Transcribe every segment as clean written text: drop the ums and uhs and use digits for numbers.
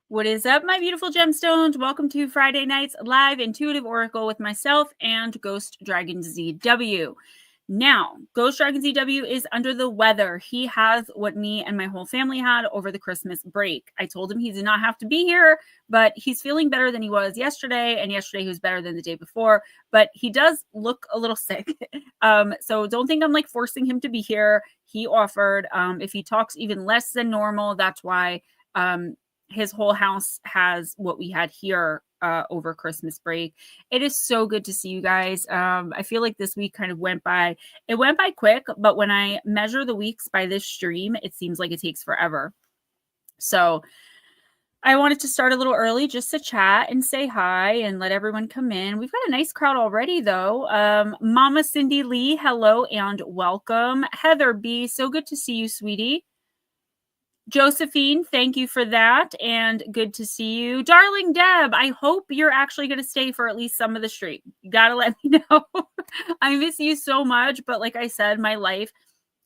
What is up, my beautiful gemstones? Welcome to Friday night's live intuitive oracle with myself and Ghostdragonzw. Now, Ghostdragonzw is under the weather. He has what me and my whole family had over the Christmas break. I told him he did not have to be here, but he's feeling better than he was yesterday, and yesterday he was better than the day before, but he does look a little sick. So don't think I'm like forcing him to be here. He offered. If he talks even less than normal, that's why. His whole house has what we had here over Christmas break. It is so good to see you guys. I feel like this week kind of went by. It went by quick, but when I measure the weeks by this stream, it seems like it takes forever. So I wanted to start a little early just to chat and say hi and let everyone come in. We've got a nice crowd already, though. Mama Cindy Lee, hello and welcome. Heather B, so good to see you, sweetie. Josephine, thank you for that, and good to see you. Darling Deb, I hope you're actually going to stay for at least some of the stream. You got to let me know. I miss you so much, but like I said, my life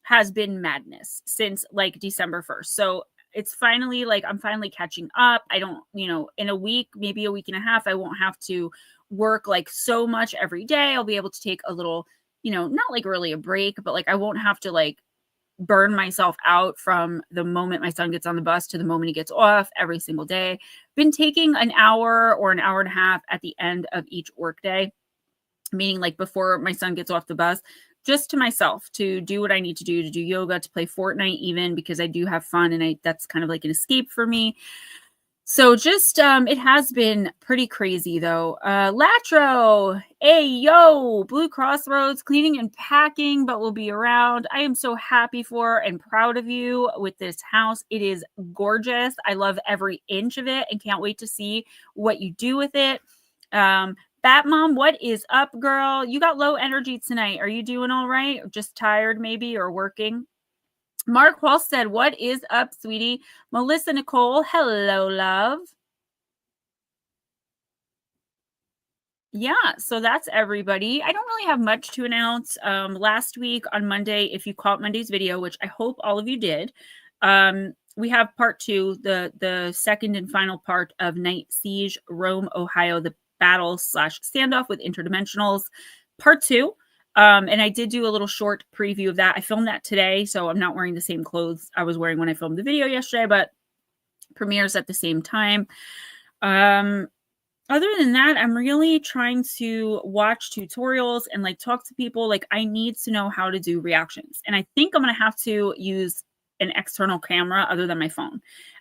has been madness since like December 1st. So it's finally like I'm finally catching up. I don't, in a week, maybe a week and a half, I won't have to work like so much every day. I'll be able to take a little, not like really a break, but like I won't have to like burn myself out from the moment my son gets on the bus to the moment he gets off every single day. Been taking an hour or an hour and a half at the end of each workday, meaning like before my son gets off the bus, just to myself to do what I need to do yoga, to play Fortnite even, because I do have fun and that's kind of like an escape for me. So just, it has been pretty crazy though. Latro, hey, yo, Blue Crossroads, cleaning and packing, but we'll be around. I am so happy for and proud of you with this house. It is gorgeous. I love every inch of it and can't wait to see what you do with it. Bat Mom, what is up, girl? You got low energy tonight. Are you doing all right? Or just tired maybe, or working? Mark Halstead, what is up, sweetie? Melissa Nicole, hello, love. Yeah, so that's everybody. I don't really have much to announce. Last week on Monday, if you caught Monday's video, which I hope all of you did, we have part 2, the second and final part of Night Siege, Rome, Ohio, the battle/standoff with interdimensionals, part 2. And I did do a little short preview of that. I filmed that today, so I'm not wearing the same clothes I was wearing when I filmed the video yesterday, but premieres at the same time. Other than that, I'm really trying to watch tutorials and like talk to people. Like I need to know how to do reactions. And I think I'm going to have to use an external camera other than my phone.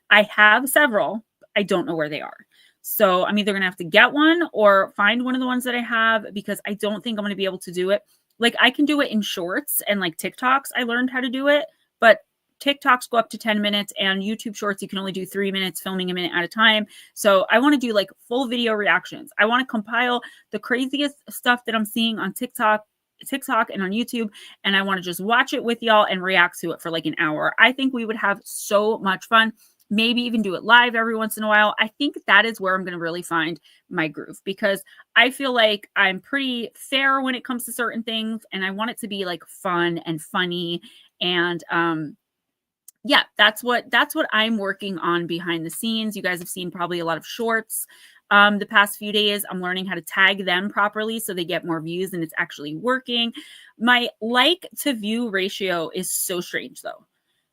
I have several. I don't know where they are. So I'm either going to have to get one or find one of the ones that I have, because I don't think I'm going to be able to do it. Like I can do it in shorts and like TikToks. I learned how to do it, but TikToks go up to 10 minutes and YouTube shorts, you can only do 3 minutes, filming a minute at a time. So I want to do like full video reactions. I want to compile the craziest stuff that I'm seeing on TikTok and on YouTube, and I want to just watch it with y'all and react to it for like an hour. I think we would have so much fun. Maybe even do it live every once in a while. I think that is where I'm going to really find my groove, because I feel like I'm pretty fair when it comes to certain things, and I want it to be like fun and funny. And yeah, that's what I'm working on behind the scenes. You guys have seen probably a lot of shorts the past few days. I'm learning how to tag them properly so they get more views, and it's actually working. My like to view ratio is so strange though.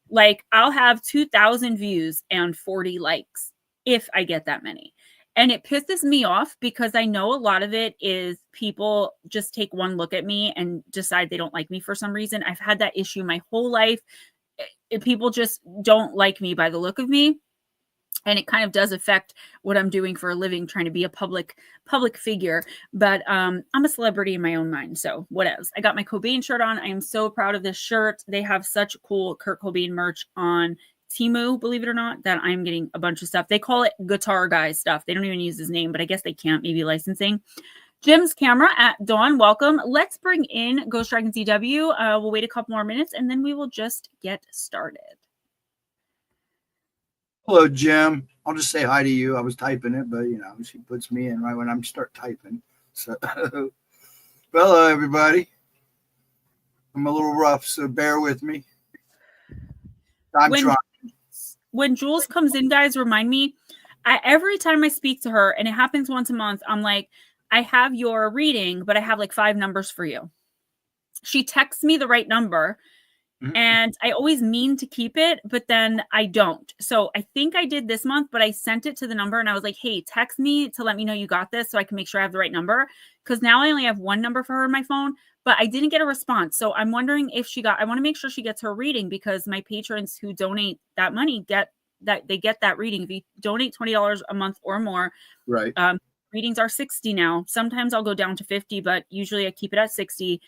Like I'll have 2,000 views and 40 likes if I get that many. And it pisses me off because I know a lot of it is people just take one look at me and decide they don't like me for some reason. I've had that issue my whole life. People just don't like me by the look of me. And it kind of does affect what I'm doing for a living, trying to be a public figure. But I'm a celebrity in my own mind. So what else? I got my Cobain shirt on. I am so proud of this shirt. They have such cool Kurt Cobain merch on Temu, believe it or not, that I'm getting a bunch of stuff. They call it Guitar Guy stuff. They don't even use his name, but I guess they can't, maybe licensing. Jim's camera at Dawn, welcome. Let's bring in Ghostdragonzw. We'll wait a couple more minutes and then we will just get started. Hello, Jim. I'll just say hi to you. I was typing it, but she puts me in right when I'm start typing. So, hello, everybody. I'm a little rough, so bear with me. I'm trying. When Jules comes in, guys, remind me. every time I speak to her, and it happens once a month, I'm like, I have your reading, but I have like 5 numbers for you. She texts me the right number. And I always mean to keep it, but then I don't. So I think I did this month, but I sent it to the number and I was like, hey, text me to let me know you got this so I can make sure I have the right number. Because now I only have 1 number for her on my phone, but I didn't get a response. So I'm wondering if I want to make sure she gets her reading, because my patrons who donate that money get that reading. If you donate $20 a month or more, right. Readings are $60 now. Sometimes I'll go down to $50, but usually I keep it at $60.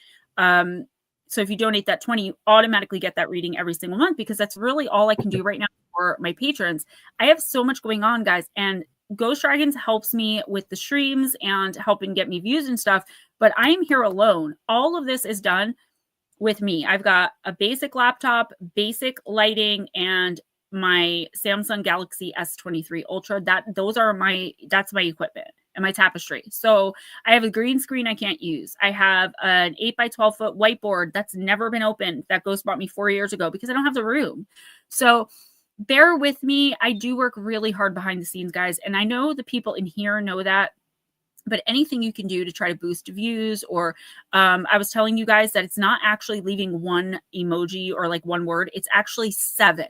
So if you donate that $20, you automatically get that reading every single month, because that's really all I can do right now for my patrons. I have so much going on, guys, and Ghost Dragons helps me with the streams and helping get me views and stuff, but I am here alone. All of this is done with me. I've got a basic laptop, basic lighting, and my Samsung Galaxy S23 Ultra. That's my equipment and my tapestry. So I have a green screen I can't use. I have an 8x12 foot whiteboard that's never been opened that Ghost bought me 4 years ago because I don't have the room. So bear with me. I do work really hard behind the scenes, guys. And I know the people in here know that. But anything you can do to try to boost views, or I was telling you guys that it's not actually leaving 1 emoji or like 1 word. It's actually 7.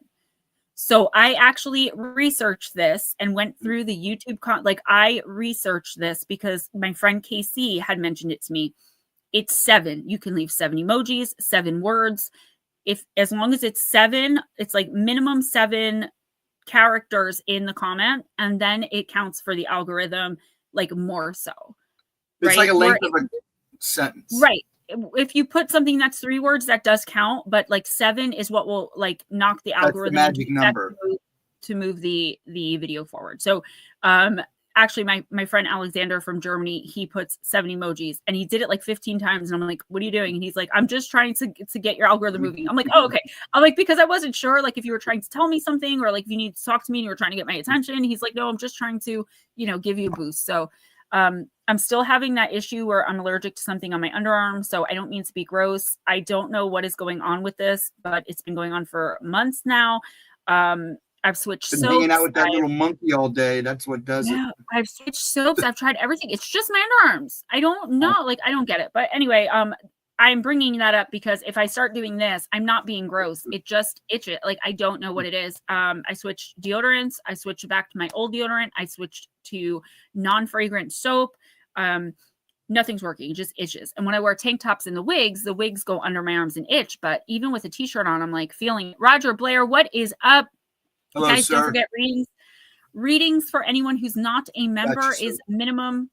So I actually researched this and went through the YouTube. I researched this because my friend KC had mentioned it to me. It's 7. You can leave 7 emojis, 7 words. As long as it's 7, it's like minimum 7 characters in the comment, and then it counts for the algorithm, like more so. It's like a length of a sentence. Right. If you put something that's 3 words, that does count, but like 7 is what will like knock the algorithm. That's the magic number to move the video forward. So actually my friend Alexander from Germany, he puts 7 emojis, and he did it like 15 times, and I'm like, what are you doing? And he's like, I'm just trying to get your algorithm moving. I'm like, oh, okay. I'm like, because I wasn't sure, like, if you were trying to tell me something, or like if you need to talk to me and you were trying to get my attention. He's like, no, I'm just trying to, give you a boost. So I'm still having that issue where I'm allergic to something on my underarm. So I don't mean to be gross. I don't know what is going on with this, but it's been going on for months now. I've switched soaps. Hanging out with that little monkey all day. That's what does it. I've switched soaps. I've tried everything. It's just my underarms. I don't know. Like, I don't get it. But anyway, I'm bringing that up because if I start doing this, I'm not being gross. It just itches. Like, I don't know what it is. I switched deodorants. I switched back to my old deodorant. I switched to non-fragrant soap. Nothing's working. It just itches. And when I wear tank tops and the wigs go under my arms and itch. But even with a t-shirt on, I'm like feeling it. Roger Blair, what is up? Hello, guys, sir. Don't forget readings. Readings for anyone who's not a member is minimum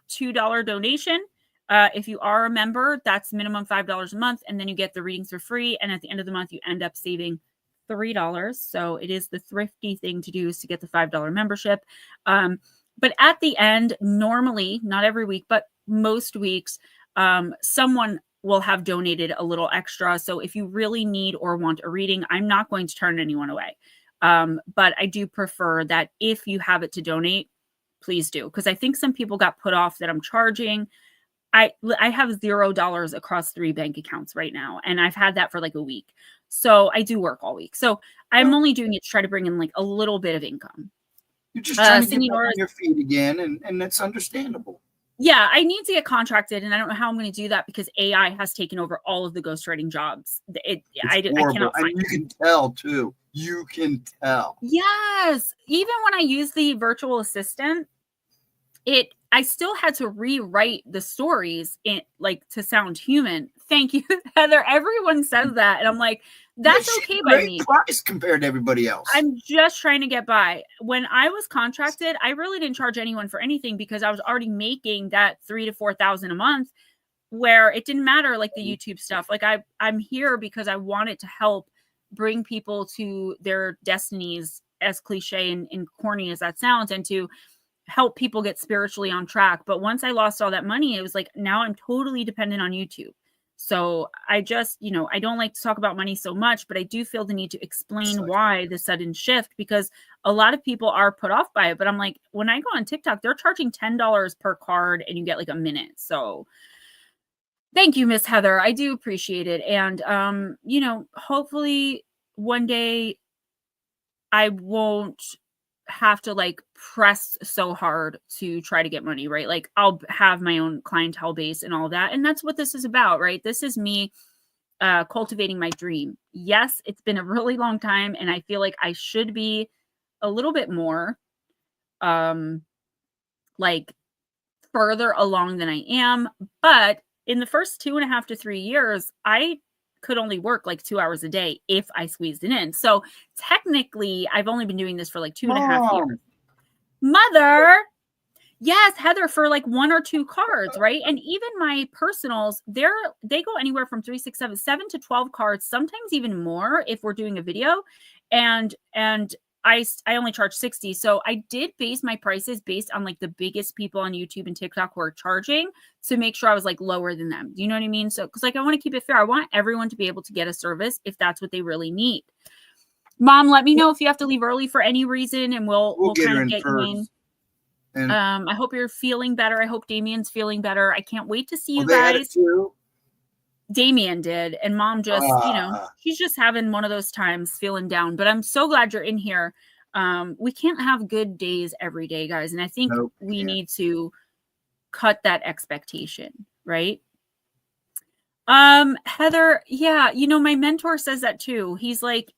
$2 donation. If you are a member, that's minimum $5 a month, and then you get the readings for free. And at the end of the month, you end up saving $3. So it is the thrifty thing to do, is to get the $5 membership. But at the end, normally, not every week, but most weeks, someone will have donated a little extra. So if you really need or want a reading, I'm not going to turn anyone away. But I do prefer that if you have it to donate, please do. Because I think some people got put off that I'm charging. I have $0 across 3 bank accounts right now. And I've had that for like a week. So I do work all week. So I'm only doing it to try to bring in like a little bit of income. You're just trying to get back on your feet again. And that's understandable. Yeah, I need to get contracted, and I don't know how I'm going to do that because AI has taken over all of the ghostwriting jobs. I cannot find it. You can tell, too. You can tell. Yes. Even when I use the virtual assistant, I still had to rewrite the stories to sound human. Thank you, Heather. Everyone says that, and I'm like, that's okay by me. Price compared to everybody else. I'm just trying to get by. When I was contracted, I really didn't charge anyone for anything because I was already making that $3,000 to $4,000 a month, where it didn't matter like the YouTube stuff. Like I'm here because I wanted to help bring people to their destinies, as cliche and corny as that sounds, and to help people get spiritually on track. But once I lost all that money, it was like, now I'm totally dependent on YouTube. So I just, I don't like to talk about money so much, but I do feel the need to explain why the sudden shift, because a lot of people are put off by it. But I'm like, when I go on TikTok, they're charging $10 per card and you get like a minute. So thank you, Miss Heather. I do appreciate it. And, hopefully one day I won't have to like press so hard to try to get money, right? Like I'll have my own clientele base and all that. And that's what this is about, right? This is me cultivating my dream. Yes, it's been a really long time and I feel like I should be a little bit more like further along than I am. But in the first 2.5 to 3 years, I could only work like 2 hours a day if I squeezed it in. So technically, I've only been doing this for like 2.5 years. Mother, yes, Heather, for like 1 or 2 cards, right? And even my personals, they go anywhere from 3, 6, 7 to 12 cards, sometimes even more if we're doing a video. And I only charge 60. So I did base my prices based on like the biggest people on YouTube and TikTok who are charging to make sure I was like lower than them. Do you know what I mean? So, cause like I want to keep it fair. I want everyone to be able to get a service if that's what they really need. Mom, let me know if you have to leave early for any reason and we'll get kind her of in get you in. And I hope you're feeling better. I hope Damien's feeling better. I can't wait to see you they had it guys. too? Damien did. And Mom just, she's just having one of those times feeling down. But I'm so glad you're in here. We can't have good days every day, guys. And I think we need to cut that expectation, right? Heather, yeah, my mentor says that too. He's like,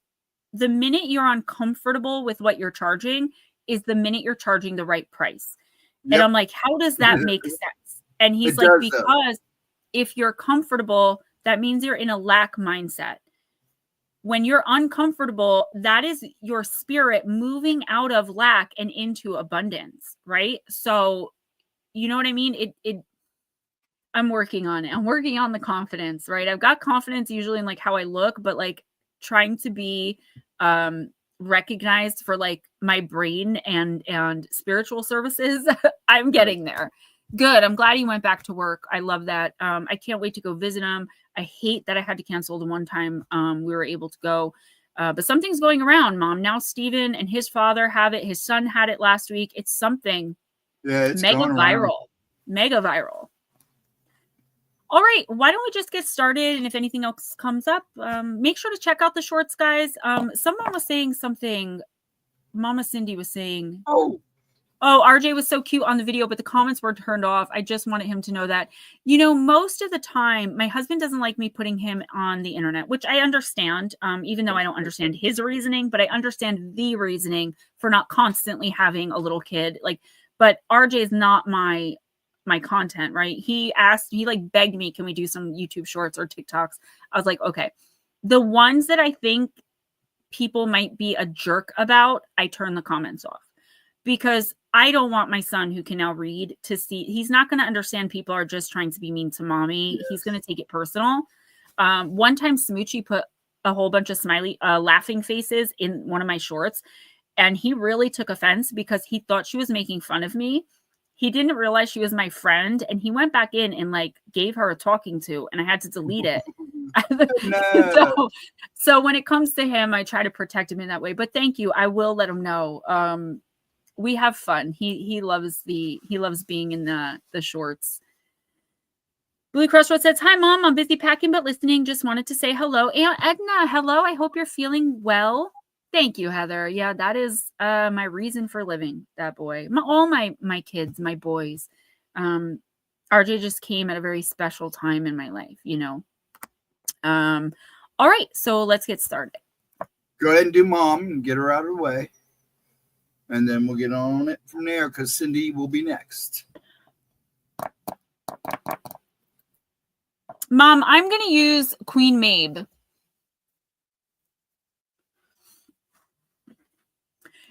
the minute you're uncomfortable with what you're charging is the minute you're charging the right price. Yep. And I'm like, how does that make sense? And he's like, because if you're comfortable, that means you're in a lack mindset. When you're uncomfortable, that is your spirit moving out of lack and into abundance, right? So, you know what I mean? I'm working on it. I'm working on the confidence, right? I've got confidence usually in like how I look, but like trying to be recognized for like my brain and spiritual services. I'm getting there. Good. I'm glad he went back to work. I love that. I can't wait to go visit him. I hate that I had to cancel the one time we were able to go. But something's going around, Mom. Now Steven and his father have it. His son had it last week. It's something. Yeah, it's mega going viral. Around. Mega viral. All right, why don't we just get started? And if anything else comes up, make sure to check out the shorts, guys. Someone was saying something. Mama Cindy was saying, oh, RJ was so cute on the video, but the comments were turned off. I just wanted him to know that, most of the time, my husband doesn't like me putting him on the internet, which I understand, even though I don't understand his reasoning, but I understand the reasoning for not constantly having a little kid. But RJ is not my content, right? He like begged me, can we do some YouTube shorts or TikToks? I was like, okay. The ones that I think people might be a jerk about, I turn the comments off because I don't want my son, who can now read, to see. He's not going to understand people are just trying to be mean to mommy. Yes. He's going to take it personal. One time Smoochie put a whole bunch of smiley laughing faces in one of my shorts, and he really took offense because he thought she was making fun of me. He didn't realize she was my friend, and he went back in and like gave her a talking to, and I had to delete it. No. So when it comes to him, I try to protect him in that way. But thank you. I will let him know. We have fun. He loves being in the shorts. Blue Crossroads says, "Hi, Mom. I'm busy packing but listening. Just wanted to say hello." Aunt Edna, hello. I hope you're feeling well. Thank you, Heather. Yeah, that is my reason for living, that boy. All my kids, my boys. RJ just came at a very special time in my life, All right, so let's get started. Go ahead and do Mom and get her out of the way. And then we'll get on it from there because Cindy will be next. Mom, I'm going to use Queen Mabe.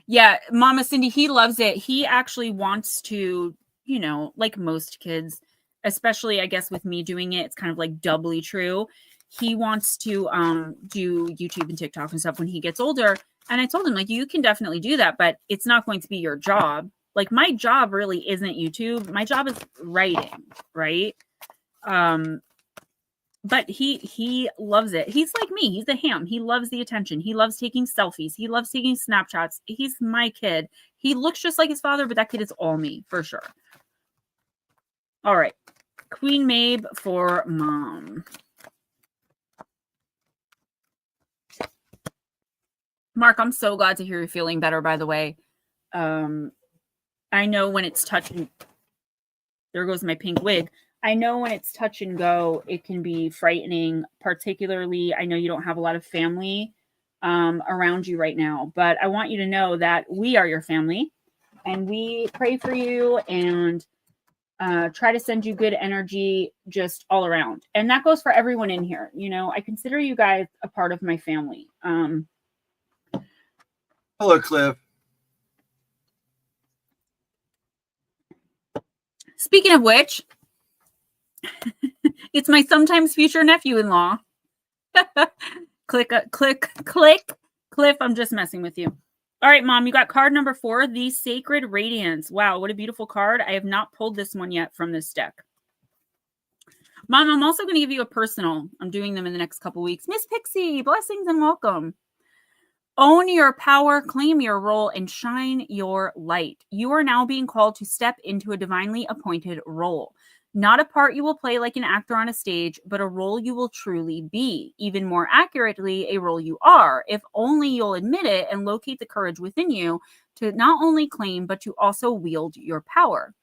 Yeah, Mama Cindy, he loves it. He actually wants to, like most kids, especially I guess with me doing it, it's kind of like doubly true. He wants to do YouTube and TikTok and stuff when he gets older. And I told him, like, you can definitely do that, but it's not going to be your job. Like, my job really isn't YouTube. My job is writing, right? But he loves it. He's like me. He's a ham. He loves the attention. He loves taking selfies. He loves taking Snapchats. He's my kid. He looks just like his father, but that kid is all me, for sure. All right. Queen Mabe for Mom. Mark, I'm so glad to hear you're feeling better, by the way. I know when it's touch and there goes my pink wig. I know when it's touch and go, it can be frightening. Particularly, I know you don't have a lot of family around you right now, but I want you to know that we are your family, and we pray for you and try to send you good energy just all around. And that goes for everyone in here. You know, I consider you guys a part of my family. Hello, Cliff. Speaking of which, it's my sometimes future nephew-in-law. Click. Cliff, I'm just messing with you. All right, Mom, you got card number 4, the Sacred Radiance. Wow, what a beautiful card. I have not pulled this one yet from this deck. Mom, I'm also going to give you a personal. I'm doing them in the next couple weeks. Miss Pixie, blessings and welcome. Own your power, claim your role, and shine your light. You are now being called to step into a divinely appointed role. Not a part you will play like an actor on a stage, but a role you will truly be. Even more accurately, a role you are, if only you'll admit it and locate the courage within you to not only claim, but to also wield your power.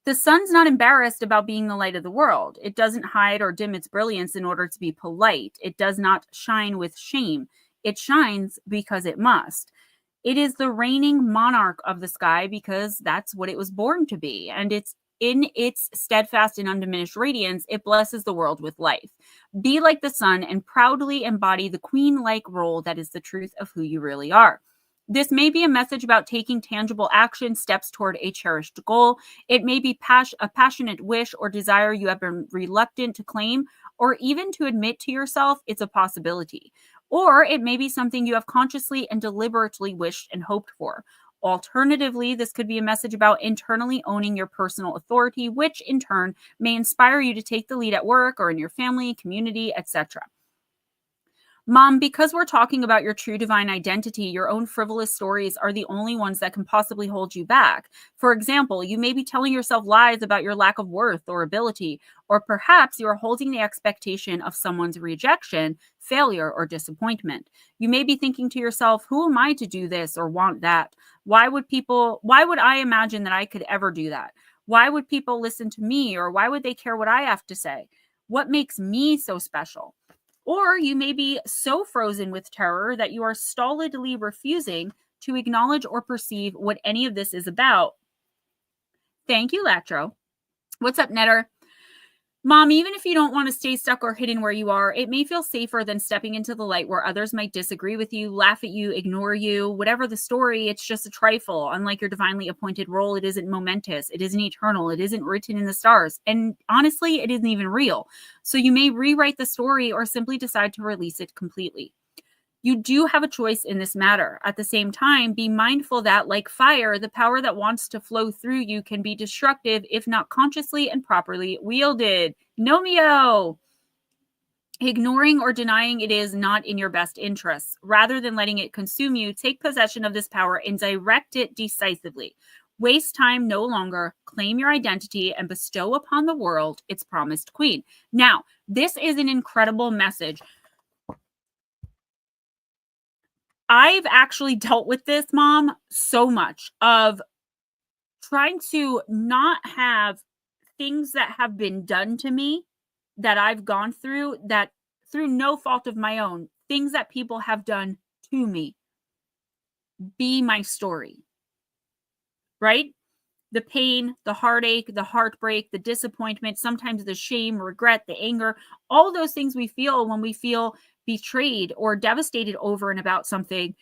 The sun's not embarrassed about being the light of the world. It doesn't hide or dim its brilliance in order to be polite. It does not shine with shame. It shines because it must. It is the reigning monarch of the sky because that's what it was born to be. And it's in its steadfast and undiminished radiance, it blesses the world with life. Be like the sun and proudly embody the queen-like role that is the truth of who you really are. This may be a message about taking tangible action steps toward a cherished goal. It may be a passionate wish or desire you have been reluctant to claim or even to admit to yourself it's a possibility. Or it may be something you have consciously and deliberately wished and hoped for. Alternatively, this could be a message about internally owning your personal authority, which in turn may inspire you to take the lead at work or in your family, community, etc. Mom, because we're talking about your true divine identity, your own frivolous stories are the only ones that can possibly hold you back. For example, you may be telling yourself lies about your lack of worth or ability, or perhaps you are holding the expectation of someone's rejection, failure, or disappointment. You may be thinking to yourself, who am I to do this or want that? Why would I imagine that I could ever do that? Why would people listen to me, or why would they care what I have to say? What makes me so special? Or you may be so frozen with terror that you are stolidly refusing to acknowledge or perceive what any of this is about. Thank you, Latro. What's up, Netter? Mom, even if you don't want to stay stuck or hidden where you are, it may feel safer than stepping into the light where others might disagree with you, laugh at you, ignore you. Whatever the story, it's just a trifle. Unlike your divinely appointed role, it isn't momentous. It isn't eternal. It isn't written in the stars. And honestly, it isn't even real. So you may rewrite the story or simply decide to release it completely. You do have a choice in this matter. At the same time, be mindful that, like fire, the power that wants to flow through you can be destructive if not consciously and properly wielded. Nomio! Ignoring or denying it is not in your best interests. Rather than letting it consume you, take possession of this power and direct it decisively. Waste time no longer, claim your identity, and bestow upon the world its promised queen. Now, this is an incredible message. I've actually dealt with this, Mom, so much of trying to not have things that have been done to me that I've gone through that through no fault of my own, things that people have done to me be my story, right? The pain, the heartache, the heartbreak, the disappointment, sometimes the shame, regret, the anger, all those things we feel when we feel betrayed or devastated over and about something,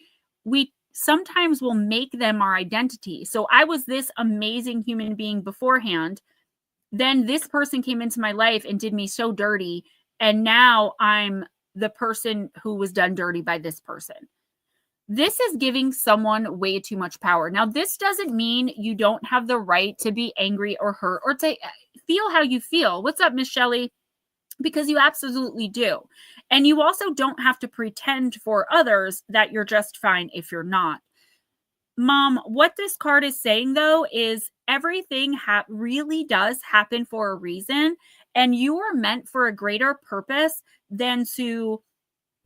we sometimes will make them our identity. So I was this amazing human being beforehand. Then this person came into my life and did me so dirty. And now I'm the person who was done dirty by this person. This is giving someone way too much power. Now, this doesn't mean you don't have the right to be angry or hurt or to feel how you feel. What's up, Miss Shelley? Because you absolutely do. And you also don't have to pretend for others that you're just fine if you're not. Mom, what this card is saying, though, is everything really does happen for a reason. And you are meant for a greater purpose than to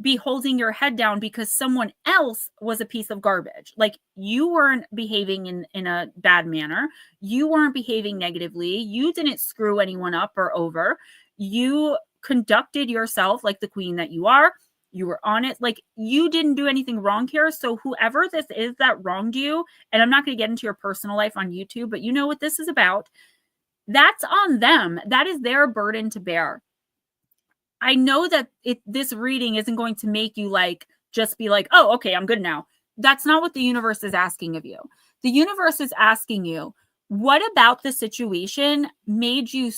be holding your head down because someone else was a piece of garbage. Like, you weren't behaving in a bad manner. You weren't behaving negatively. You didn't screw anyone up or over. You conducted yourself like the queen that you are. You were honest. Like, you didn't do anything wrong here. So whoever this is that wronged you, and I'm not going to get into your personal life on YouTube, but you know what this is about. That's on them. That is their burden to bear. I know that this reading isn't going to make you like, just be like, oh, okay, I'm good now. That's not what the universe is asking of you. The universe is asking you, what about the situation made you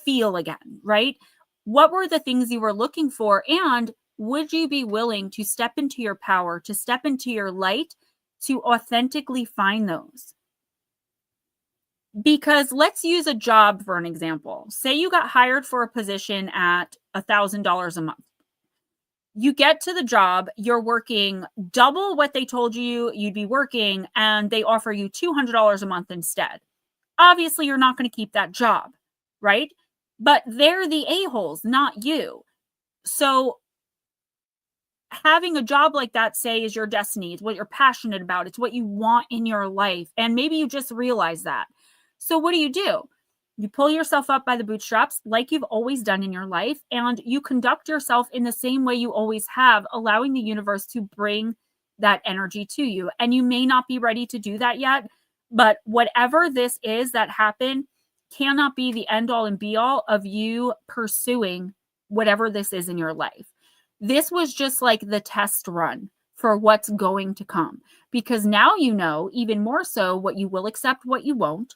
feel again, right? What were the things you were looking for? And would you be willing to step into your power, to step into your light, to authentically find those? Because let's use a job for an example. Say you got hired for a position at $1,000 a month. You get to the job, you're working double what they told you you'd be working, and they offer you $200 a month instead. Obviously, you're not going to keep that job, right? But they're the a-holes, not you. So having a job like that, say, is your destiny. It's what you're passionate about. It's what you want in your life. And maybe you just realize that. So what do? You pull yourself up by the bootstraps like you've always done in your life, and you conduct yourself in the same way you always have, allowing the universe to bring that energy to you. And you may not be ready to do that yet, but whatever this is that happened cannot be the end all and be all of you pursuing whatever this is in your life. This was just like the test run for what's going to come, because now you know even more so what you will accept, what you won't,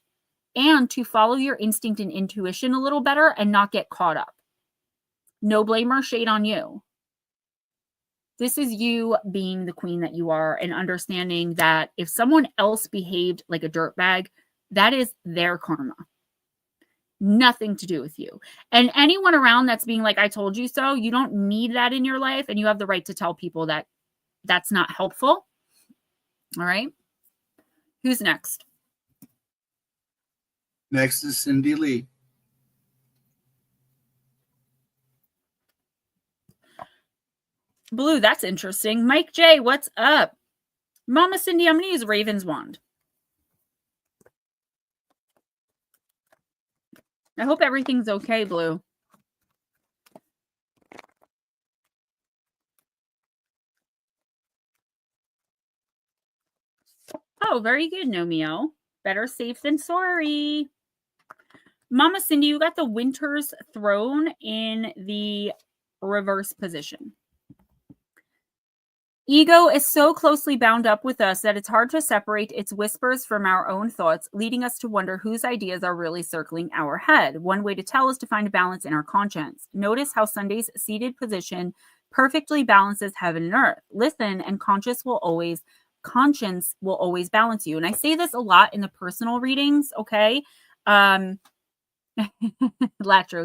and to follow your instinct and intuition a little better and not get caught up. No blame or shade on you. This is you being the queen that you are and understanding that if someone else behaved like a dirtbag, that is their karma. Nothing to do with you. And anyone around that's being like, I told you so, you don't need that in your life, and you have the right to tell people that that's not helpful. All right. Who's next? Next is Cindy Lee. Blue, that's interesting. Mike J, what's up? Mama Cindy, I'm going to use Raven's Wand. I hope everything's okay, Blue. Oh, very good, Nomeo. Better safe than sorry. Mama Cindy, you got the Winter's Throne in the reverse position. Ego is so closely bound up with us that it's hard to separate its whispers from our own thoughts, leading us to wonder whose ideas are really circling our head. One way to tell is to find a balance in our conscience. Notice how Sunday's seated position perfectly balances heaven and earth. Listen, and conscience will always balance you. And I say this a lot in the personal readings, okay? Latro,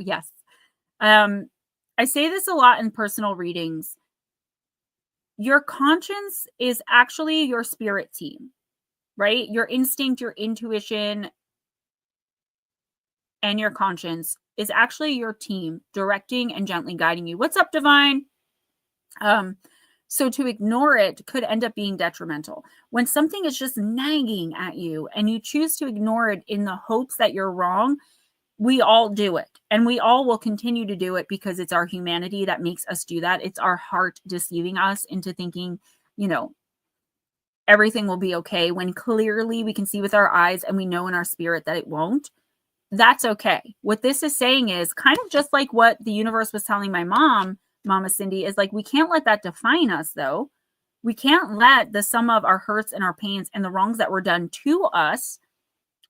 yes. I say this a lot in personal readings. Your conscience is actually your spirit team, right? Your instinct, your intuition, and your conscience is actually your team directing and gently guiding you. What's up, Divine? So to ignore it could end up being detrimental. When something is just nagging at you and you choose to ignore it in the hopes that you're wrong, we all do it, and we all will continue to do it because it's our humanity that makes us do that. It's our heart deceiving us into thinking, everything will be okay, when clearly we can see with our eyes and we know in our spirit that it won't. That's okay. What this is saying is kind of just like what the universe was telling my mom, Mama Cindy, is like, we can't let that define us, though. We can't let the sum of our hurts and our pains and the wrongs that were done to us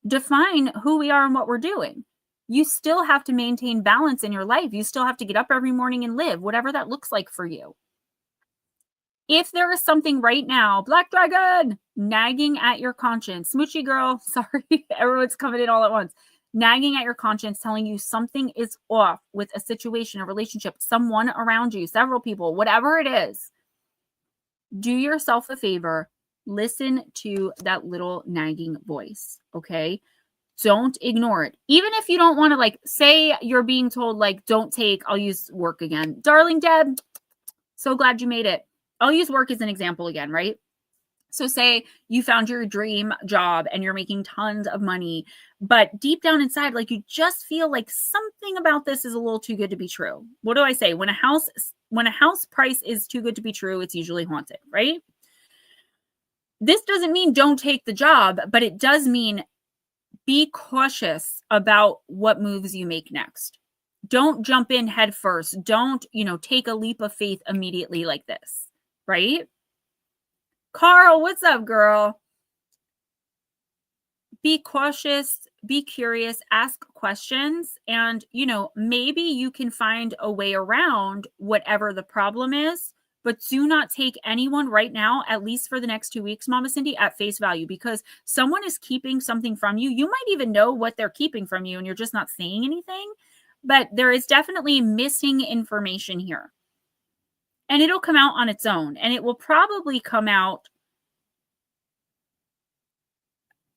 define who we are and what we're doing. You still have to maintain balance in your life. You still have to get up every morning and live, whatever that looks like for you. If there is something right now, Black Dragon, nagging at your conscience, Smoochy girl, sorry, everyone's coming in all at once, nagging at your conscience, telling you something is off with a situation, a relationship, someone around you, several people, whatever it is, do yourself a favor, listen to that little nagging voice, okay? Don't ignore it. Even if you don't want to, say you're being told, don't take, I'll use work again. Darling Deb, So glad you made it. I'll use work as an example again, right? So say you found your dream job and you're making tons of money, but deep down inside, like you just feel like something about this is a little too good to be true. What do I say? When a house price is too good to be true, it's usually haunted, right? This doesn't mean don't take the job, but it does mean be cautious about what moves you make next. Don't jump in head first. Don't, take a leap of faith immediately like this, right? Carl, what's up, girl? Be cautious, be curious, ask questions, and, maybe you can find a way around whatever the problem is, but do not take anyone right now, at least for the next 2 weeks, Mama Cindy, at face value, because someone is keeping something from you. You might even know what they're keeping from you and you're just not saying anything, but there is definitely missing information here. And it'll come out on its own, and it will probably come out.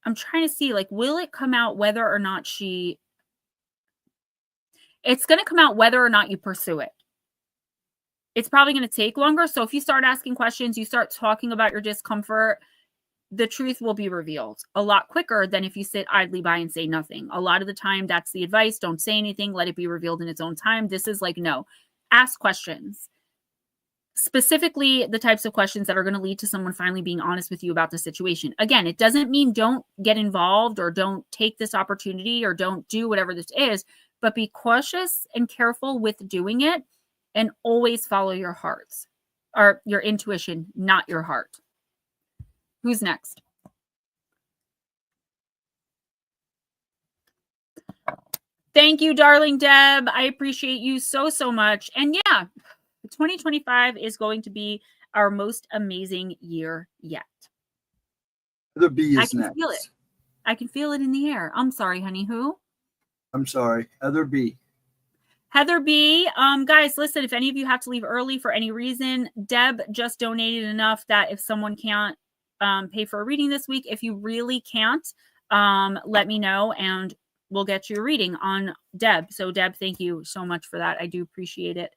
I'm trying to see, will it come out whether or not it's going to come out whether or not you pursue it. It's probably going to take longer. So if you start asking questions, you start talking about your discomfort, the truth will be revealed a lot quicker than if you sit idly by and say nothing. A lot of the time, that's the advice. Don't say anything. Let it be revealed in its own time. This is no, ask questions. Specifically, the types of questions that are going to lead to someone finally being honest with you about the situation. Again, it doesn't mean don't get involved or don't take this opportunity or don't do whatever this is, but be cautious and careful with doing it, and always follow your hearts or your intuition, not your heart. Who's next? Thank you, darling Deb. I appreciate you so, so much. And yeah, 2025 is going to be our most amazing year yet. The B is I can next. feel it. I can feel it in the air. I'm sorry, honey. Who? I'm sorry. Heather B. Heather B. Guys, listen, if any of you have to leave early for any reason, Deb just donated enough that if someone can't pay for a reading this week, if you really can't, let me know and we'll get you a reading on Deb. So Deb, thank you so much for that. I do appreciate it.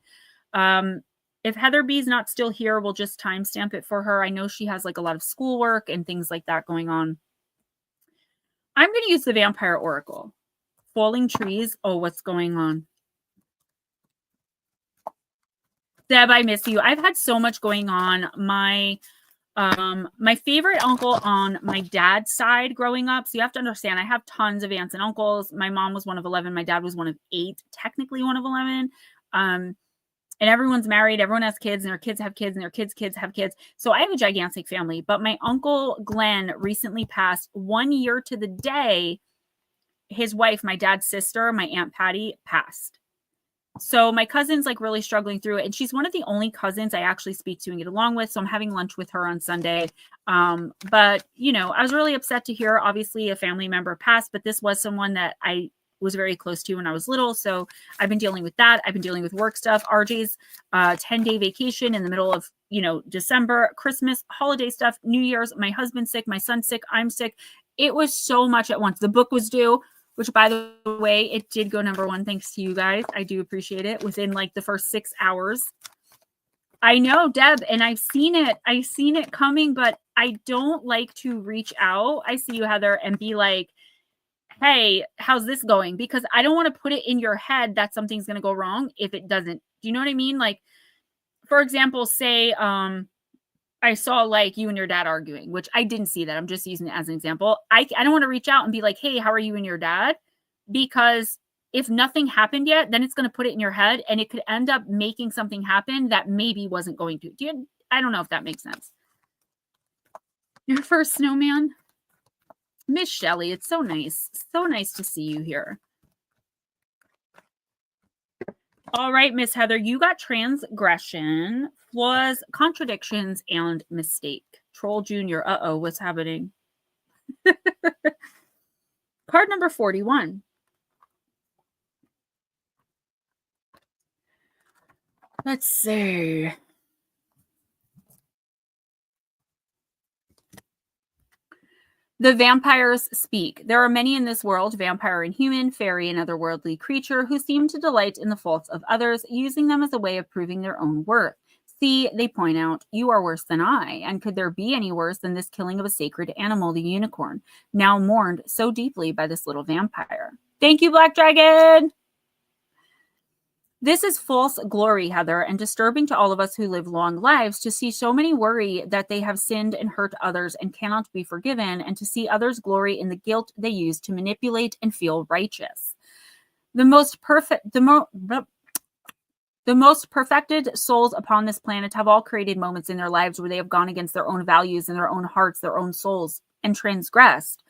If Heather B is not still here, we'll just timestamp it for her. I know she has a lot of schoolwork and things like that going on. I'm going to use the Vampire Oracle. Falling trees. Oh, what's going on? Deb, I miss you. I've had so much going on. My favorite uncle on my dad's side growing up. So you have to understand, I have tons of aunts and uncles. My mom was one of 11. My dad was one of 8, technically one of 11. And everyone's married, everyone has kids, and their kids have kids, and their kids' kids have kids. So I have a gigantic family. But my uncle Glenn recently passed 1 year to the day. His wife, my dad's sister, my Aunt Patty, passed. So my cousin's really struggling through it. And she's one of the only cousins I actually speak to and get along with. So I'm having lunch with her on Sunday. But, I was really upset to hear, obviously, a family member passed. But this was someone that I was very close to when I was little. So I've been dealing with that. I've been dealing with work stuff. RJ's 10-day vacation in the middle of, December, Christmas, holiday stuff, New Year's, my husband's sick, my son's sick, I'm sick. It was so much at once. The book was due, which, by the way, it did go #1. Thanks to you guys. I do appreciate it. Within the first 6 hours. I know, Deb, and I've seen it coming, but I don't like to reach out. I see you, Heather, and be like, hey, how's this going? Because I don't want to put it in your head that something's going to go wrong if it doesn't. Do you know what I mean? For example, say I saw you and your dad arguing, which I didn't see that. I'm just using it as an example. I don't want to reach out and be like, hey, how are you and your dad? Because if nothing happened yet, then it's going to put it in your head and it could end up making something happen that maybe wasn't going to. I don't know if that makes sense. Your first snowman? Miss Shelley, it's so nice. So nice to see you here. All right, Miss Heather, you got transgression, flaws, contradictions, and mistake. Troll Jr. Uh-oh, what's happening? Card number 41. Let's see. The vampires speak. There are many in this world, vampire and human, fairy and otherworldly creature, who seem to delight in the faults of others, using them as a way of proving their own worth. See, they point out, you are worse than I, and could there be any worse than this killing of a sacred animal, the unicorn, now mourned so deeply by this little vampire? Thank you, Black Dragon! This is false glory, Heather, and disturbing to all of us who live long lives to see so many worry that they have sinned and hurt others and cannot be forgiven, and to see others glory in the guilt they use to manipulate and feel righteous. The most perfected souls upon this planet have all created moments in their lives where they have gone against their own values and their own hearts, their own souls, and transgressed.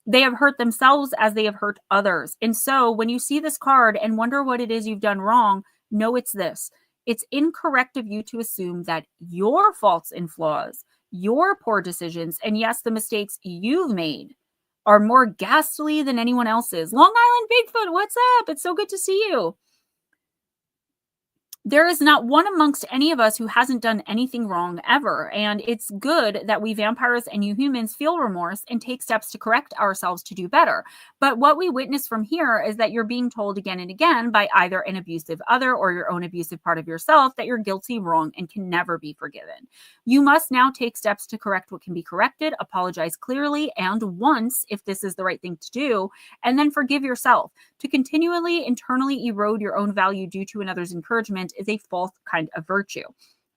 They have hurt themselves as they have hurt others. And so when you see this card and wonder what it is you've done wrong, know it's this. It's incorrect of you to assume that your faults and flaws, your poor decisions, and yes, the mistakes you've made are more ghastly than anyone else's. Long Island Bigfoot, what's up? It's so good to see you. There is not one amongst any of us who hasn't done anything wrong ever, and it's good that we vampires and you humans feel remorse and take steps to correct ourselves to do better. But what we witness from here is that you're being told again and again by either an abusive other or your own abusive part of yourself that you're guilty, wrong, and can never be forgiven. You must now take steps to correct what can be corrected, apologize clearly and once if this is the right thing to do, and then forgive yourself. To continually internally erode your own value due to another's encouragement is a false kind of virtue.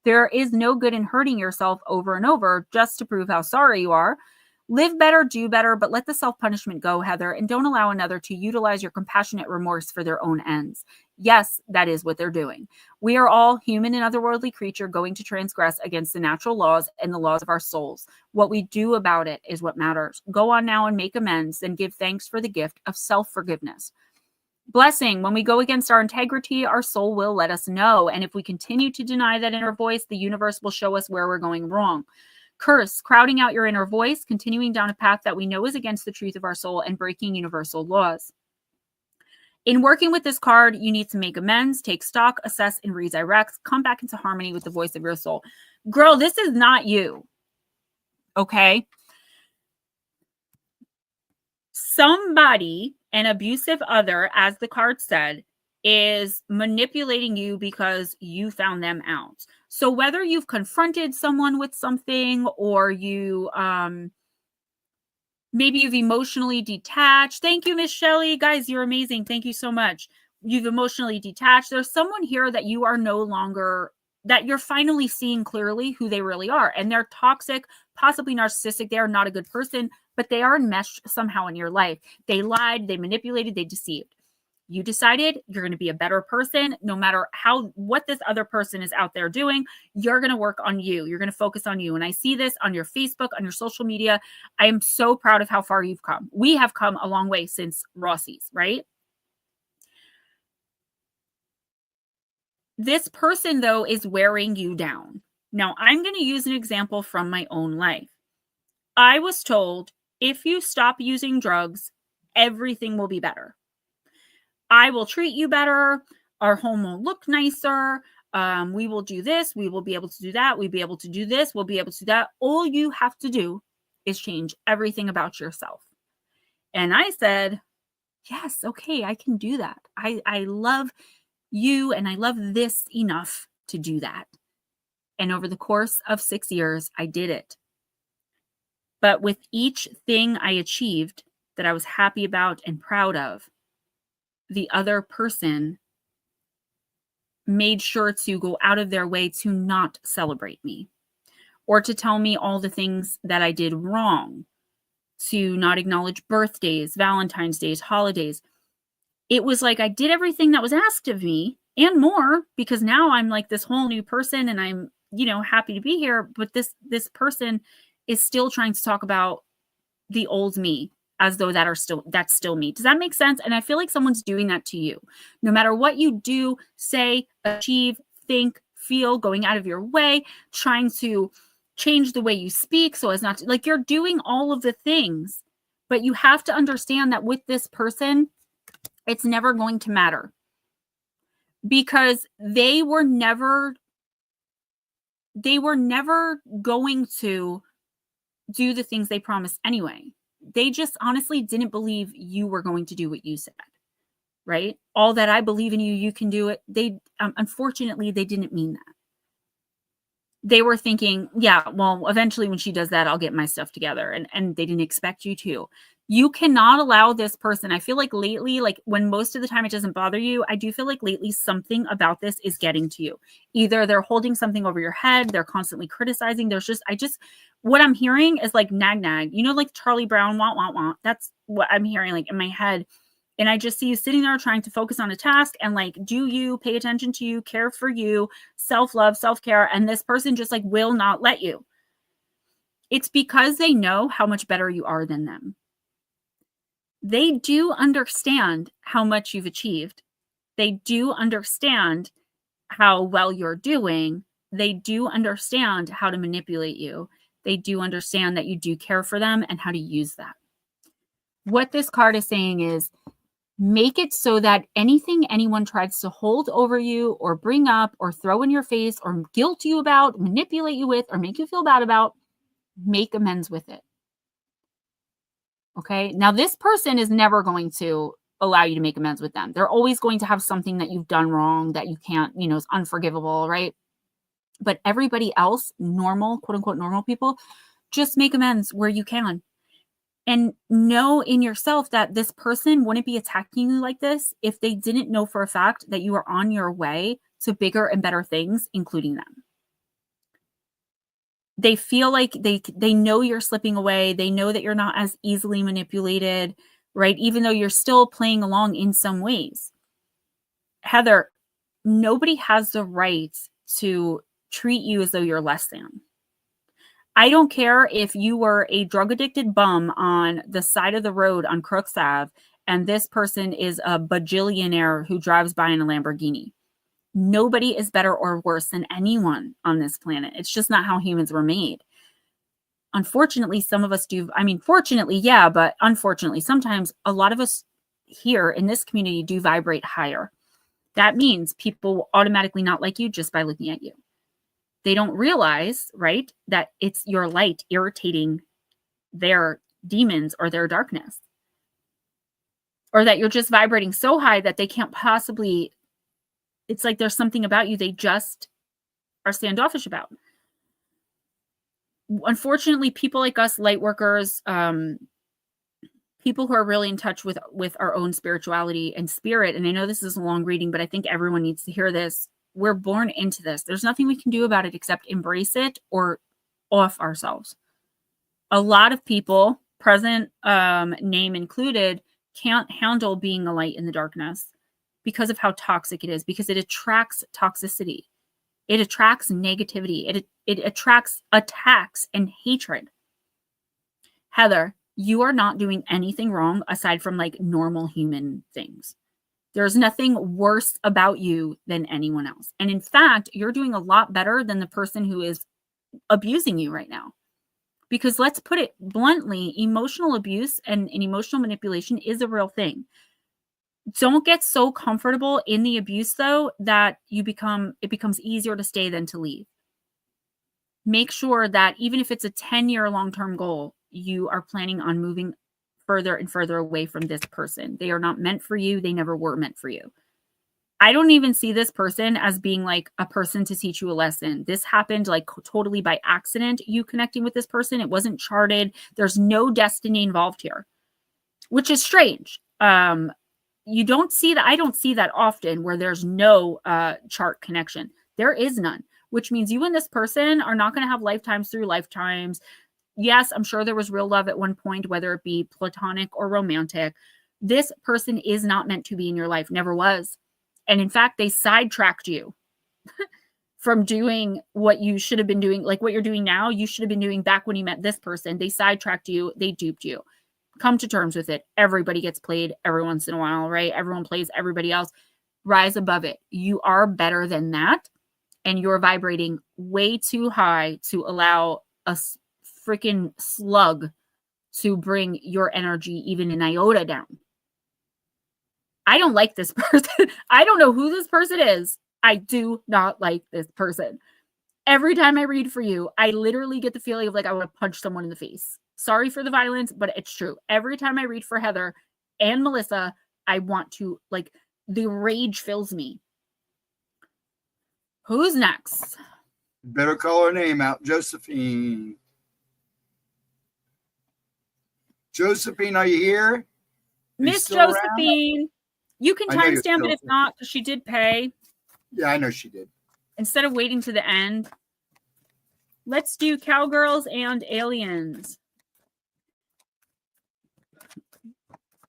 There is no good in hurting yourself over and over just to prove how sorry you are. Live better, do better, but let the self-punishment go, Heather, and don't allow another to utilize your compassionate remorse for their own ends. Yes, that is what they're doing. We are all human and otherworldly creature going to transgress against the natural laws and the laws of our souls. What we do about it is what matters. Go on now and make amends and give thanks for the gift of self-forgiveness. Blessing, when we go against our integrity, our soul will let us know. And if we continue to deny that inner voice, the universe will show us where we're going wrong. Curse, crowding out your inner voice, continuing down a path that we know is against the truth of our soul and breaking universal laws. In working with this card, you need to make amends, take stock, assess, and redirect. Come back into harmony with the voice of your soul. Girl, this is not you. Okay? Somebody, an abusive other, as the card said, is manipulating you because you found them out. So whether you've confronted someone with something or you maybe you've emotionally detached. Thank you, Miss Shelley. Guys, you're amazing. Thank you so much. You've emotionally detached. There's someone here that you are no longer, that you're finally seeing clearly who they really are. And they're toxic, possibly narcissistic. They are not a good person, but they are enmeshed somehow in your life. They lied, they manipulated, they deceived. You decided you're going to be a better person no matter what this other person is out there doing. You're going to work on you. You're going to focus on you. And I see this on your Facebook, on your social media. I am so proud of how far you've come. We have come a long way since Rossi's, right? This person, though, is wearing you down. Now, I'm going to use an example from my own life. I was told, if you stop using drugs, everything will be better. I will treat you better. Our home will look nicer. We will do this. We will be able to do that. We'll be able to do this. We'll be able to do that. All you have to do is change everything about yourself. And I said, yes, okay, I can do that. I love you and I love this enough to do that. And over the course of 6 years, I did it. But with each thing I achieved that I was happy about and proud of, the other person made sure to go out of their way to not celebrate me or to tell me all the things that I did wrong, to not acknowledge birthdays, Valentine's Days, holidays. It was like I did everything that was asked of me and more, because now I'm like this whole new person and I'm, happy to be here. But this person is still trying to talk about the old me as though that's still me. Does that make sense? And I feel like someone's doing that to you. No matter what you do, say, achieve, think, feel, going out of your way, trying to change the way you speak so as not to, like, you're doing all of the things, but you have to understand that with this person, it's never going to matter because they were never going to do the things they promised anyway. They just honestly didn't believe you were going to do what you said, right? All that I believe in you, you can do it. They, unfortunately, they didn't mean that. they were thinking, yeah, well, eventually when she does that, I'll get my stuff together. And they didn't expect you to. You cannot allow this person. I feel like lately, like when most of the time it doesn't bother you, I do feel like lately something about this is getting to you. Either they're holding something over your head, they're constantly criticizing. What I'm hearing is like nag nag, like Charlie Brown, want, want, want. That's what I'm hearing like in my head. And I just see you sitting there trying to focus on a task and like, do you pay attention to you, care for you, self-love, self-care. And this person just like will not let you. It's because they know how much better you are than them. They do understand how much you've achieved. They do understand how well you're doing. They do understand how to manipulate you. They do understand that you do care for them and how to use that. What this card is saying is, make it so that anything anyone tries to hold over you or bring up or throw in your face or guilt you about, manipulate you with, or make you feel bad about, make amends with it. Okay. Now, this person is never going to allow you to make amends with them. They're always going to have something that you've done wrong that you can't, is unforgivable, right? But everybody else, normal, quote unquote, normal people, just make amends where you can. And know in yourself that this person wouldn't be attacking you like this if they didn't know for a fact that you are on your way to bigger and better things, including them. They feel like they know you're slipping away. They know that you're not as easily manipulated, right? Even though you're still playing along in some ways. Heather, nobody has the right to treat you as though you're less than. I don't care if you were a drug addicted bum on the side of the road on Crooks Ave and this person is a bajillionaire who drives by in a Lamborghini. Nobody is better or worse than anyone on this planet. It's just not how humans were made. Unfortunately, some of us do. I mean, fortunately, yeah, but unfortunately, sometimes a lot of us here in this community do vibrate higher. That means people will automatically not like you just by looking at you. They don't realize, right, that it's your light irritating their demons or their darkness. Or that you're just vibrating so high that they can't possibly, it's like there's something about you they just are standoffish about. Unfortunately, people like us, light workers, people who are really in touch with our own spirituality and spirit, and I know this is a long reading, but I think everyone needs to hear this. We're born into this. There's nothing we can do about it except embrace it or off ourselves. A lot of people, present name included, can't handle being a light in the darkness because of how toxic it is, because it attracts toxicity. It attracts negativity. It attracts attacks and hatred. Heather, you are not doing anything wrong aside from like normal human things. There's nothing worse about you than anyone else. And in fact, you're doing a lot better than the person who is abusing you right now. Because let's put it bluntly, emotional abuse and emotional manipulation is a real thing. Don't get so comfortable in the abuse, though, that it becomes easier to stay than to leave. Make sure that even if it's a 10-year long-term goal, you are planning on moving further and further away from this person. They are not meant for you. They never were meant for you. I don't even see this person as being like a person to teach you a lesson. This happened like totally by accident, you connecting with this person. It wasn't charted. There's no destiny involved here, which is strange. You don't see that. I don't see that often where there's no chart connection. There is none, which means you and this person are not going to have lifetimes through lifetimes. Yes, I'm sure there was real love at one point, whether it be platonic or romantic. This person is not meant to be in your life, never was. And in fact, they sidetracked you from doing what you should have been doing, like what you're doing now, you should have been doing back when you met this person. They sidetracked you, they duped you. Come to terms with it. Everybody gets played every once in a while, right? Everyone plays everybody else. Rise above it. You are better than that. And you're vibrating way too high to allow a freaking slug to bring your energy even an iota down. I don't like this person. I don't know who this person is. I do not like this person. Every time I read for you, I literally get the feeling of like I want to punch someone in the face. Sorry for the violence, but it's true. Every time I read for Heather and Melissa, I want to, like, the rage fills me. Who's next? Better call her name out. Josephine. Josephine, are you here? Miss Josephine. You can timestamp it if not, because she did pay. Yeah, I know she did. Instead of waiting to the end. Let's do Cowgirls and Aliens.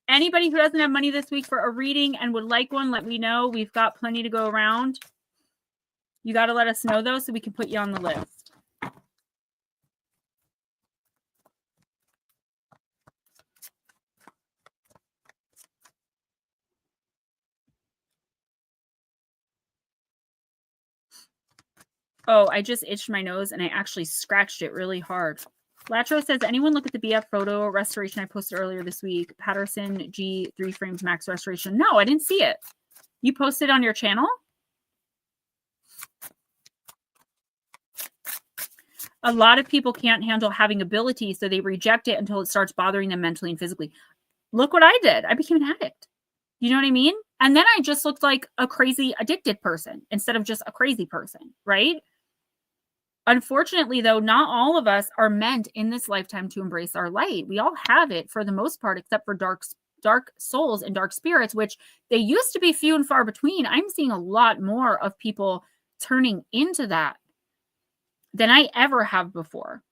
Anybody who doesn't have money this week for a reading and would like one, let me know. We've got plenty to go around. You got to let us know, though, so we can put you on the list. Oh, I just itched my nose and I actually scratched it really hard. Latro says, anyone look at the BF photo restoration I posted earlier this week? Patterson G 3 frames max restoration. No, I didn't see it. You posted on your channel? A lot of people can't handle having ability, so they reject it until it starts bothering them mentally and physically. Look what I did. I became an addict. You know what I mean? And then I just looked like a crazy addicted person instead of just a crazy person, right? Unfortunately, though, not all of us are meant in this lifetime to embrace our light. We all have it for the most part, except for dark souls and dark spirits, which they used to be few and far between. I'm seeing a lot more of people turning into that than I ever have before.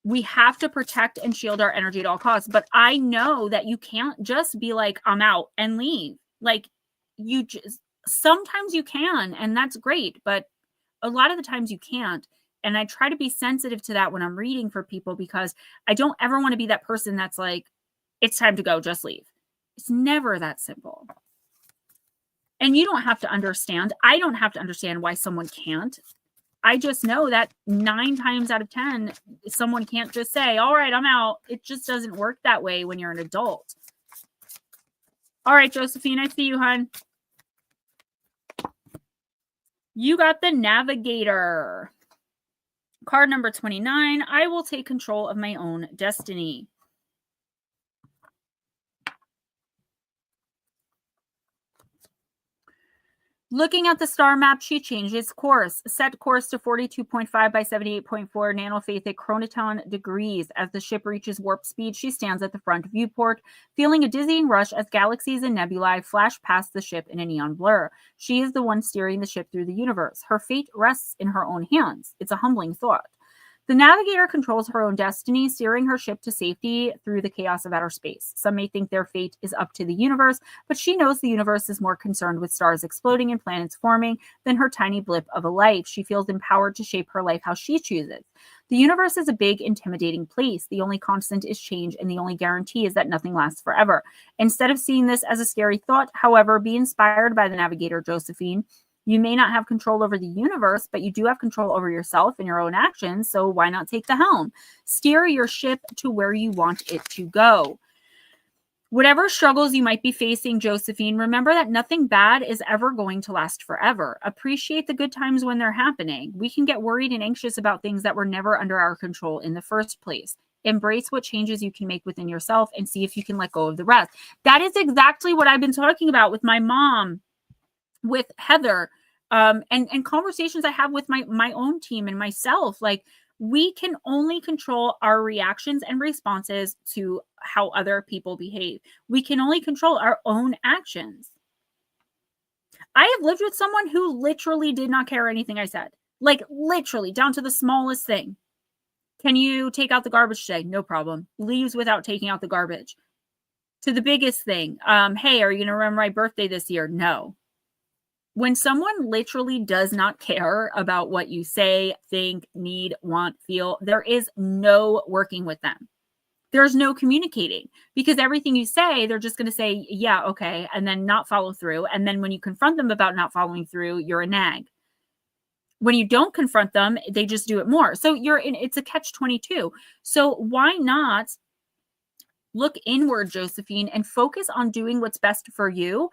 We have to protect and shield our energy at all costs. But I know that you can't just be like, I'm out and leave. Like, you just, sometimes you can, and that's great. But a lot of the times you can't. And I try to be sensitive to that when I'm reading for people, because I don't ever want to be that person that's like, it's time to go, just leave. It's never that simple. And you don't have to understand. I don't have to understand why someone can't. I just know that 9 times out of 10, someone can't just say, all right, I'm out. It just doesn't work that way when you're an adult. All right, Josephine, I see you, hon. You got the Navigator. Card number 29. I will take control of my own destiny. Looking at the star map, she changes course. Set course to 42.5 by 78.4 nanofathic chronoton degrees. As the ship reaches warp speed, she stands at the front viewport, feeling a dizzying rush as galaxies and nebulae flash past the ship in a neon blur. She is the one steering the ship through the universe. Her fate rests in her own hands. It's a humbling thought. The Navigator controls her own destiny, steering her ship to safety through the chaos of outer space. Some may think their fate is up to the universe, but she knows the universe is more concerned with stars exploding and planets forming than her tiny blip of a life. She feels empowered to shape her life how she chooses. The universe is a big, intimidating place. The only constant is change, and the only guarantee is that nothing lasts forever. Instead of seeing this as a scary thought, however, be inspired by the Navigator, Josephine. You may not have control over the universe, but you do have control over yourself and your own actions, so why not take the helm? Steer your ship to where you want it to go. Whatever struggles you might be facing, Josephine, remember that nothing bad is ever going to last forever. Appreciate the good times when they're happening. We can get worried and anxious about things that were never under our control in the first place. Embrace what changes you can make within yourself and see if you can let go of the rest. That is exactly what I've been talking about with my mom, with Heather, and conversations I have with my own team and myself. Like, we can only control our reactions and responses to how other people behave. We can only control our own actions. I have lived with someone who literally did not care anything I said, like literally down to the smallest thing. Can you take out the garbage today? No problem. Leaves without taking out the garbage. To the biggest thing. Hey, are you going to remember my birthday this year? No. When someone literally does not care about what you say, think, need, want, feel, there is no working with them. There's no communicating, because everything you say, they're just going to say, yeah, okay, and then not follow through. And then when you confront them about not following through, you're a nag. When you don't confront them, they just do it more. So it's a catch-22. So why not look inward, Josephine, and focus on doing what's best for you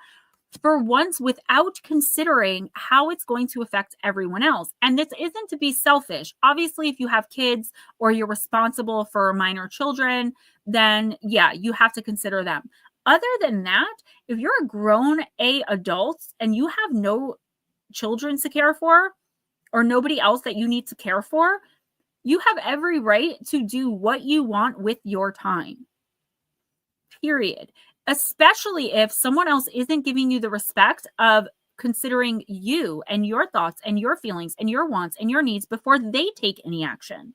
for once, without considering how it's going to affect everyone else. And this isn't to be selfish. Obviously, if you have kids or you're responsible for minor children, then yeah, you have to consider them. Other than that, if you're a grown adult and you have no children to care for, or nobody else that you need to care for, you have every right to do what you want with your time. Period. Especially if someone else isn't giving you the respect of considering you and your thoughts and your feelings and your wants and your needs before they take any action.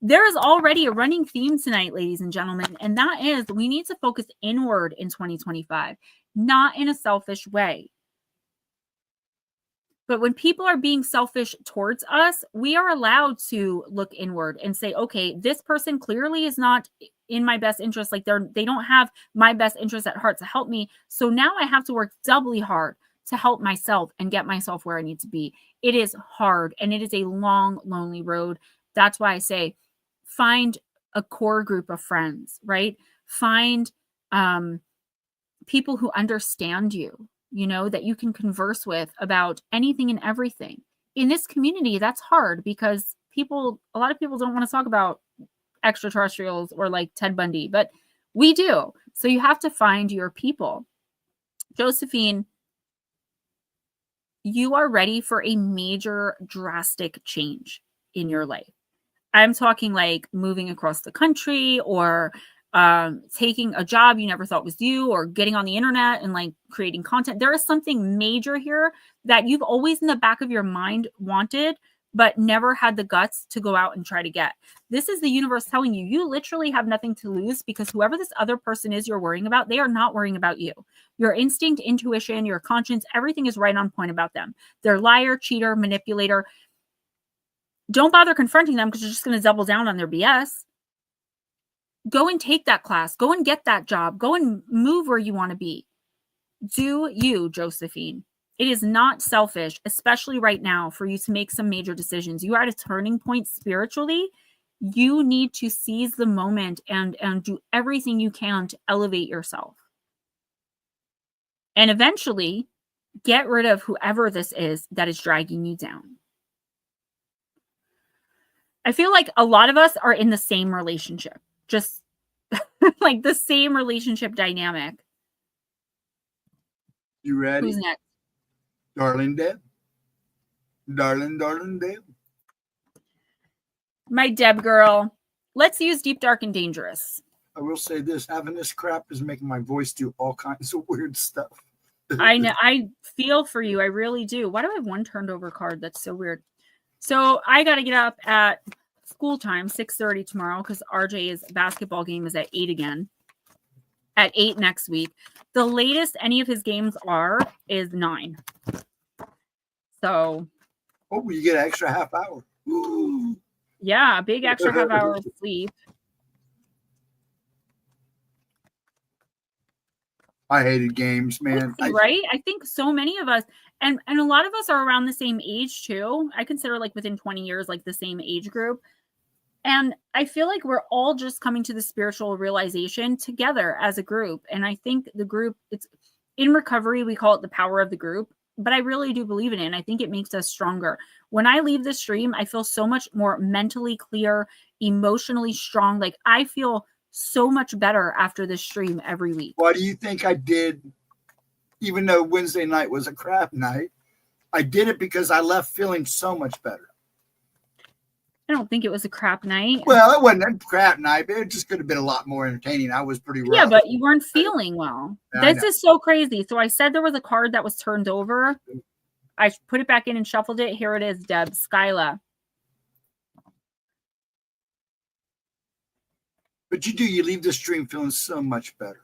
There is already a running theme tonight, ladies and gentlemen, and that is we need to focus inward in 2025, not in a selfish way. But when people are being selfish towards us, we are allowed to look inward and say, okay, this person clearly is not in my best interest. Like they don't have my best interest at heart to help me. So now I have to work doubly hard to help myself and get myself where I need to be. It is hard and it is a long, lonely road. That's why I say find a core group of friends, right? Find people who understand you, that you can converse with about anything and everything. In this community, that's hard because a lot of people don't want to talk about extraterrestrials or like Ted Bundy, but we do. So you have to find your people. Josephine, you are ready for a major drastic change in your life. I'm talking like moving across the country or taking a job you never thought was you, or getting on the internet and like creating content. There is something major here that you've always in the back of your mind wanted, but never had the guts to go out and try to get. This is the universe telling you, you literally have nothing to lose, because whoever this other person is you're worrying about, they are not worrying about you. Your instinct, intuition, your conscience, everything is right on point about them. They're liar, cheater, manipulator. Don't bother confronting them because you're just going to double down on their BS. Go and take that class. Go and get that job. Go and move where you want to be. Do you, Josephine. It is not selfish, especially right now, for you to make some major decisions. You are at a turning point spiritually. You need to seize the moment and do everything you can to elevate yourself. And eventually, get rid of whoever this is that is dragging you down. I feel like a lot of us are in the same relationship. Just like the same relationship dynamic. You ready? Who's next? Darling Deb. Darling Deb. My Deb girl. Let's use Deep, Dark, and Dangerous. I will say this. Having this crap is making my voice do all kinds of weird stuff. I know. I feel for you. I really do. Why do I have one turned over card? That's so weird. So I got to get up at school time, 6:30 tomorrow, because RJ's basketball game is at 8 again. At 8 next week. The latest any of his games are is 9. So. Oh, you get an extra half hour. Ooh. Yeah, a big extra half hour of sleep. I hated games, man. Right? I think so many of us, and a lot of us are around the same age too. I consider like within 20 years, like the same age group. And I feel like we're all just coming to the spiritual realization together as a group. And I think the group, it's in recovery, we call it the power of the group, but I really do believe in it. And I think it makes us stronger. When I leave the stream, I feel so much more mentally clear, emotionally strong. Like I feel so much better after this stream every week. Why do you think I did, even though Wednesday night was a crap night? I did it because I left feeling so much better. I don't think it was a crap night. Well, it wasn't a crap night, but it just could have been a lot more entertaining. I was pretty rough. Yeah, but you weren't feeling well. This is so crazy. So I said there was a card that was turned over. I put it back in and shuffled it. Here it is, Deb. Skyla. But you leave the stream feeling so much better.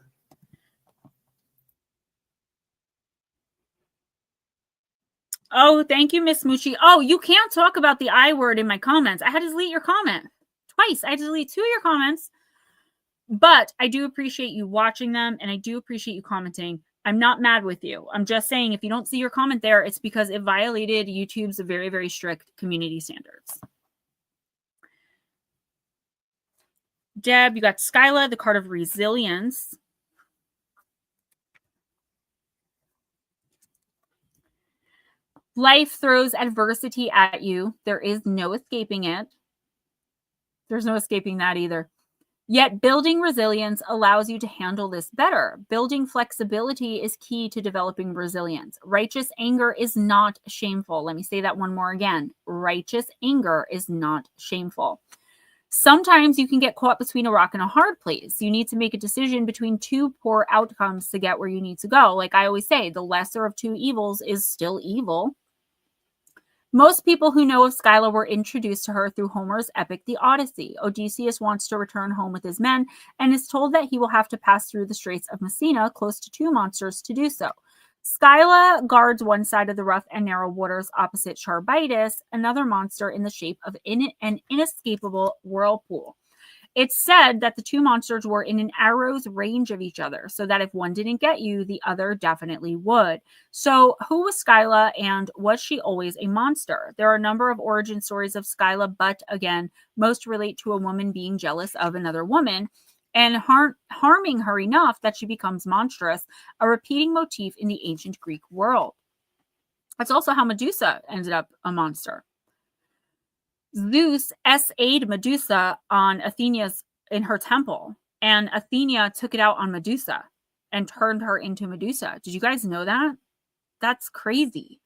Oh, thank you, Miss Moochie. Oh, you can't talk about the I word in my comments. I had to delete your comment twice. I had to delete 2 of your comments. But I do appreciate you watching them, and I do appreciate you commenting. I'm not mad with you. I'm just saying if you don't see your comment there, it's because it violated YouTube's very, very strict community standards. Deb, you got Skyla, the card of resilience. Life throws adversity at you. There is no escaping it. There's no escaping that either. Yet building resilience allows you to handle this better. Building flexibility is key to developing resilience. Righteous anger is not shameful. Let me say that one more again. Righteous anger is not shameful. Sometimes you can get caught between a rock and a hard place. You need to make a decision between two poor outcomes to get where you need to go. Like I always say, the lesser of two evils is still evil. Most people who know of Scylla were introduced to her through Homer's epic The Odyssey. Odysseus wants to return home with his men and is told that he will have to pass through the Straits of Messina, close to two monsters, to do so. Scylla guards one side of the rough and narrow waters opposite Charybdis, another monster in the shape of an inescapable whirlpool. It's said that the two monsters were in an arrow's range of each other, so that if one didn't get you, the other definitely would. So who was Scylla, and was she always a monster? There are a number of origin stories of Scylla, but again, most relate to a woman being jealous of another woman and harming her enough that she becomes monstrous, a repeating motif in the ancient Greek world. That's also how Medusa ended up a monster. Zeus essayed Medusa on Athena's in her temple, and Athena took it out on Medusa and turned her into Medusa. Did you guys know that? That's crazy.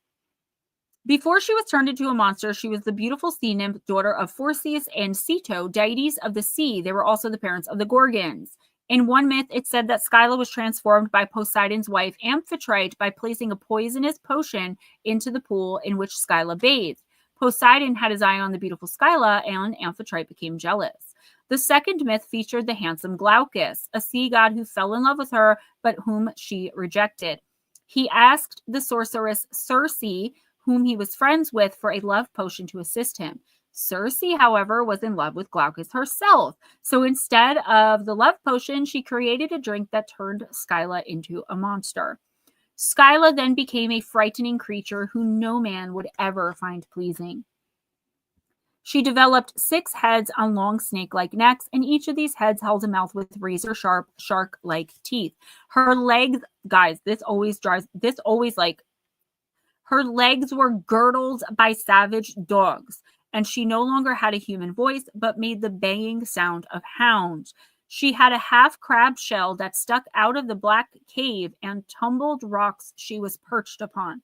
Before she was turned into a monster, she was the beautiful sea nymph, daughter of Phorcys and Ceto, deities of the sea. They were also the parents of the Gorgons. In one myth, it said that Scylla was transformed by Poseidon's wife Amphitrite by placing a poisonous potion into the pool in which Scylla bathed. Poseidon had his eye on the beautiful Scylla, and Amphitrite became jealous. The second myth featured the handsome Glaucus, a sea god who fell in love with her, but whom she rejected. He asked the sorceress Circe, whom he was friends with, for a love potion to assist him. Circe, however, was in love with Glaucus herself. So instead of the love potion, she created a drink that turned Scylla into a monster. Scylla then became a frightening creature who no man would ever find pleasing. She developed 6 heads on long snake-like necks, and each of these heads held a mouth with razor-sharp, shark-like teeth. Her legs, guys, her legs were girdled by savage dogs, and she no longer had a human voice, but made the baying sound of hounds. She had a half-crab shell that stuck out of the black cave and tumbled rocks she was perched upon.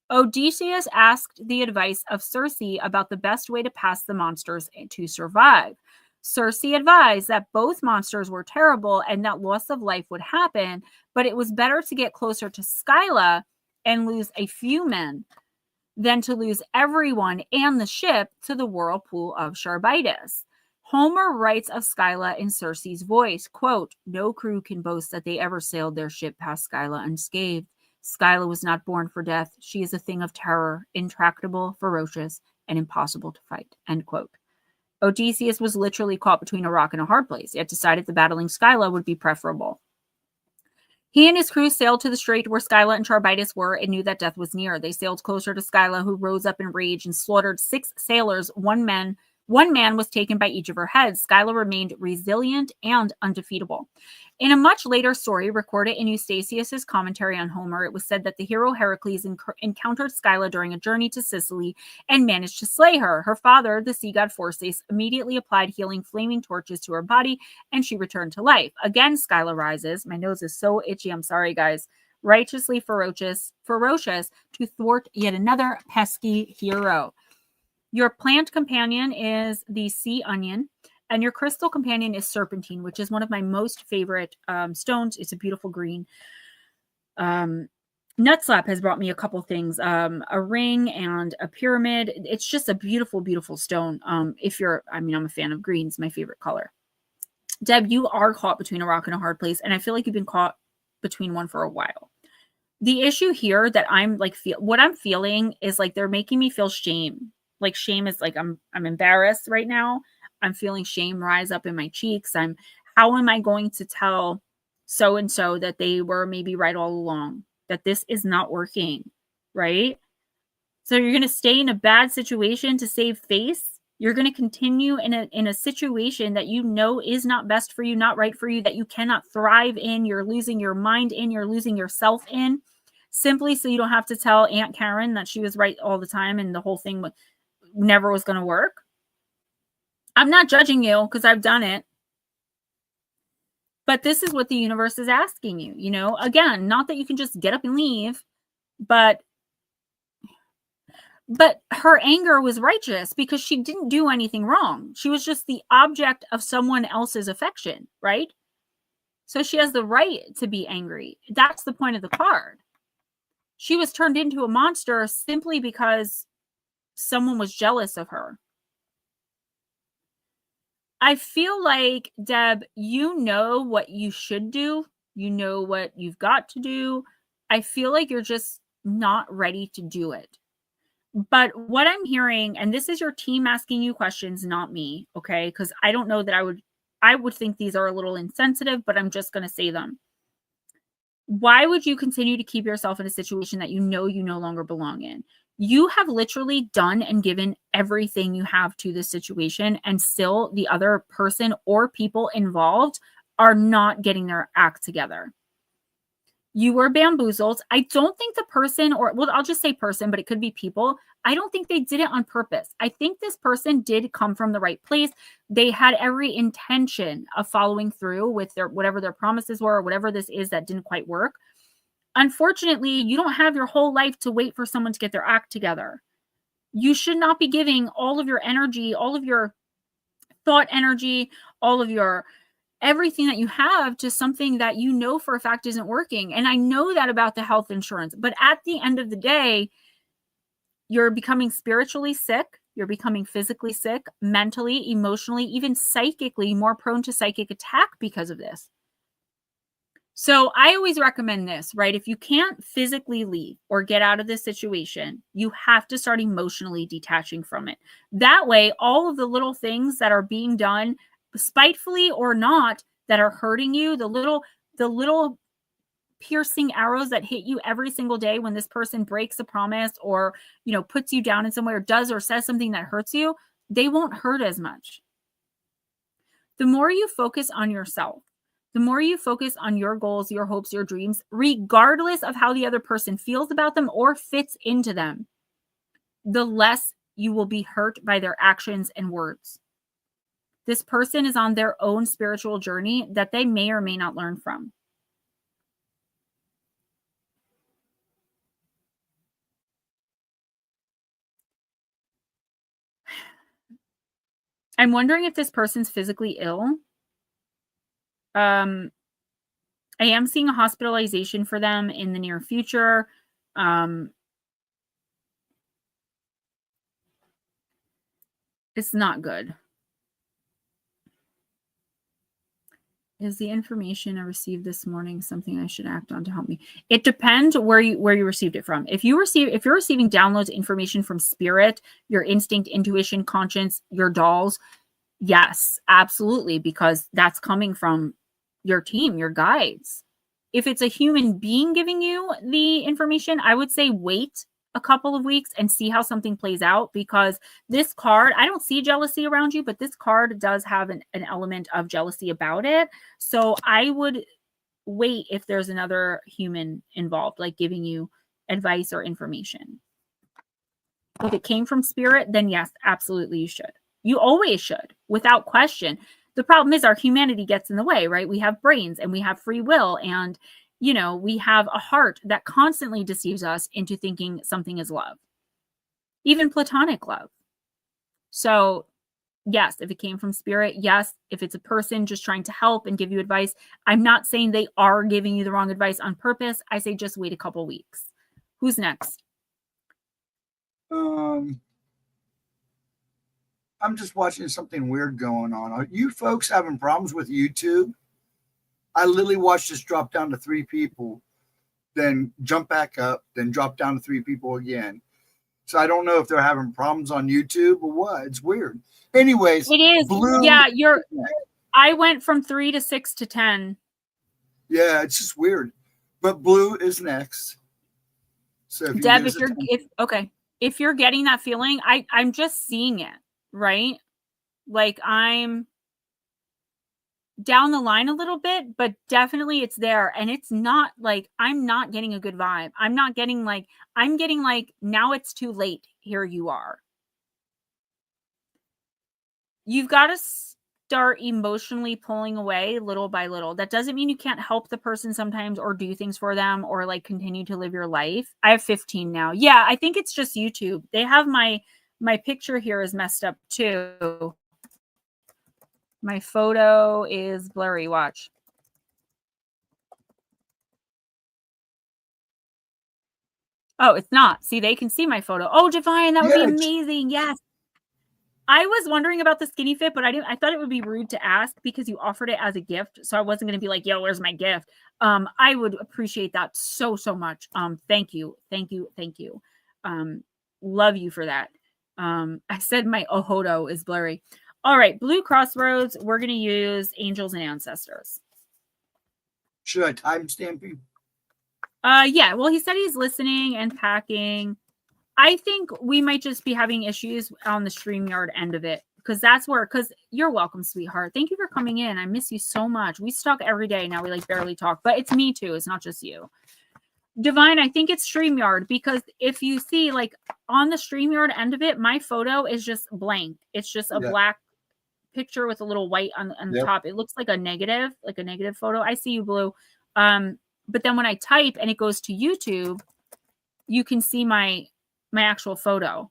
Odysseus asked the advice of Circe about the best way to pass the monsters to survive. Circe advised that both monsters were terrible and that loss of life would happen, but it was better to get closer to Scylla and lose a few men than to lose everyone and the ship to the whirlpool of Charybdis. Homer writes of Scylla in Circe's voice, quote, "No crew can boast that they ever sailed their ship past Scylla unscathed. Scylla was not born for death. She is a thing of terror, intractable, ferocious, and impossible to fight," end quote. Odysseus was literally caught between a rock and a hard place, yet decided that battling Scylla would be preferable. He and his crew sailed to the strait where Scylla and Charybdis were and knew that death was near. They sailed closer to Scylla, who rose up in rage and slaughtered 6 sailors. One man was taken by each of her heads. Scylla remained resilient and undefeatable. In a much later story recorded in Eustathius's commentary on Homer, it was said that the hero Heracles encountered Scylla during a journey to Sicily and managed to slay her. Her father, the sea god Phorcys, immediately applied healing flaming torches to her body, and she returned to life. Again, Scylla rises. My nose is so itchy. I'm sorry, guys. Righteously ferocious to thwart yet another pesky hero. Your plant companion is the sea onion, and your crystal companion is serpentine, which is one of my most favorite stones. It's a beautiful green. Nutslap has brought me a couple things, a ring and a pyramid. It's just a beautiful, beautiful stone. I'm a fan of greens, my favorite color. Deb, you are caught between a rock and a hard place, and I feel like you've been caught between one for a while. The issue here that what I'm feeling is like they're making me feel shame. Like shame is like I'm embarrassed right now. I'm feeling shame rise up in my cheeks. How am I going to tell so and so that they were maybe right all along, that this is not working, right? So you're going to stay in a bad situation to save face. You're going to continue in a situation that you know is not best for you, not right for you, that you cannot thrive in. You're losing your mind in. You're losing yourself in, simply so you don't have to tell Aunt Karen that she was right all the time and the whole thing never was going to work. I'm not judging you because I've done it. But this is what the universe is asking you, you know, again, not that you can just get up and leave, but her anger was righteous because she didn't do anything wrong. She was just the object of someone else's affection, right? So she has the right to be angry. That's the point of the card. She was turned into a monster simply because someone was jealous of her. I feel like, Deb, you know what you should do. You know what you've got to do. I feel like you're just not ready to do it. But what I'm hearing, and this is your team asking you questions, not me, okay? Because I don't know that I would think these are a little insensitive, but I'm just going to say them. Why would you continue to keep yourself in a situation that you know you no longer belong in? You have literally done and given everything you have to this situation, and still the other person or people involved are not getting their act together. You were bamboozled. I don't think the person, or well, I'll just say person, but it could be people. I don't think they did it on purpose. I think this person did come from the right place. They had every intention of following through with their whatever their promises were, or whatever this is that didn't quite work. Unfortunately, you don't have your whole life to wait for someone to get their act together. You should not be giving all of your energy, all of your thought energy, all of your everything that you have to something that you know for a fact isn't working. And I know that about the health insurance, but at the end of the day, you're becoming spiritually sick. You're becoming physically sick, mentally, emotionally, even psychically more prone to psychic attack because of this. So I always recommend this, right? If you can't physically leave or get out of this situation, you have to start emotionally detaching from it. That way, all of the little things that are being done, spitefully or not, that are hurting you, the little piercing arrows that hit you every single day when this person breaks a promise or, you know, puts you down in some way or does or says something that hurts you, they won't hurt as much. The more you focus on yourself, the more you focus on your goals, your hopes, your dreams, regardless of how the other person feels about them or fits into them, the less you will be hurt by their actions and words. This person is on their own spiritual journey that they may or may not learn from. I'm wondering if this person's physically ill. I am seeing a hospitalization for them in the near future. It's not good. Is the information I received this morning something I should act on to help me? It depends where you received it from. If you're receiving downloads, information from spirit, your instinct, intuition, conscience, your dolls, yes, absolutely, because that's coming from your team, your guides. If it's a human being giving you the information, I would say wait a couple of weeks and see how something plays out, because this card, I don't see jealousy around you, but this card does have an element of jealousy about it. So I would wait if there's another human involved, like giving you advice or information. If it came from spirit, then yes, absolutely you should. You always should, without question. The problem is our humanity gets in the way, right? We have brains and we have free will, and you know, we have a heart that constantly deceives us into thinking something is love, even platonic love. So yes, if it came from spirit, yes. If it's a person just trying to help and give you advice, I'm not saying they are giving you the wrong advice on purpose. I say just wait a couple weeks. Who's next? I'm just watching something weird going on. Are you folks having problems with YouTube? I literally watched this drop down to 3 people, then jump back up, then drop down to 3 people again. So I don't know if they're having problems on YouTube or what. It's weird. Anyways, it is. Blue. Yeah, I went from 3 to 6 to 10. Yeah, it's just weird. But Blue is next. So if Deb, if you're getting that feeling, I'm just seeing it, right? Like I'm down the line a little bit, but definitely it's there. And it's not like, I'm not getting a good vibe. I'm getting like, now it's too late. Here you are. You've got to start emotionally pulling away little by little. That doesn't mean you can't help the person sometimes or do things for them or like continue to live your life. I have 15 now. Yeah, I think it's just YouTube. They have my picture here is messed up too. My photo is blurry. Watch. Oh, it's not. See, they can see my photo. Oh, Divine, that would be amazing. Yes. I was wondering about the skinny fit, but I thought it would be rude to ask because you offered it as a gift. So I wasn't going to be like, yo, where's my gift? I would appreciate that so much. Thank you. Love you for that. I said my Ohodo is blurry. All right. Blue Crossroads. We're going to use Angels and Ancestors. Should I timestamp you? Yeah. Well, he said he's listening and packing. I think we might just be having issues on the StreamYard end of it because you're welcome, sweetheart. Thank you for coming in. I miss you so much. We talk every day. Now we like barely talk, but it's me too. It's not just you. Divine, I think it's StreamYard because if you see like on the StreamYard end of it, my photo is just blank. It's just a black picture with a little white on the top. It looks like a negative photo. I see you, Blue. But then when I type and it goes to YouTube, you can see my actual photo.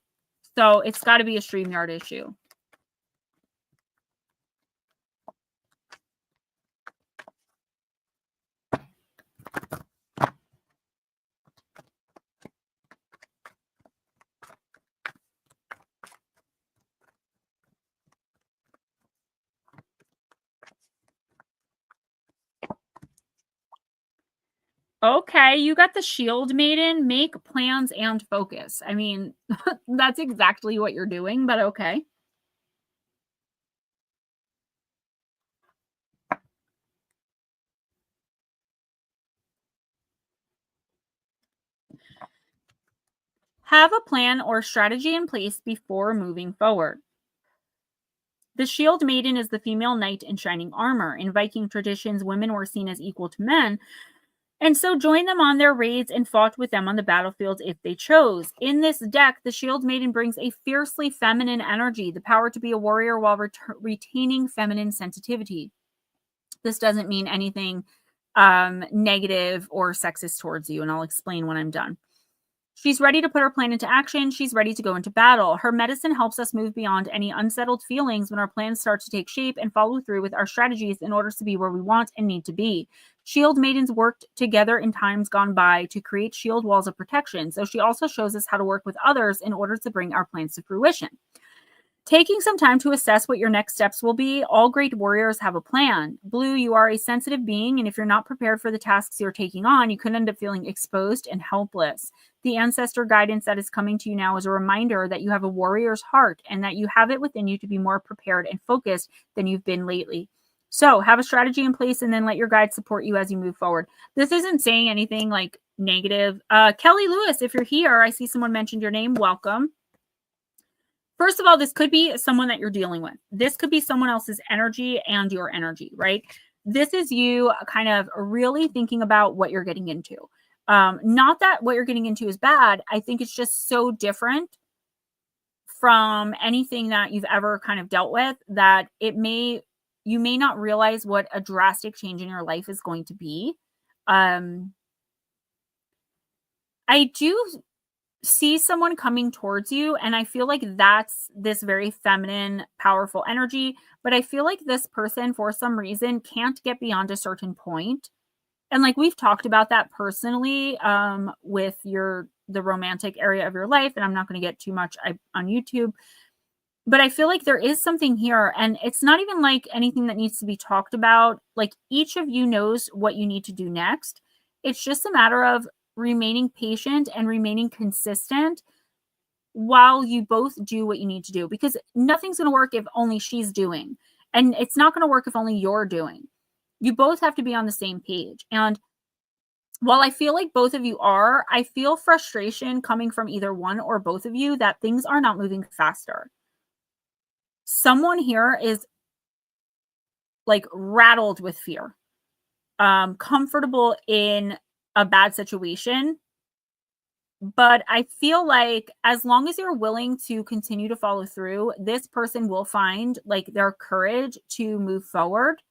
So it's got to be a StreamYard issue. Okay, you got the Shield Maiden, make plans and focus. I mean, that's exactly what you're doing, but okay. Have a plan or strategy in place before moving forward. The Shield Maiden is the female knight in shining armor. In Viking traditions, women were seen as equal to men, and so joined them on their raids and fought with them on the battlefield if they chose. In this deck, the Shield Maiden brings a fiercely feminine energy, the power to be a warrior while retaining feminine sensitivity. This doesn't mean anything negative or sexist towards you, and I'll explain when I'm done. She's ready to put her plan into action. She's ready to go into battle. Her medicine helps us move beyond any unsettled feelings when our plans start to take shape and follow through with our strategies in order to be where we want and need to be. Shield Maidens worked together in times gone by to create shield walls of protection, so she also shows us how to work with others in order to bring our plans to fruition. Taking some time to assess what your next steps will be. All great warriors have a plan. Blue, you are a sensitive being, and if you're not prepared for the tasks you're taking on, you could end up feeling exposed and helpless. The ancestor guidance that is coming to you now is a reminder that you have a warrior's heart and that you have it within you to be more prepared and focused than you've been lately. So have a strategy in place and then let your guide support you as you move forward. This isn't saying anything like negative. Kelly Lewis, if you're here, I see someone mentioned your name. Welcome. First of all, this could be someone that you're dealing with. This could be someone else's energy and your energy, right? This is you kind of really thinking about what you're getting into. Not that what you're getting into is bad. I think it's just so different from anything that you've ever kind of dealt with that you may not realize what a drastic change in your life is going to be. I do see someone coming towards you, and I feel like that's this very feminine, powerful energy, but I feel like this person, for some reason, can't get beyond a certain point. And like we've talked about that personally with the romantic area of your life, and I'm not going to get too much on YouTube, but I feel like there is something here, and it's not even like anything that needs to be talked about. Like each of you knows what you need to do next. It's just a matter of remaining patient and remaining consistent while you both do what you need to do, because nothing's going to work if only she's doing, and it's not going to work if only you're doing. You both have to be on the same page. And while I feel like both of you are, I feel frustration coming from either one or both of you that things are not moving faster. Someone here is like rattled with fear, comfortable in a bad situation, But I feel like as long as you're willing to continue to follow through, this person will find like their courage to move forward.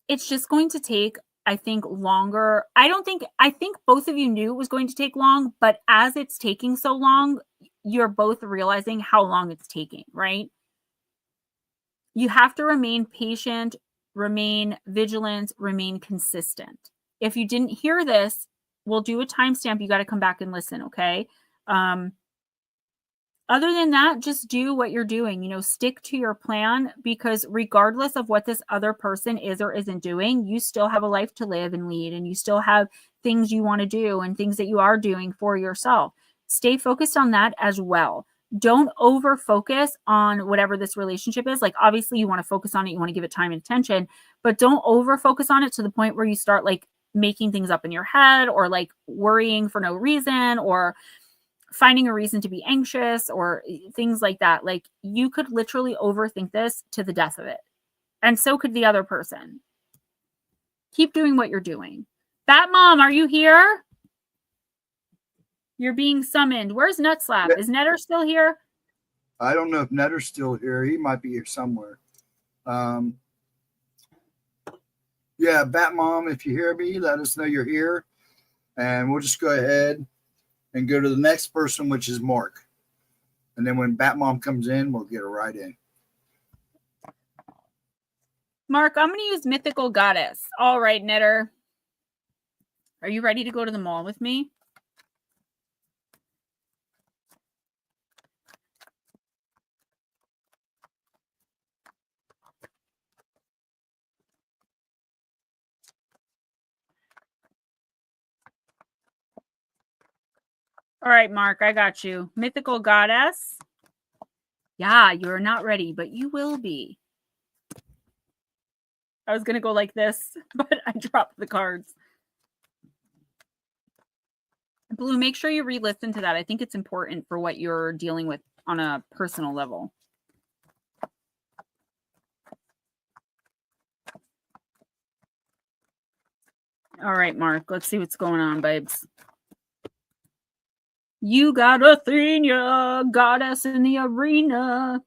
It's just going to take, I think, longer. I think both of you knew it was going to take long, but as it's taking so long, you're both realizing how long it's taking, right? You have to remain patient, remain vigilant, remain consistent. If you didn't hear this, we'll do a timestamp. You got to come back and listen, okay? Other than that, just do what you're doing. Stick to your plan, because regardless of what this other person is or isn't doing, you still have a life to live and lead, and you still have things you want to do and things that you are doing for yourself. Stay focused on that as well. Don't over focus on whatever this relationship is. Like, obviously you want to focus on it. You want to give it time and attention, but don't over focus on it to the point where you start like making things up in your head, or like worrying for no reason, or finding a reason to be anxious, or things like that. Like, you could literally overthink this to the death of it. And so could the other person. Keep doing what you're doing. Bat Mom, are you here? You're being summoned. Where's Nutslap? Is Netter still here? I don't know if Netter's still here. He might be here somewhere. Yeah, Bat Mom, if you hear me, let us know you're here. And we'll just go ahead and go to the next person, which is Mark. And then when Bat Mom comes in, we'll get her right in. Mark, I'm going to use Mythical Goddess. All right, Netter. Are you ready to go to the mall with me? All right, Mark, I got you. Mythical Goddess. Yeah, you're not ready, but you will be. I was going to go like this, but I dropped the cards. Blue, make sure you re-listen to that. I think it's important for what you're dealing with on a personal level. All right, Mark, let's see what's going on, babes. You got Athena, goddess in the arena.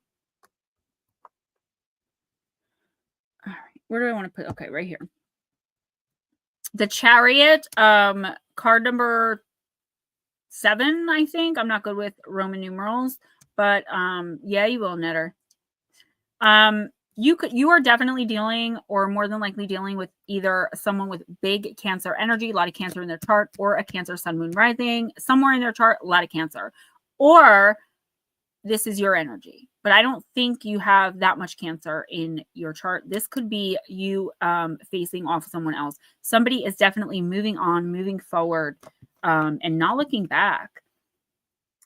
All right, where do I want to put? Okay, right here. The Chariot, card number 7, I think. I'm not good with Roman numerals, but yeah, you will, Netter. You are definitely dealing, or more than likely dealing, with either someone with big Cancer energy, a lot of Cancer in their chart, or a Cancer Sun Moon Rising somewhere in their chart, a lot of Cancer, or this is your energy. But I don't think you have that much Cancer in your chart. This could be you facing off someone else. Somebody is definitely moving on, moving forward, and not looking back.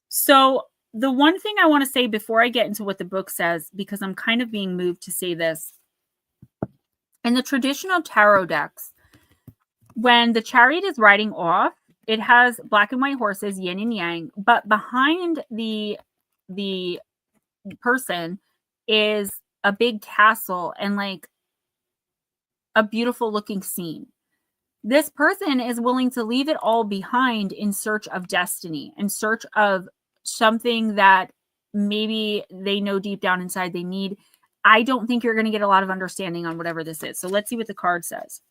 So the one thing I want to say before I get into what the book says, because I'm kind of being moved to say this, in the traditional tarot decks, when the Chariot is riding off, it has black and white horses, yin and yang, but behind the person is a big castle and like a beautiful looking scene. This person is willing to leave it all behind in search of destiny, in search of something that maybe they know deep down inside they need. I don't think you're going to get a lot of understanding on whatever this is. So let's see what the card says.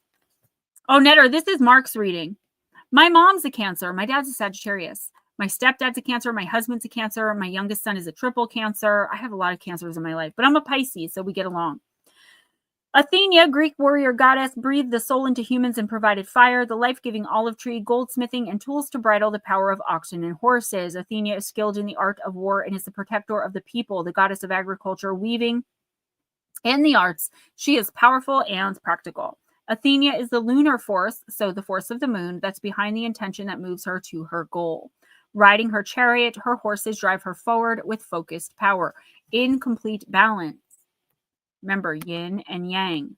Oh, Netter, this is Mark's reading. My mom's a Cancer. My dad's a Sagittarius. My stepdad's a Cancer. My husband's a Cancer. My youngest son is a triple Cancer. I have a lot of Cancers in my life, but I'm a Pisces, so we get along. Athena, Greek warrior goddess, breathed the soul into humans and provided fire, the life-giving olive tree, goldsmithing, and tools to bridle the power of oxen and horses. Athena is skilled in the art of war and is the protector of the people, the goddess of agriculture, weaving, and the arts. She is powerful and practical. Athena is the lunar force, so the force of the moon, that's behind the intention that moves her to her goal. Riding her chariot, her horses drive her forward with focused power, in complete balance. Remember, yin and yang.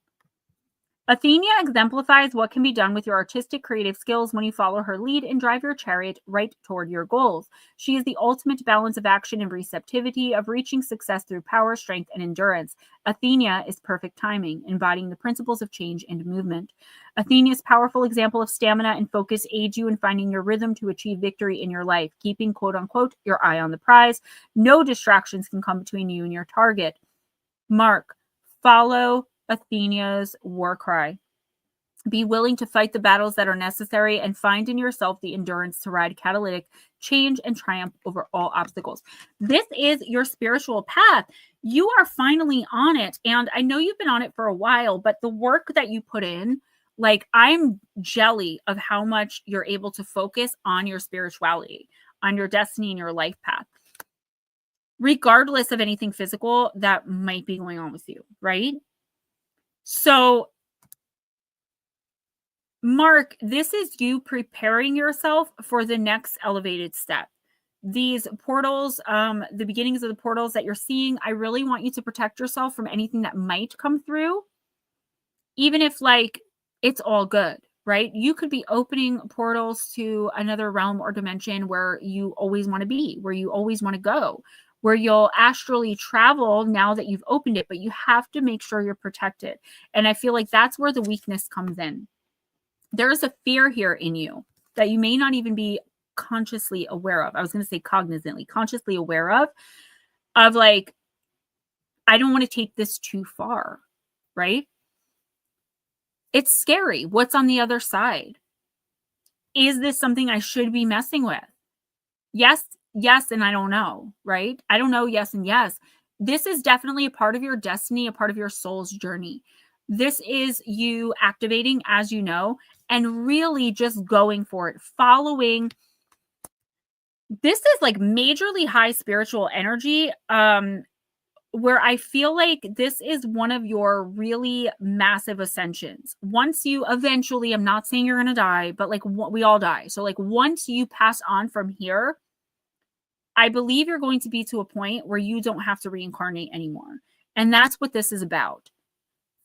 Athena exemplifies what can be done with your artistic creative skills when you follow her lead and drive your chariot right toward your goals. She is the ultimate balance of action and receptivity, of reaching success through power, strength, and endurance. Athena is perfect timing, embodying the principles of change and movement. Athena's powerful example of stamina and focus aids you in finding your rhythm to achieve victory in your life, keeping, quote unquote, your eye on the prize. No distractions can come between you and your target. Mark, follow Athena's war cry. Be willing to fight the battles that are necessary and find in yourself the endurance to ride catalytic change and triumph over all obstacles. This is your spiritual path. You are finally on it. And I know you've been on it for a while, but the work that you put in, like, I'm jelly of how much you're able to focus on your spirituality, on your destiny and your life path, regardless of anything physical that might be going on with you, right? So, Mark, this is you preparing yourself for the next elevated step. These portals, the beginnings of the portals that you're seeing, I really want you to protect yourself from anything that might come through, even if, like, it's all good, right? You could be opening portals to another realm or dimension where you always want to be, where you always want to go, where you'll astrally travel now that you've opened it, but you have to make sure you're protected. And I feel like that's where the weakness comes in. There's a fear here in you that you may not even be consciously aware of. I was going to say cognizantly, consciously aware of like, I don't want to take this too far, right? It's scary. What's on the other side? Is this something I should be messing with? Yes, and I don't know, right? I don't know, yes, and yes. This is definitely a part of your destiny, a part of your soul's journey. This is you activating, as you know, and really just going for it, following. This is like majorly high spiritual energy, where I feel like this is one of your really massive ascensions. Once you eventually, I'm not saying you're going to die, but like we all die. So like once you pass on from here, I believe you're going to be to a point where you don't have to reincarnate anymore. And that's what this is about.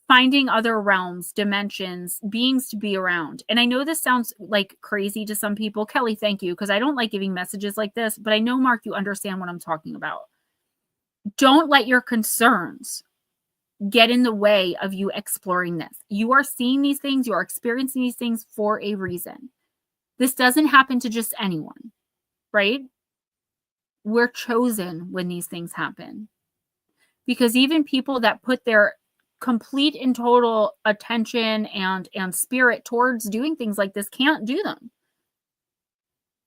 Finding other realms, dimensions, beings to be around. And I know this sounds like crazy to some people. Kelly, thank you, because I don't like giving messages like this, but I know, Mark, you understand what I'm talking about. Don't let your concerns get in the way of you exploring this. You are seeing these things, you are experiencing these things for a reason. This doesn't happen to just anyone, right? We're chosen when these things happen. Because even people that put their complete and total attention and spirit towards doing things like this can't do them.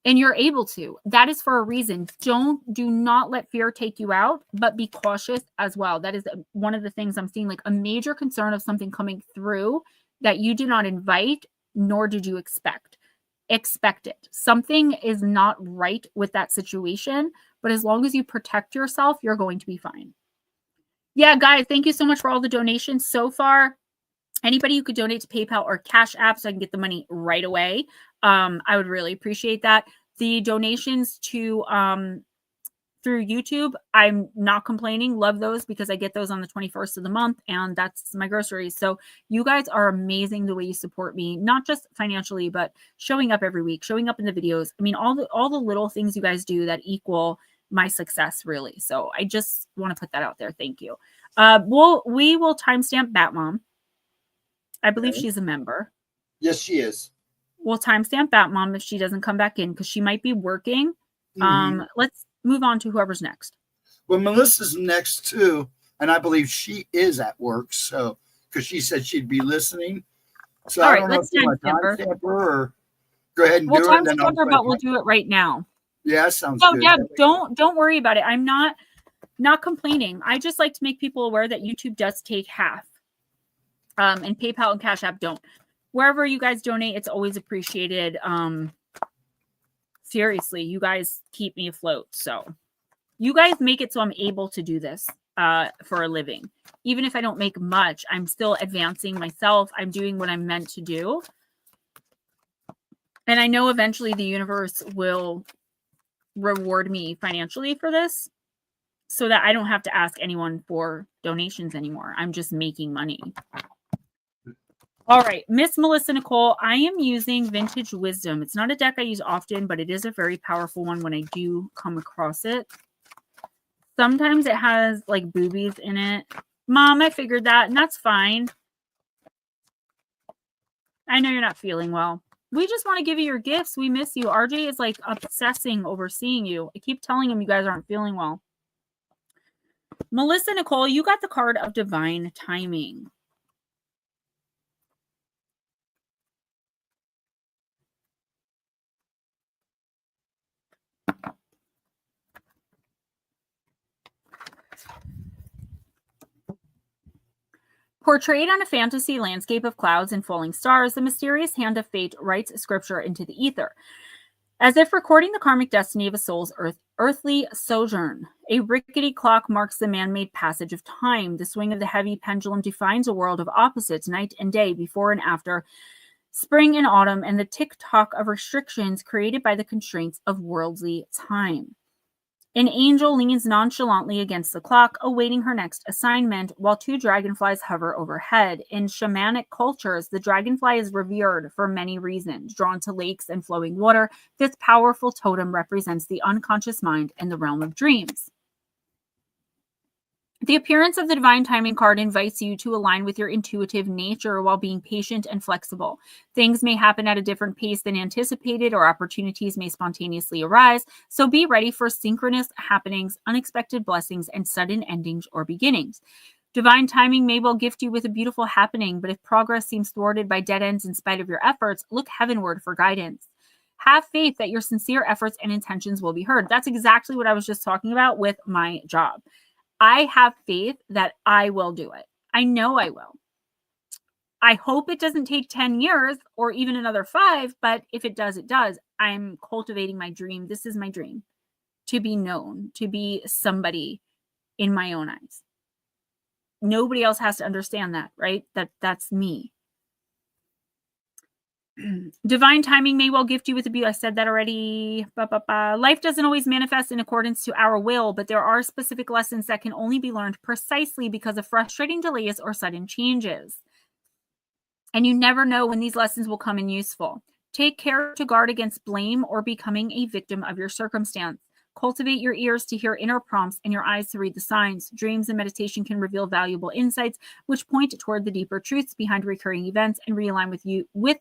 And you're able to. That is for a reason. Do not let fear take you out, but be cautious as well. That is one of the things I'm seeing, like a major concern of something coming through that you did not invite, nor did you expect. Expect it. Something is not right with that situation, but as long as you protect yourself, you're going to be fine. Yeah, guys, thank you so much for all the donations so far. Anybody who could donate to PayPal or Cash App so I can get the money right away, I would really appreciate that. The donations to through YouTube, I'm not complaining. Love those because I get those on the 21st of the month, and that's my groceries. So you guys are amazing the way you support me, not just financially, but showing up every week, showing up in the videos. I mean, all the little things you guys do that equal my success, really. So I just want to put that out there. Thank you. We will timestamp Batmom. I believe she's a member. Yes, she is. We'll timestamp Batmom if she doesn't come back in because she might be working. Let's move on to whoever's next. Well, Melissa's next too, and I believe she is at work. So, because she said she'd be listening. So all I right, don't know if you want to timestamp her or go ahead and do it. We'll timestamp her, but we'll do it right now. Yeah, sounds good. Yeah, don't worry about it. I'm not complaining. I just like to make people aware that YouTube does take half. And PayPal and Cash App don't. Wherever you guys donate, it's always appreciated. Seriously, you guys keep me afloat. So you guys make it so I'm able to do this for a living. Even if I don't make much, I'm still advancing myself. I'm doing what I'm meant to do. And I know eventually the universe will reward me financially for this so that I don't have to ask anyone for donations anymore. I'm just making money. All right, Miss Melissa Nicole, I am using Vintage Wisdom. It's not a deck I use often, but it is a very powerful one when I do come across it. Sometimes it has like boobies in it. Mom, I figured that, and that's fine. I know you're not feeling well. We just want to give you your gifts. We miss you. RJ is like obsessing over seeing you. I keep telling him you guys aren't feeling well. Melissa Nicole, you got the card of divine timing. Portrayed on a fantasy landscape of clouds and falling stars, the mysterious hand of fate writes scripture into the ether, as if recording the karmic destiny of a soul's earthly sojourn. A rickety clock marks the man-made passage of time. The swing of the heavy pendulum defines a world of opposites, night and day, before and after, spring and autumn, and the tick-tock of restrictions created by the constraints of worldly time. An angel leans nonchalantly against the clock, awaiting her next assignment, while two dragonflies hover overhead. In shamanic cultures, the dragonfly is revered for many reasons. Drawn to lakes and flowing water, this powerful totem represents the unconscious mind and the realm of dreams. The appearance of the divine timing card invites you to align with your intuitive nature while being patient and flexible. Things may happen at a different pace than anticipated, or opportunities may spontaneously arise, so be ready for synchronous happenings, unexpected blessings, and sudden endings or beginnings. Divine timing may well gift you with a beautiful happening, but if progress seems thwarted by dead ends in spite of your efforts, look heavenward for guidance. Have faith that your sincere efforts and intentions will be heard. That's exactly what I was just talking about with my job. I have faith that I will do it. I know I will. I hope it doesn't take 10 years or even another 5, but if it does, it does. I'm cultivating my dream. This is my dream, to be known, to be somebody in my own eyes. Nobody else has to understand that, right? That's me. Divine timing may well gift you with a beauty. I said that already. Life doesn't always manifest in accordance to our will, but there are specific lessons that can only be learned precisely because of frustrating delays or sudden changes. And you never know when these lessons will come in useful. Take care to guard against blame or becoming a victim of your circumstance. Cultivate your ears to hear inner prompts and your eyes to read the signs. Dreams and meditation can reveal valuable insights which point toward the deeper truths behind recurring events and realign you with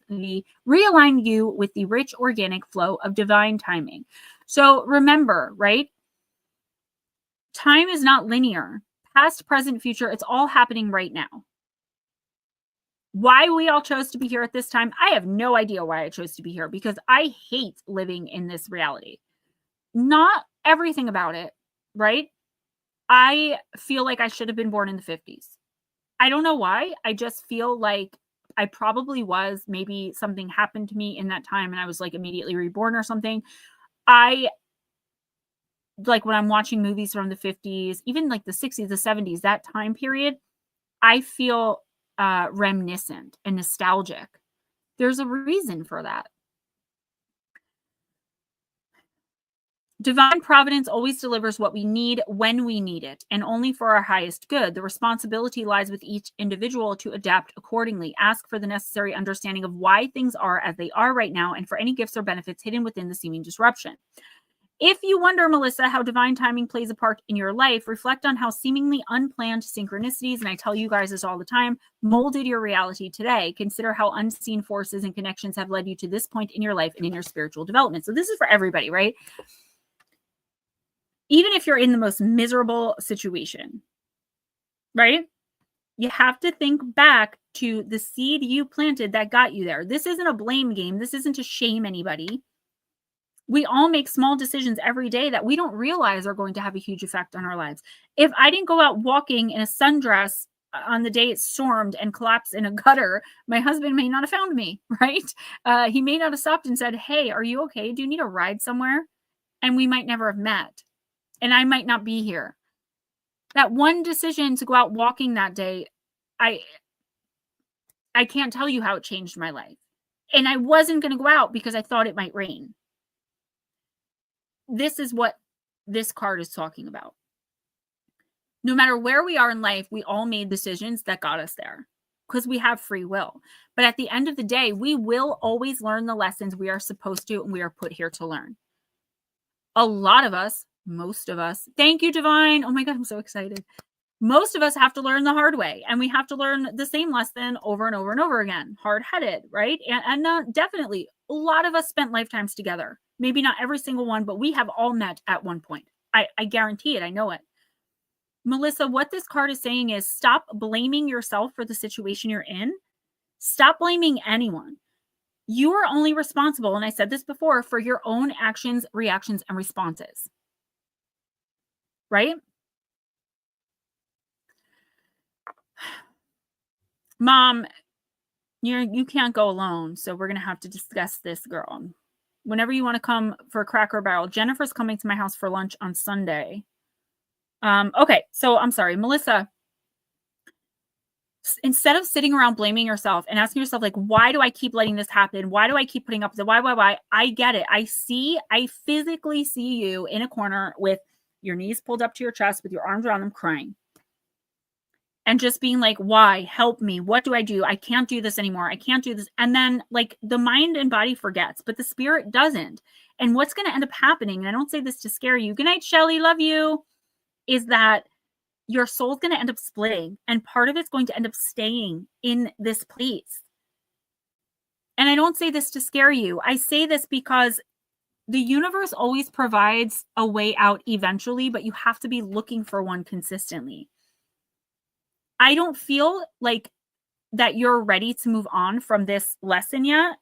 the rich organic flow of divine timing. So remember, right? Time is not linear. Past, present, future, it's all happening right now. Why we all chose to be here at this time, I have no idea why I chose to be here, because I hate living in this reality. Not everything about it, right? I feel like I should have been born in the 50s. I don't know why. I just feel like I probably was. Maybe something happened to me in that time and I was like immediately reborn or something. I like when I'm watching movies from the 50s, even like the 60s, the 70s, that time period, I feel reminiscent and nostalgic. There's a reason for that. Divine providence always delivers what we need when we need it, and only for our highest good. The responsibility lies with each individual to adapt accordingly. Ask for the necessary understanding of why things are as they are right now, and for any gifts or benefits hidden within the seeming disruption. If you wonder, Melissa, how divine timing plays a part in your life, reflect on how seemingly unplanned synchronicities, and I tell you guys this all the time, molded your reality today. Consider how unseen forces and connections have led you to this point in your life and in your spiritual development. So this is for everybody, right? Even if you're in the most miserable situation, right? You have to think back to the seed you planted that got you there. This isn't a blame game. This isn't to shame anybody. We all make small decisions every day that we don't realize are going to have a huge effect on our lives. If I didn't go out walking in a sundress on the day it stormed and collapsed in a gutter, my husband may not have found me, right? He may not have stopped and said, "Hey, are you okay? Do you need a ride somewhere?" And we might never have met. And I might not be here. That one decision to go out walking that day, I can't tell you how it changed my life. And I wasn't going to go out because I thought it might rain. This is what this card is talking about. No matter where we are in life, we all made decisions that got us there. because we have free will. But at the end of the day, we will always learn the lessons we are supposed to and we are put here to learn. A lot of us, most of us, thank you, Divine. Oh my God, I'm so excited. Most of us have to learn the hard way, and we have to learn the same lesson over and over and over again. Hard-headed, right? And definitely, a lot of us spent lifetimes together. Maybe not every single one, but we have all met at one point. I guarantee it. I know it. Melissa, what this card is saying is stop blaming yourself for the situation you're in. Stop blaming anyone. You are only responsible, and I said this before, for your own actions, reactions, and responses. Right? Mom, you can't go alone, so we're going to have to discuss this, girl. Whenever you want to come for Cracker Barrel, Jennifer's coming to my house for lunch on Sunday. Okay, so I'm sorry, Melissa. Instead of sitting around blaming yourself and asking yourself, like, why do I keep letting this happen? Why do I keep putting up with it? Why? I get it. I physically see you in a corner with your knees pulled up to your chest with your arms around them crying. And just being like, why? Help me. What do? I can't do this anymore. I can't do this. And then like the mind and body forgets, but the spirit doesn't. And what's going to end up happening, and I don't say this to scare you. Good night, Shelly. Love you. Is that your soul's going to end up splitting, and part of it's going to end up staying in this place. And I don't say this to scare you. I say this because the universe always provides a way out eventually, but you have to be looking for one consistently. I don't feel like that you're ready to move on from this lesson yet,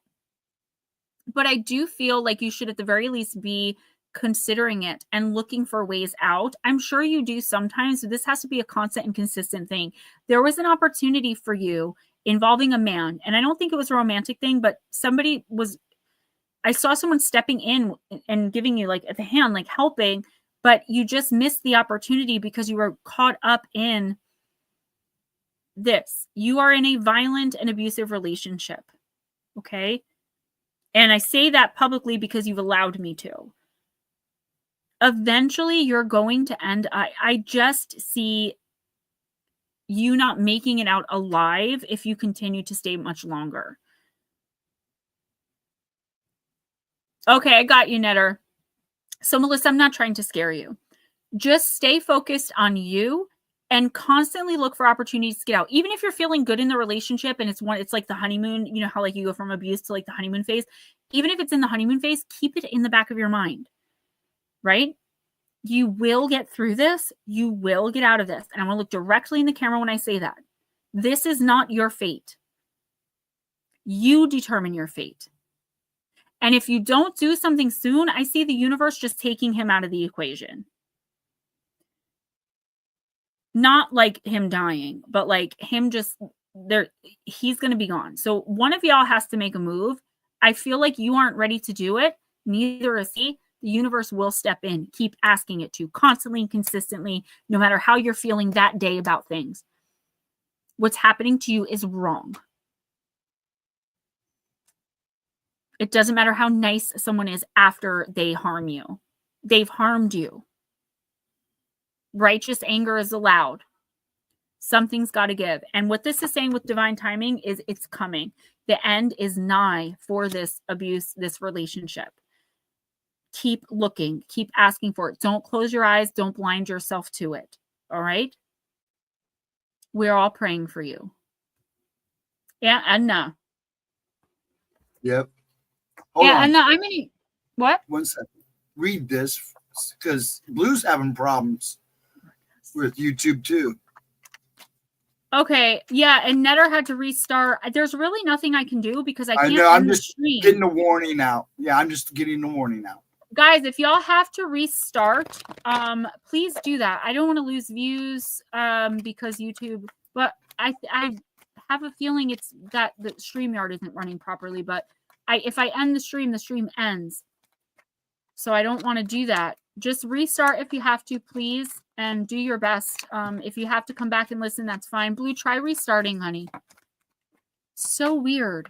but I do feel like you should at the very least be considering it and looking for ways out. I'm sure you do sometimes, but this has to be a constant and consistent thing. There was an opportunity for you involving a man, and I don't think it was a romantic thing, but I saw someone stepping in and giving you like the hand, like helping, but you just missed the opportunity because you were caught up in this. You are in a violent and abusive relationship. Okay. And I say that publicly because you've allowed me to. Eventually you're going to end. I just see you not making it out alive if you continue to stay much longer. Okay. I got you, Netter. So Melissa, I'm not trying to scare you. Just stay focused on you and constantly look for opportunities to get out. Even if you're feeling good in the relationship and it's like the honeymoon, you know how like you go from abuse to like the honeymoon phase. Even if it's in the honeymoon phase, keep it in the back of your mind, right? You will get through this. You will get out of this. And I want to look directly in the camera when I say that. This is not your fate. You determine your fate. And if you don't do something soon, I see the universe just taking him out of the equation. Not like him dying, but like him just there. He's going to be gone. So one of y'all has to make a move. I feel like you aren't ready to do it. Neither is he. The universe will step in. Keep asking it to constantly and consistently, no matter how you're feeling that day about things. What's happening to you is wrong. It doesn't matter how nice someone is after they harm you. They've harmed you. Righteous anger is allowed. Something's got to give. And what this is saying with divine timing is it's coming. The end is nigh for this abuse, this relationship. Keep looking. Keep asking for it. Don't close your eyes. Don't blind yourself to it. All right? We're all praying for you. Yeah, Anna. Yep. Yeah, Anna, I mean, what? 1 second. Read this because Blue's having problems with YouTube too. Okay, yeah, and Netter had to restart. There's really nothing I can do because I can't. I know. I'm just getting the warning out. Yeah, I'm just getting the warning out. Guys, if y'all have to restart, please do that. I don't want to lose views because YouTube, but I have a feeling it's that the StreamYard isn't running properly. But if I end the stream ends. So I don't want to do that. Just restart if you have to, please, and do your best. If you have to come back and listen, that's fine. Blue, try restarting, honey. So weird.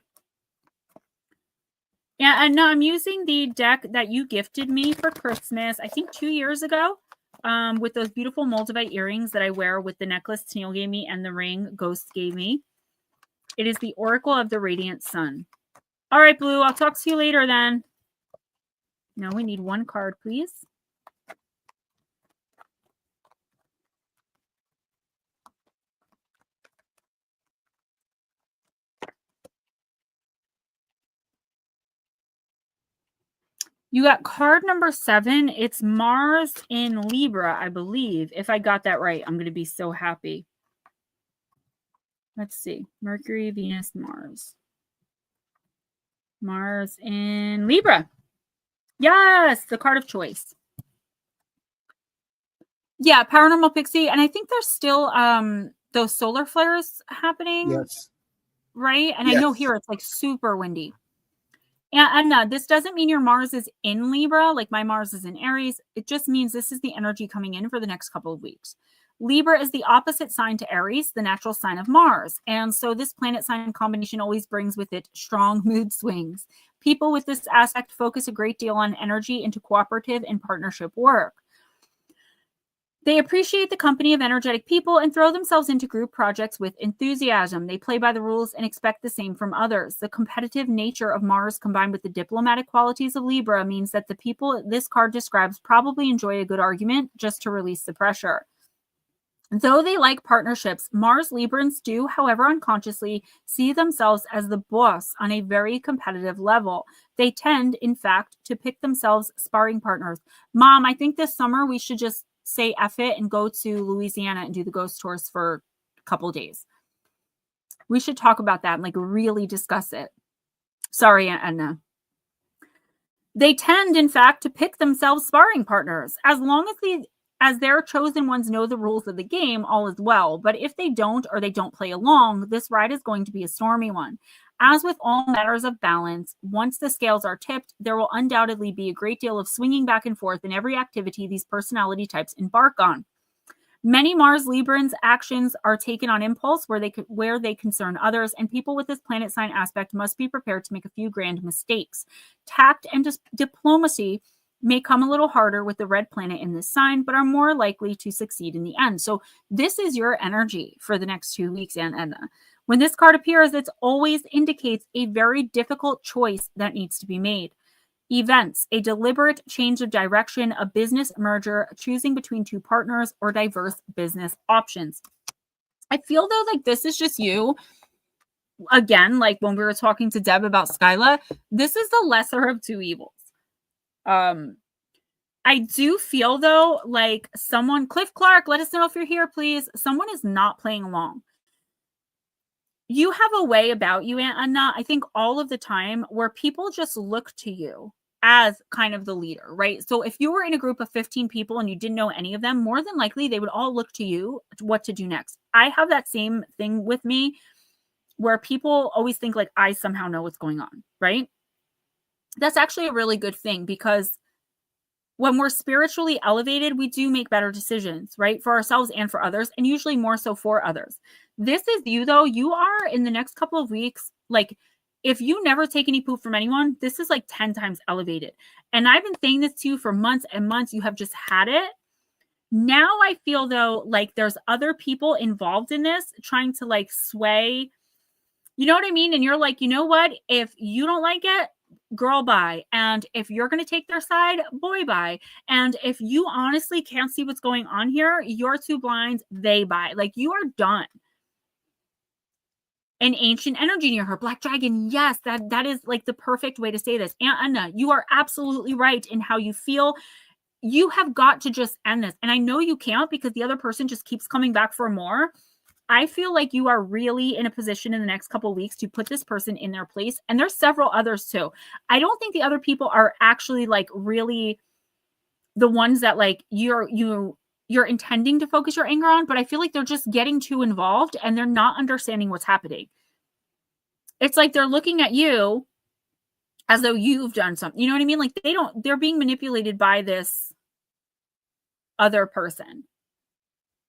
Yeah, and no, I'm using the deck that you gifted me for Christmas, I think 2 years ago, with those beautiful Moldavite earrings that I wear with the necklace Tennille gave me and the ring Ghost gave me. It is the Oracle of the Radiant Sun. All right, Blue, I'll talk to you later then. No, we need one card, please. You got card number 7. It's Mars in Libra, I believe. If I got that right, I'm going to be so happy. Let's see. Mercury, Venus, Mars. Mars in Libra. Yes, the card of choice. Yeah, Paranormal Pixie. And I think there's still those solar flares happening. Yes. Right? And yes. I know here it's like super windy. And this doesn't mean your Mars is in Libra, like my Mars is in Aries. It just means this is the energy coming in for the next couple of weeks. Libra is the opposite sign to Aries, the natural sign of Mars. And so this planet sign combination always brings with it strong mood swings. People with this aspect focus a great deal on energy into cooperative and partnership work. They appreciate the company of energetic people and throw themselves into group projects with enthusiasm. They play by the rules and expect the same from others. The competitive nature of Mars combined with the diplomatic qualities of Libra means that the people this card describes probably enjoy a good argument just to release the pressure. Though they like partnerships, Mars Librans do, however, unconsciously see themselves as the boss on a very competitive level. They tend, in fact, to pick themselves sparring partners. Mom, I think this summer we should just say F it and go to Louisiana and do the ghost tours for a couple days. We should talk about that and like really discuss it. Sorry, Aunt Edna. They tend, in fact, to pick themselves sparring partners. As long as their chosen ones know the rules of the game, all is well. But if they don't or they don't play along, this ride is going to be a stormy one. As with all matters of balance, once the scales are tipped, there will undoubtedly be a great deal of swinging back and forth in every activity these personality types embark on. Many Mars Librans' actions are taken on impulse where they concern others, and people with this planet sign aspect must be prepared to make a few grand mistakes. Tact and diplomacy may come a little harder with the red planet in this sign, but are more likely to succeed in the end. So this is your energy for the next 2 weeks, Aunt Edna. When this card appears, it always indicates a very difficult choice that needs to be made. Events, a deliberate change of direction, a business merger, choosing between two partners, or diverse business options. I feel though like this is just you. Again, like when we were talking to Deb about Skyla, this is the lesser of two evils. I do feel though like someone, Cliff Clark, let us know if you're here, please. Someone is not playing along. You have a way about you, Aunt Anna, I think all of the time where people just look to you as kind of the leader, right? So if you were in a group of 15 people and you didn't know any of them, more than likely they would all look to you what to do next. I have that same thing with me where people always think like I somehow know what's going on, right? That's actually a really good thing because when we're spiritually elevated, we do make better decisions, right? For ourselves and for others, and usually more so for others. This is you, though. You are in the next couple of weeks, like, if you never take any poop from anyone, this is like 10 times elevated. And I've been saying this to you for months and months. You have just had it. Now I feel, though, like there's other people involved in this trying to like sway. You know what I mean? And you're like, you know what? If you don't like it, girl, bye. And if you're going to take their side, boy, bye. And if you honestly can't see what's going on here, you're too blind, they bye. Like you are done. An ancient energy near her. Black dragon. Yes, that is like the perfect way to say this. Aunt Anna, you are absolutely right in how you feel. You have got to just end this. And I know you can't because the other person just keeps coming back for more. I feel like you are really in a position in the next couple of weeks to put this person in their place. And there's several others too. I don't think the other people are actually like really the ones that like you're intending to focus your anger on, but I feel like they're just getting too involved and they're not understanding what's happening. It's like they're looking at you as though you've done something. You know what I mean? Like they're being manipulated by this other person.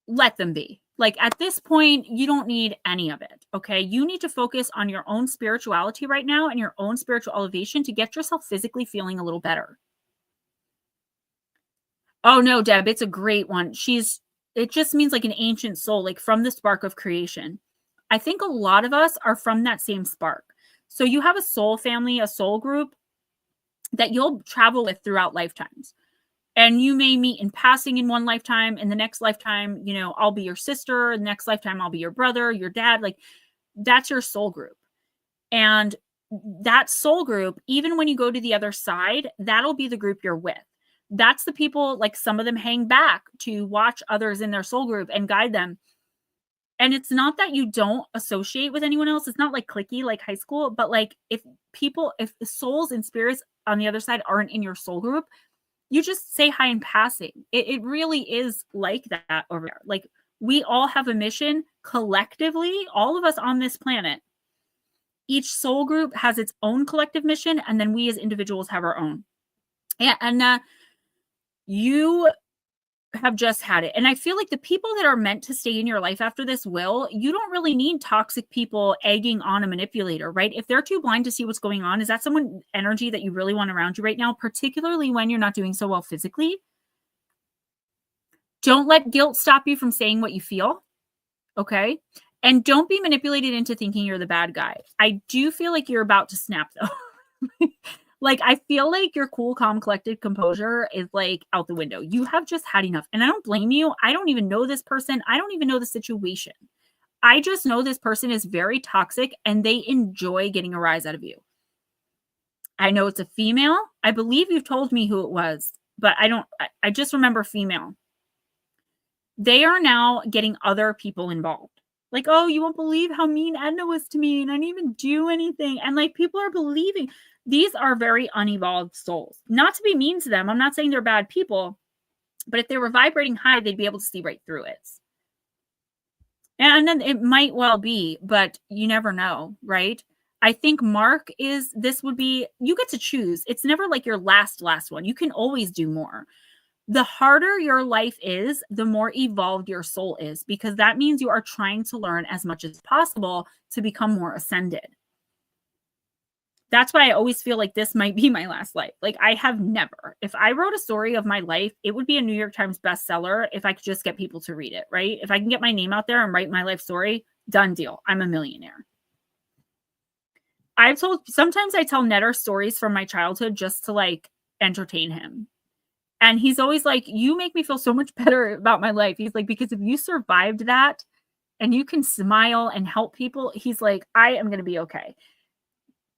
Let them be. Like at this point, you don't need any of it. Okay. You need to focus on your own spirituality right now and your own spiritual elevation to get yourself physically feeling a little better. Oh no, Deb, it's a great one. It just means like an ancient soul, like from the spark of creation. I think a lot of us are from that same spark. So you have a soul family, a soul group that you'll travel with throughout lifetimes. And you may meet in passing in one lifetime. In the next lifetime, you know, I'll be your sister. The next lifetime, I'll be your brother, your dad. Like, that's your soul group. And that soul group, even when you go to the other side, that'll be the group you're with. That's the people, like, some of them hang back to watch others in their soul group and guide them. And it's not that you don't associate with anyone else. It's not like cliquey like high school, but like if the souls and spirits on the other side aren't in your soul group, you just say hi in passing. It really is like that over there. Like, we all have a mission collectively, all of us on this planet. Each soul group has its own collective mission, and then we as individuals have our own. And you have just had it. And I feel like the people that are meant to stay in your life after this you don't really need toxic people egging on a manipulator, right? If they're too blind to see what's going on, is that someone energy that you really want around you right now, particularly when you're not doing so well physically? Don't let guilt stop you from saying what you feel, okay? And don't be manipulated into thinking you're the bad guy. I do feel like you're about to snap, though. Like, I feel like your cool, calm, collected composure is like out the window. You have just had enough. And I don't blame you. I don't even know this person. I don't even know the situation. I just know this person is very toxic and they enjoy getting a rise out of you. I know it's a female. I believe you've told me who it was, but I just remember female. They are now getting other people involved. Like, oh, you won't believe how mean Edna was to me and I didn't even do anything. And like, people are believing. These are very unevolved souls. Not to be mean to them. I'm not saying they're bad people, but if they were vibrating high, they'd be able to see right through it. And then it might well be, but you never know, right? I think Mark you get to choose. It's never like your last one. You can always do more. The harder your life is, the more evolved your soul is, because that means you are trying to learn as much as possible to become more ascended. That's why I always feel like this might be my last life. Like, I have never, if I wrote a story of my life, it would be a New York Times bestseller if I could just get people to read it, right? If I can get my name out there and write my life story, done deal. I'm a millionaire. Sometimes I tell Netter stories from my childhood just to like entertain him. And he's always like, you make me feel so much better about my life. He's like, because if you survived that and you can smile and help people, he's like, I am going to be okay.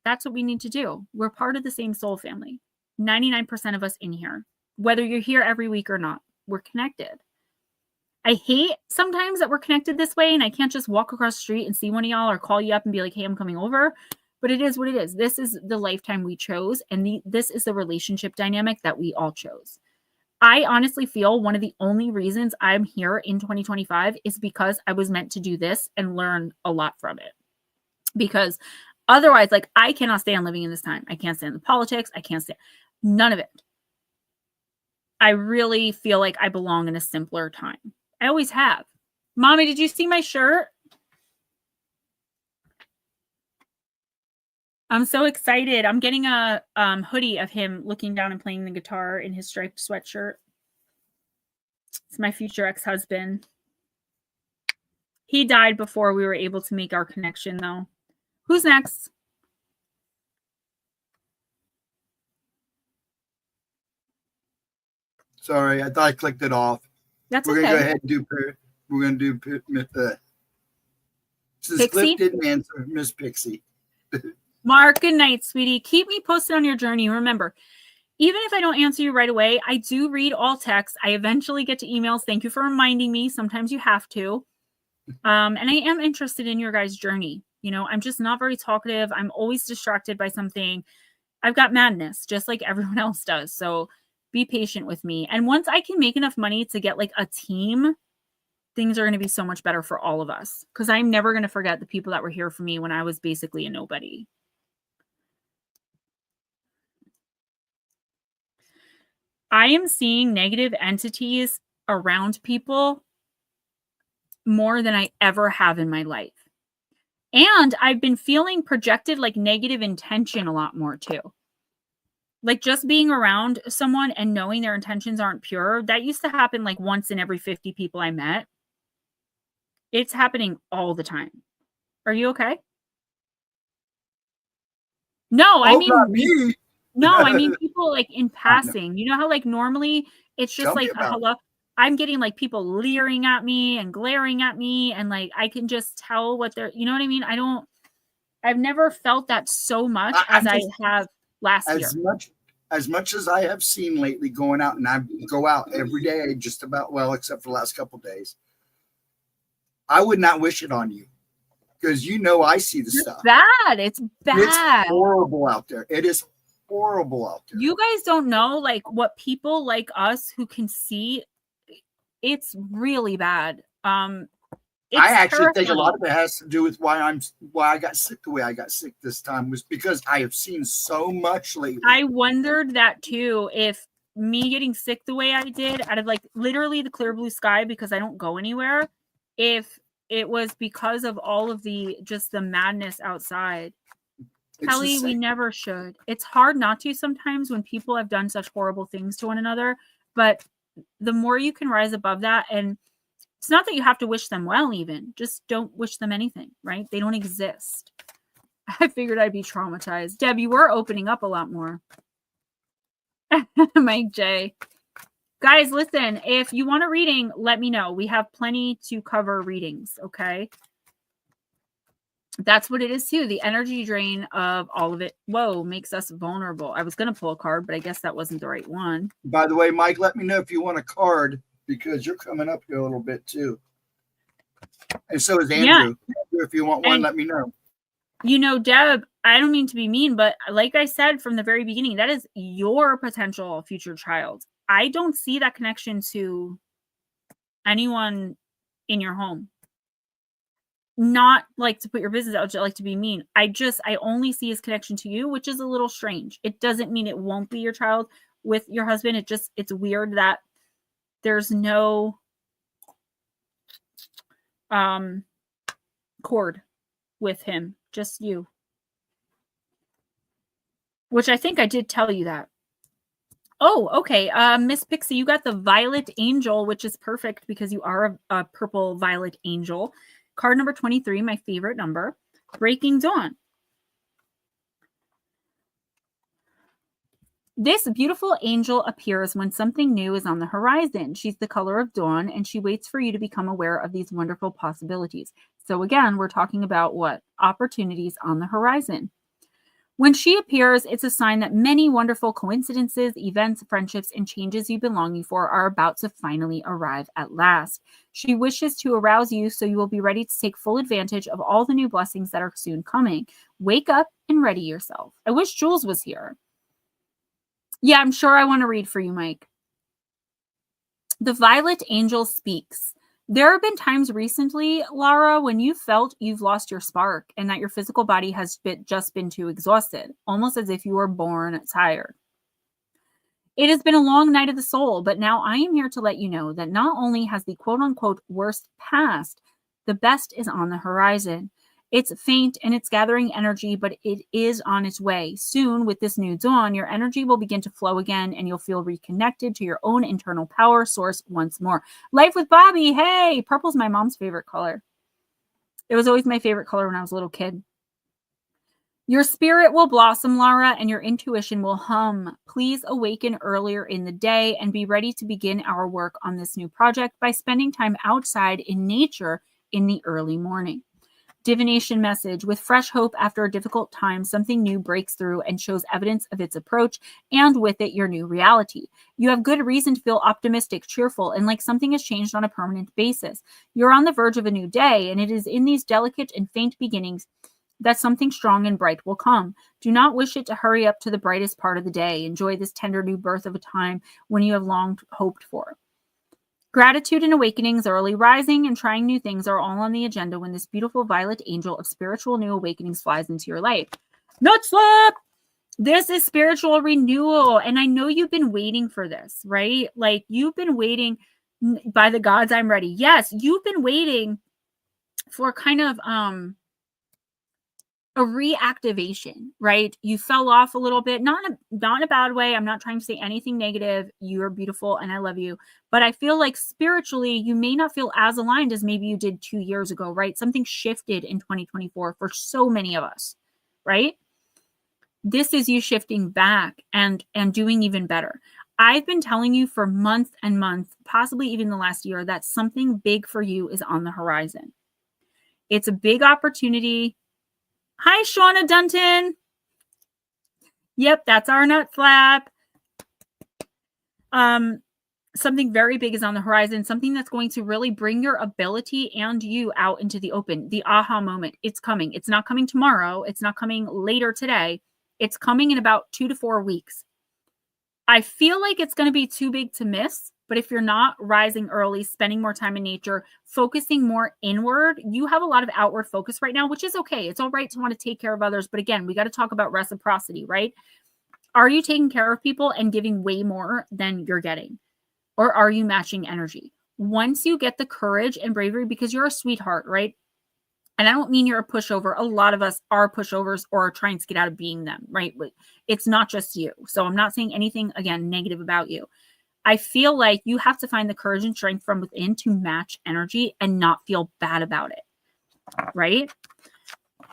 That's what we need to do. We're part of the same soul family. 99% of us in here, whether you're here every week or not, we're connected. I hate sometimes that we're connected this way and I can't just walk across the street and see one of y'all or call you up and be like, hey, I'm coming over. But it is what it is. This is the lifetime we chose. And this is the relationship dynamic that we all chose. I honestly feel one of the only reasons I'm here in 2025 is because I was meant to do this and learn a lot from it. Because otherwise, like, I cannot stand living in this time. I can't stand the politics. I can't stand none of it. I really feel like I belong in a simpler time. I always have. Mommy, did you see my shirt? I'm so excited. I'm getting a hoodie of him looking down and playing the guitar in his striped sweatshirt. It's my future ex-husband. He died before we were able to make our connection, though. Who's next? Sorry, I thought I clicked it off. That's We're okay. gonna go ahead and do. We're gonna do. This is Cliff didn't answer, Miss Pixie. Mark, good night, sweetie. Keep me posted on your journey. Remember, even if I don't answer you right away, I do read all texts. I eventually get to emails. Thank you for reminding me. Sometimes you have to. And I am interested in your guys' journey. You know, I'm just not very talkative. I'm always distracted by something. I've got madness, just like everyone else does. So be patient with me. And once I can make enough money to get like a team, things are going to be so much better for all of us. Because I'm never going to forget the people that were here for me when I was basically a nobody. I am seeing negative entities around people more than I ever have in my life. And I've been feeling projected like negative intention a lot more too. Like just being around someone and knowing their intentions aren't pure. That used to happen like once in every 50 people I met. It's happening all the time. Are you okay? No, I mean, not me. no, I mean people like in I know. passing. You know how like normally it's just Tell me like a about it. hello. I'm getting like people leering at me and glaring at me, and like I can just tell what they're, you know what I mean? I've never felt that so much as I'm I just have last year. as much as I have seen lately going out, and I go out every day, just about, well, except for the last couple of days. I would not wish it on you because I see the It's stuff. bad. It's It's bad. horrible out there. It is horrible out there. You guys don't know like what people like us who can see. It's really bad. It's I actually terrifying. think a lot of it has to do with why I got sick the way I got sick this time, was because I have seen so much lately. I wondered that too, if me getting sick the way I did out of like literally the clear blue sky because I don't go anywhere, if it was because of all of the madness outside. Kelly, we never should. It's hard not to sometimes when people have done such horrible things to one another, but the more you can rise above that, and it's not that you have to wish them well, even just don't wish them anything, right? They don't exist. I figured I'd be traumatized. Deb, you were opening up a lot more. Mike J. Guys, listen, if you want a reading, let me know. We have plenty to cover readings, okay? That's what it is too. The energy drain of all of it, makes us vulnerable. I was going to pull a card, but I guess that wasn't the right one. By the way, Mike, let me know if you want a card, because you're coming up here a little bit too. And so is Andrew. Yeah. If you want one, let me know. Deb, I don't mean to be mean, but like I said from the very beginning, that is your potential future child. I don't see that connection to anyone in your home. Not like to put your business out, like to be mean. I only see his connection to you, which is a little strange. It doesn't mean it won't be your child with your husband. It's weird that there's no cord with him, just you. Which I think I did tell you that. Oh, okay. Miss Pixie, you got the Violet Angel, which is perfect because you are a purple Violet Angel. Card number 23, my favorite number. Breaking Dawn. This beautiful angel appears when something new is on the horizon. She's the color of dawn, and she waits for you to become aware of these wonderful possibilities. So again, we're talking about what? Opportunities on the horizon. When she appears, it's a sign that many wonderful coincidences, events, friendships, and changes you've been longing for are about to finally arrive at last. She wishes to arouse you so you will be ready to take full advantage of all the new blessings that are soon coming. Wake up and ready yourself. I wish Jules was here. Yeah, I'm sure I want to read for you, Mike. The Violet Angel speaks. There have been times recently, Lara, when you felt you've lost your spark and that your physical body has just been too exhausted, almost as if you were born tired. It has been a long night of the soul, but now I am here to let you know that not only has the quote-unquote worst passed, the best is on the horizon. It's faint and it's gathering energy, but it is on its way. Soon, with this new dawn, your energy will begin to flow again and you'll feel reconnected to your own internal power source once more. Life with Bobby. Hey, purple's my mom's favorite color. It was always my favorite color when I was a little kid. Your spirit will blossom, Lara, and your intuition will hum. Please awaken earlier in the day and be ready to begin our work on this new project by spending time outside in nature in the early morning. Divination message. With fresh hope after a difficult time, something new breaks through and shows evidence of its approach, and with it, your new reality. You have good reason to feel optimistic, cheerful, and like something has changed on a permanent basis. You're on the verge of a new day, and it is in these delicate and faint beginnings that something strong and bright will come. Do not wish it to hurry up to the brightest part of the day. Enjoy this tender new birth of a time when you have long hoped for. Gratitude and awakenings, early rising, and trying new things are all on the agenda when this beautiful violet angel of spiritual new awakenings flies into your life. Nut slap! This is spiritual renewal, and I know you've been waiting for this, right? Like, you've been waiting. By the gods, I'm ready. Yes, you've been waiting for kind of a reactivation, right? You fell off a little bit, not in a bad way. I'm not trying to say anything negative. You're beautiful and I love you. But I feel like spiritually, you may not feel as aligned as maybe you did 2 years ago, right? Something shifted in 2024 for so many of us, right? This is you shifting back and doing even better. I've been telling you for months and months, possibly even the last year, that something big for you is on the horizon. It's a big opportunity. Hi, Shauna Dunton. Yep, that's our nut flap. Something very big is on the horizon, something that's going to really bring your ability and you out into the open. The aha moment. It's coming. It's not coming tomorrow. It's not coming later today. It's coming in about 2 to 4 weeks. I feel like it's going to be too big to miss, but if you're not rising early, spending more time in nature, focusing more inward, you have a lot of outward focus right now, which is okay. It's all right to want to take care of others. But again, we got to talk about reciprocity, right? Are you taking care of people and giving way more than you're getting? Or are you matching energy? Once you get the courage and bravery, because you're a sweetheart, right? And I don't mean you're a pushover. A lot of us are pushovers or are trying to get out of being them, right? But it's not just you. So I'm not saying anything, again, negative about you. I feel like you have to find the courage and strength from within to match energy and not feel bad about it, right?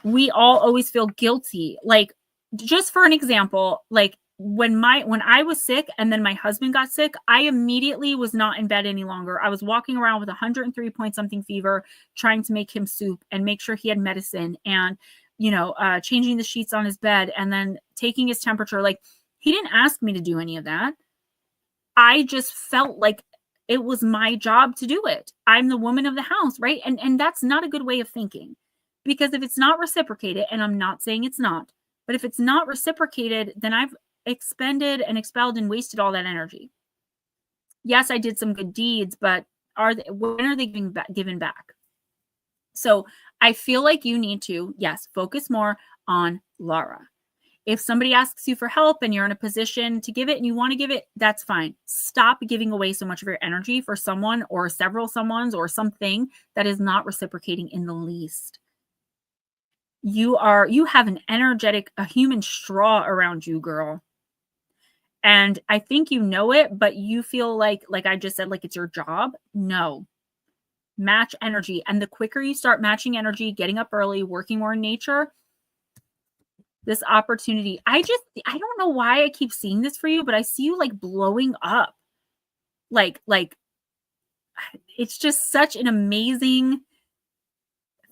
We all always feel guilty. Like, just for an example, like when I was sick and then my husband got sick, I immediately was not in bed any longer. I was walking around with 103 point something fever, trying to make him soup and make sure he had medicine and, changing the sheets on his bed and then taking his temperature. Like, he didn't ask me to do any of that. I just felt like it was my job to do it. I'm the woman of the house, right? And that's not a good way of thinking, because if it's not reciprocated, and I'm not saying it's not, but if it's not reciprocated, then I've expended and expelled and wasted all that energy. Yes, I did some good deeds, but when are they given back? So I feel like you need to, yes, focus more on Laura. If somebody asks you for help and you're in a position to give it and you want to give it, that's fine. Stop giving away so much of your energy for someone or several someones or something that is not reciprocating in the least. You have an energetic, a human straw around you, girl. And I think you know it, but you feel like I just said, like it's your job. No. Match energy. And the quicker you start matching energy, getting up early, working more in nature, this opportunity, I don't know why I keep seeing this for you, but I see you like blowing up. Like it's just such an amazing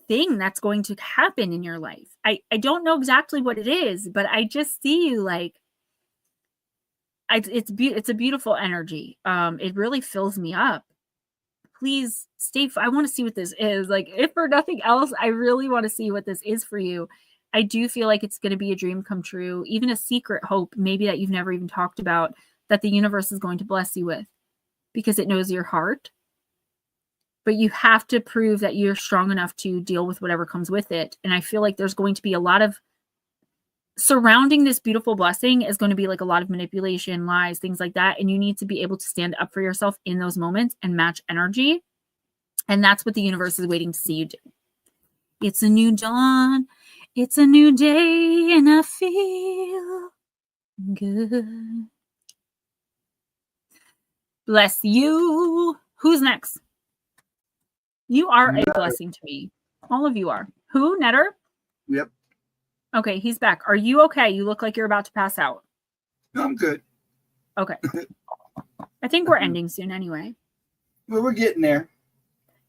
thing that's going to happen in your life. I don't know exactly what it is, but I just see you like, it's a beautiful energy. It really fills me up. Please stay. I want to see what this is. Like, if for nothing else, I really want to see what this is for you. I do feel like it's going to be a dream come true, even a secret hope, maybe that you've never even talked about, that the universe is going to bless you with, because it knows your heart. But you have to prove that you're strong enough to deal with whatever comes with it. And I feel like there's going to be a lot of surrounding this beautiful blessing is going to be like a lot of manipulation, lies, things like that. And you need to be able to stand up for yourself in those moments and match energy. And that's what the universe is waiting to see you do. It's a new dawn. It's a new day. And I feel good. Bless you. Who's next? You are a blessing to me. All of you are. Who? Netter? Yep. Okay, he's back. Are you okay? You look like you're about to pass out. No, I'm good. Okay. I think we're ending soon anyway. Well, we're getting there.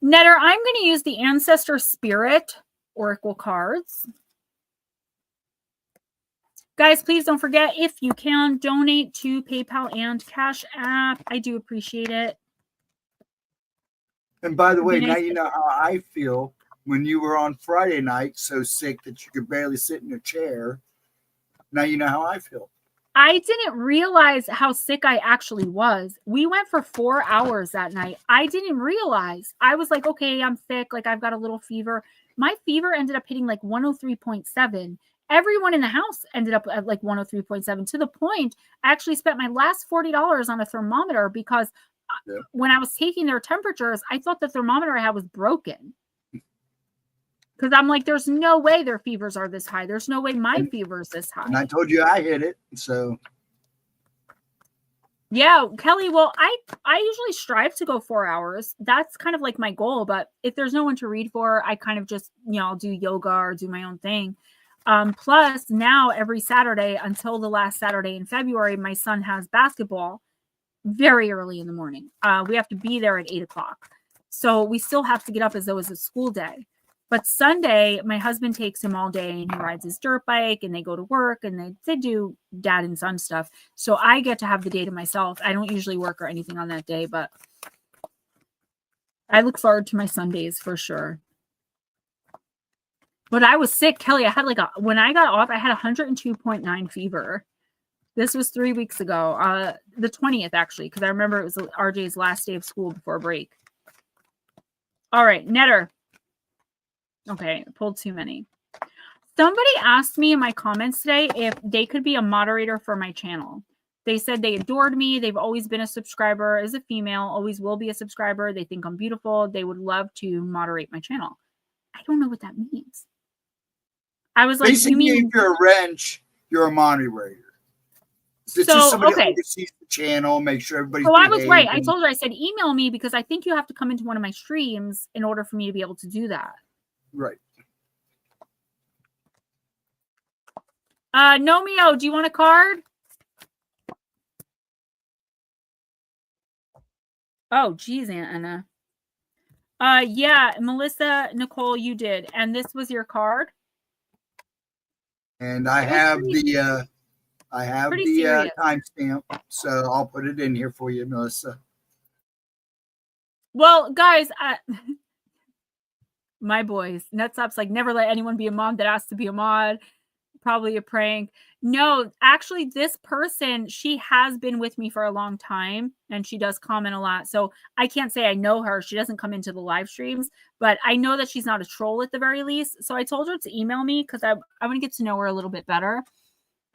Netter, I'm going to use the Ancestor Spirit Oracle cards. Guys, please don't forget, if you can, donate to PayPal and Cash App. I do appreciate it. And by the way, now you know how I feel when you were on Friday night so sick that you could barely sit in a chair. Now you know how I feel. I didn't realize how sick I actually was. We went for 4 hours that night. I didn't realize. I was like, okay, I'm sick. Like, I've got a little fever. My fever ended up hitting like 103.7. Everyone in the house ended up at like 103.7, to the point I actually spent my last $40 on a thermometer because when I was taking their temperatures, I thought the thermometer I had was broken. Because I'm like, there's no way their fevers are this high. There's no way my fever is this high. And I told you I hit it. So yeah, Kelly, well, I usually strive to go 4 hours. That's kind of like my goal. But if there's no one to read for, I kind of just, I'll do yoga or do my own thing. Plus now every Saturday until the last Saturday in February, my son has basketball very early in the morning. We have to be there at 8 o'clock. So we still have to get up as though it's a school day. But Sunday, my husband takes him all day and he rides his dirt bike and they go to work and they do dad and son stuff. So I get to have the day to myself. I don't usually work or anything on that day, but I look forward to my Sundays for sure. But I was sick, Kelly. I had when I got off, I had 102.9 fever. This was 3 weeks ago, the 20th, actually, because I remember it was RJ's last day of school before break. All right, Netter. Okay, I pulled too many. Somebody asked me in my comments today if they could be a moderator for my channel. They said they adored me. They've always been a subscriber. As a female, always will be a subscriber. They think I'm beautiful. They would love to moderate my channel. I don't know what that means. I was like, basically, you mean if you're a wrench, you're a moderator. It's just somebody who oversees the channel, make sure everybody's I was right. I told her, I said, email me because I think you have to come into one of my streams in order for me to be able to do that. Right. Nomeo, do you want a card? Oh, geez, Aunt Anna. Yeah, Melissa, Nicole, you did. And this was your card? And I have the timestamp, so I'll put it in here for you, Melissa. Well, guys, my boys, Nutstop's like, never let anyone be a mod that asks to be a mod. Probably a prank. No, actually, this person, she has been with me for a long time, and she does comment a lot. So I can't say I know her. She doesn't come into the live streams, but I know that she's not a troll at the very least. So I told her to email me because I want to get to know her a little bit better.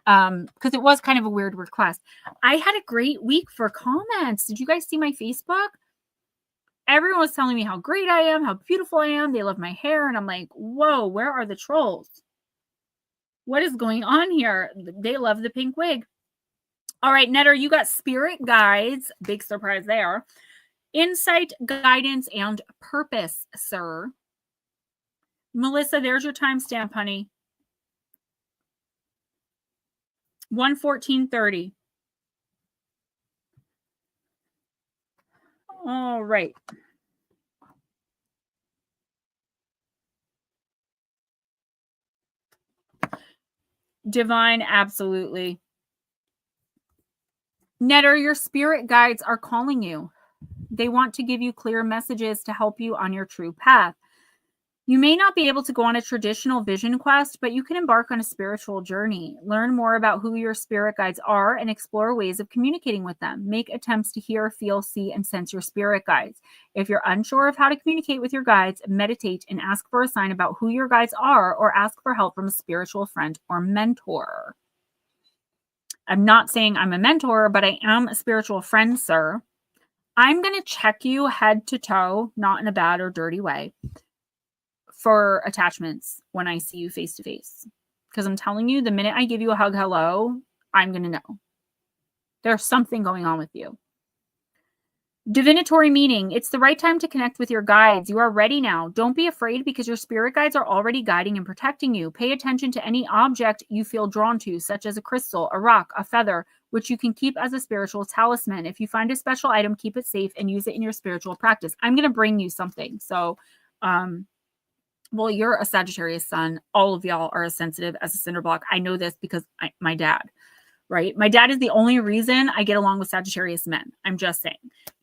Because it was kind of a weird request. I had a great week for comments. Did you guys see my Facebook? Everyone was telling me how great I am, how beautiful I am. They love my hair. And I'm like, whoa, where are the trolls? What is going on here? They love the pink wig. All right, Netter, you got spirit guides. Big surprise there. Insight, guidance, and purpose, sir. Melissa, there's your timestamp, honey. 1:14:30. All right. Divine, absolutely. Netter, your spirit guides are calling you. They want to give you clear messages to help you on your true path. You may not be able to go on a traditional vision quest, but you can embark on a spiritual journey. Learn more about who your spirit guides are and explore ways of communicating with them. Make attempts to hear, feel, see, and sense your spirit guides. If you're unsure of how to communicate with your guides, meditate and ask for a sign about who your guides are, or ask for help from a spiritual friend or mentor. I'm not saying I'm a mentor, but I am a spiritual friend, sir. I'm going to check you head to toe, not in a bad or dirty way, for attachments when I see you face to face. Because I'm telling you, the minute I give you a hug, hello, I'm going to know. There's something going on with you. Divinatory meaning. It's the right time to connect with your guides. You are ready now. Don't be afraid because your spirit guides are already guiding and protecting you. Pay attention to any object you feel drawn to, such as a crystal, a rock, a feather, which you can keep as a spiritual talisman. If you find a special item, keep it safe and use it in your spiritual practice. I'm going to bring you something. So, well, you're a Sagittarius sun. All of y'all are as sensitive as a cinder block. I know this because my dad, right? My dad is the only reason I get along with Sagittarius men. I'm just saying.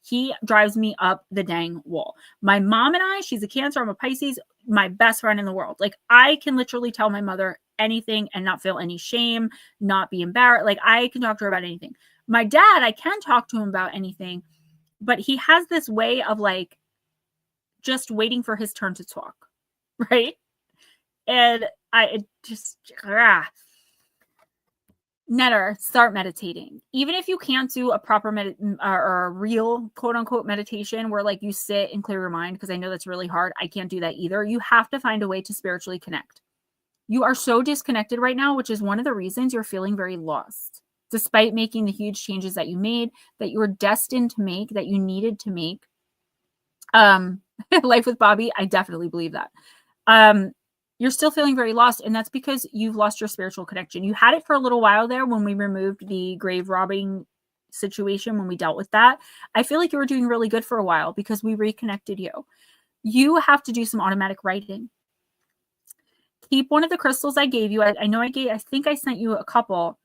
He drives me up the dang wall. My mom and I, she's a Cancer, I'm a Pisces, my best friend in the world. Like, I can literally tell my mother anything and not feel any shame, not be embarrassed. Like, I can talk to her about anything. My dad, I can talk to him about anything, but he has this way of like just waiting for his turn to talk. Right. And Netter, start meditating. Even if you can't do a proper or a real quote unquote meditation where like you sit and clear your mind, because I know that's really hard. I can't do that either. You have to find a way to spiritually connect. You are so disconnected right now, which is one of the reasons you're feeling very lost, despite making the huge changes that you made, that you were destined to make, that you needed to make. Life with Bobby, I definitely believe that. You're still feeling very lost, and that's because you've lost your spiritual connection. You had it for a little while there when we removed the grave robbing situation, when we dealt with that. I feel like you were doing really good for a while because we reconnected you. You have to do some automatic writing. Keep one of the crystals I gave you. I think I sent you a couple.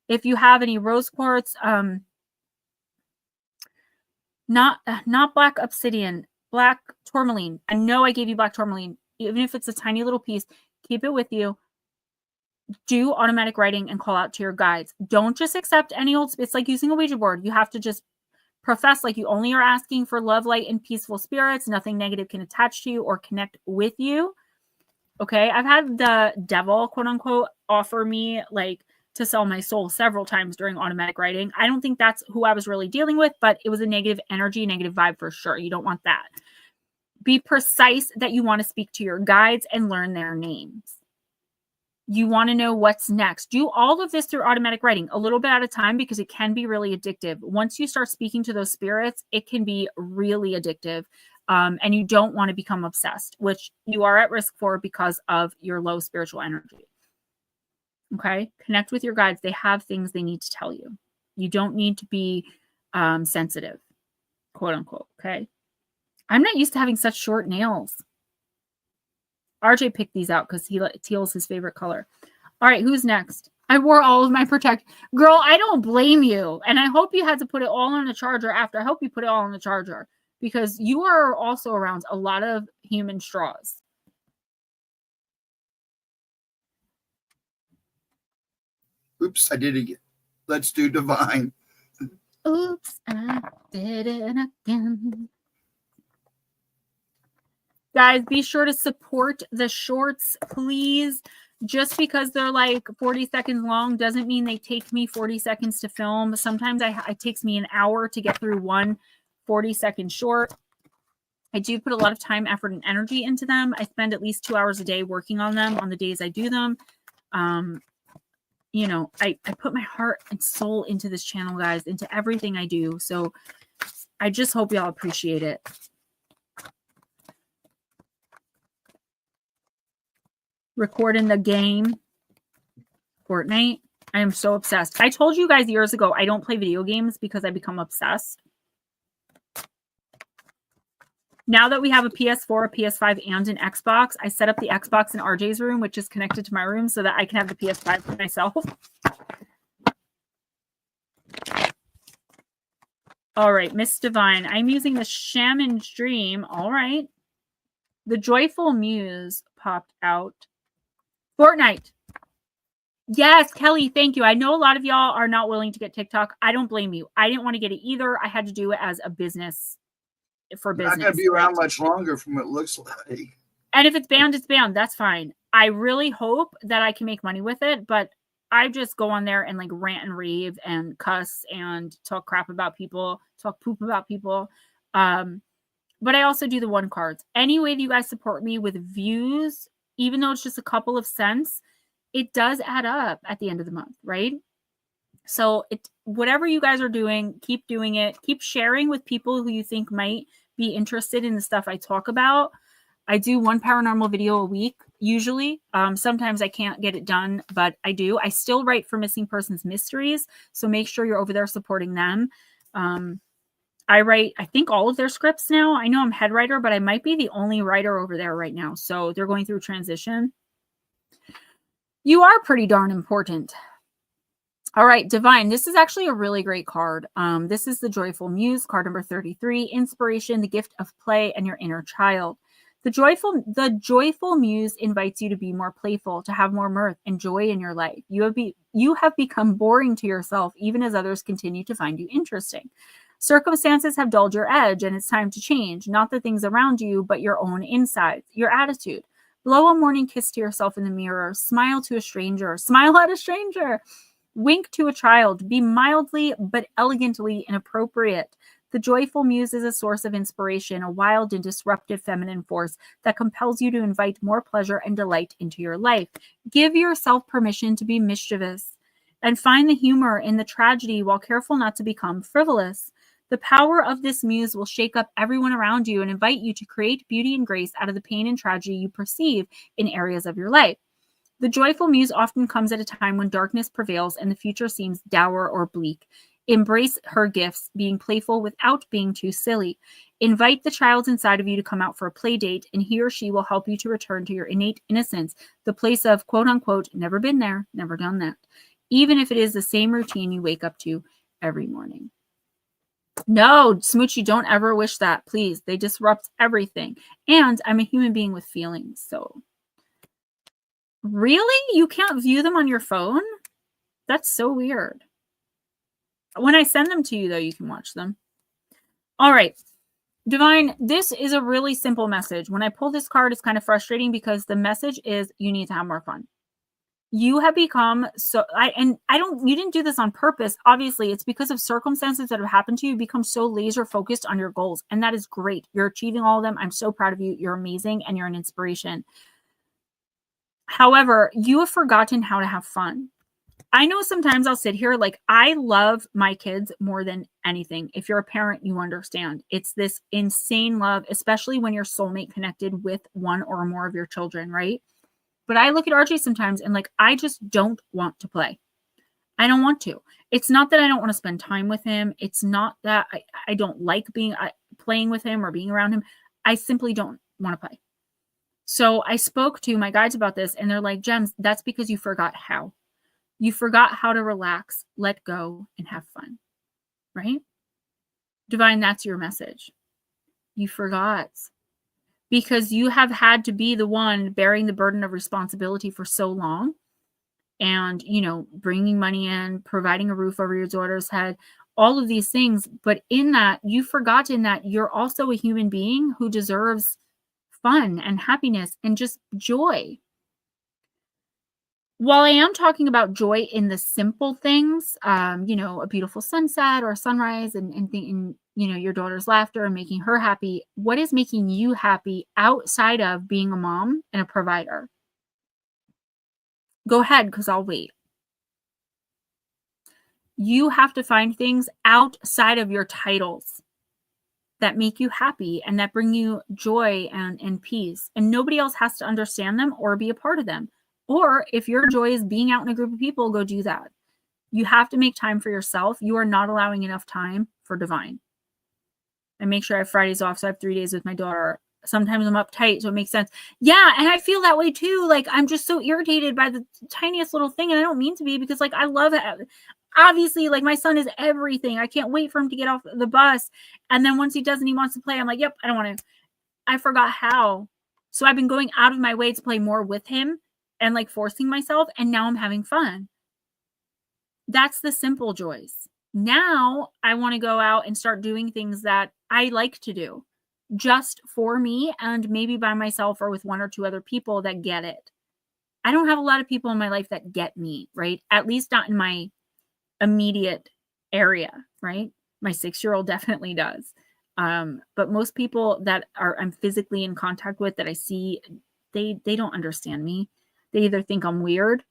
If you have any rose quartz, not black obsidian, black tourmaline. I know I gave you black tourmaline. Even if it's a tiny little piece, keep it with you. Do automatic writing and call out to your guides. Don't just accept any old, it's like using a Ouija board. You have to just profess like you only are asking for love, light, and peaceful spirits. Nothing negative can attach to you or connect with you. Okay. I've had the devil, quote unquote, offer me like to sell my soul several times during automatic writing. I don't think that's who I was really dealing with, but it was a negative energy, negative vibe for sure. You don't want that. Be precise that you want to speak to your guides and learn their names. You want to know what's next. Do all of this through automatic writing, a little bit at a time, because it can be really addictive. Once you start speaking to those spirits, it can be really addictive. And you don't want to become obsessed, which you are at risk for because of your low spiritual energy. Okay? Connect with your guides. They have things they need to tell you. You don't need to be sensitive, quote unquote. Okay? I'm not used to having such short nails. RJ picked these out because teal's his favorite color. All right, who's next? I wore all of my protect. Girl, I don't blame you. And I hope you had to put it all on the charger after. I hope you put it all on the charger because you are also around a lot of human straws. Oops, I did it again. Let's do divine. Oops, I did it again. Guys, be sure to support the shorts, please. Just because they're like 40 seconds long doesn't mean they take me 40 seconds to film. Sometimes it takes me an hour to get through one 40-second short. I do put a lot of time, effort, and energy into them. I spend at least 2 hours a day working on them on the days I do them. You know, I put my heart and soul into this channel, guys, into everything I do. So I just hope y'all appreciate it. Recording the game. Fortnite. I am so obsessed. I told you guys years ago I don't play video games because I become obsessed. Now that we have a PS4, a PS5, and an Xbox, I set up the Xbox in RJ's room, which is connected to my room, so that I can have the PS5 for myself. All right, Miss Divine. I'm using the Shaman's Dream. All right. The Joyful Muse popped out. Fortnite. Yes, Kelly, thank you. I know a lot of y'all are not willing to get TikTok. I don't blame you. I didn't want to get it either. I had to do it as a business. For business. Not going to be around much longer from what it looks like. And if it's banned, it's banned. That's fine. I really hope that I can make money with it, but I just go on there and like rant and rave and cuss and talk crap about people, talk poop about people. But I also do the one cards. Any way that you guys support me with views, even though it's just a couple of cents, it does add up at the end of the month, right? So whatever you guys are doing, keep doing it. Keep sharing with people who you think might be interested in the stuff I talk about. I do one paranormal video a week, usually. Sometimes I can't get it done, but I do. I still write for Missing Persons Mysteries, so make sure you're over there supporting them. I write, I think, all of their scripts now. I know I'm head writer, but I might be the only writer over there right now. So they're going through transition. You are pretty darn important. All right, Divine. This is actually a really great card. This is the Joyful Muse, card number 33. Inspiration, the gift of play, and your inner child. The joyful muse invites you to be more playful, to have more mirth and joy in your life. You have become boring to yourself, even as others continue to find you interesting. Circumstances have dulled your edge, and it's time to change. Not the things around you, but your own insides, your attitude. Blow a morning kiss to yourself in the mirror. Smile to a stranger. Smile at a stranger. Wink to a child. Be mildly but elegantly inappropriate. The joyful muse is a source of inspiration, a wild and disruptive feminine force that compels you to invite more pleasure and delight into your life. Give yourself permission to be mischievous and find the humor in the tragedy while careful not to become frivolous. The power of this muse will shake up everyone around you and invite you to create beauty and grace out of the pain and tragedy you perceive in areas of your life. The joyful muse often comes at a time when darkness prevails and the future seems dour or bleak. Embrace her gifts, being playful without being too silly. Invite the child inside of you to come out for a play date, and he or she will help you to return to your innate innocence, the place of quote unquote, never been there, never done that, even if it is the same routine you wake up to every morning. No, Smoochie, don't ever wish that, please. They disrupt everything. And I'm a human being with feelings, so. Really? You can't view them on your phone? That's so weird. When I send them to you, though, you can watch them. All right. Divine, this is a really simple message. When I pull this card, it's kind of frustrating because the message is you need to have more fun. You have become you didn't do this on purpose. Obviously, it's because of circumstances that have happened to you. You become so laser focused on your goals, and that is great. You're achieving all of them. I'm so proud of you. You're amazing, and you're an inspiration. However, you have forgotten how to have fun. I know sometimes I'll sit here, like, I love my kids more than anything. If you're a parent, you understand. It's this insane love, especially when you're soulmate connected with one or more of your children, right? But I look at RJ sometimes and, like, I just don't want to play. I don't want to. It's not that I don't want to spend time with him. It's not that I don't like playing with him or being around him. I simply don't want to play. So I spoke to my guides about this, and they're like, Gems, that's because you forgot how. You forgot how to relax, let go, and have fun, right? Divine, that's your message. You forgot because you have had to be the one bearing the burden of responsibility for so long and, bringing money in, providing a roof over your daughter's head, all of these things. But in that, you've forgotten that you're also a human being who deserves fun and happiness and just joy. While I am talking about joy in the simple things, a beautiful sunset or a sunrise and your daughter's laughter and making her happy, what is making you happy outside of being a mom and a provider? Go ahead, because I'll wait. You have to find things outside of your titles that make you happy and that bring you joy and peace. And nobody else has to understand them or be a part of them. Or if your joy is being out in a group of people, go do that. You have to make time for yourself. You are not allowing enough time for divine. I make sure I have Fridays off, so I have 3 days with my daughter. Sometimes I'm uptight, so it makes sense. Yeah, and I feel that way too. Like, I'm just so irritated by the tiniest little thing, and I don't mean to be because, like, I love it. Obviously, like, my son is everything. I can't wait for him to get off the bus. And then once he does and he wants to play, I'm like, yep, I don't want to. I forgot how. So I've been going out of my way to play more with him and, like, forcing myself, and now I'm having fun. That's the simple joys. Now I want to go out and start doing things that I like to do just for me and maybe by myself or with one or two other people that get it. I don't have a lot of people in my life that get me, right? At least not in my immediate area, right? My 6-year-old definitely does. But most people that I'm physically in contact with that I see, they don't understand me. They either think I'm weird.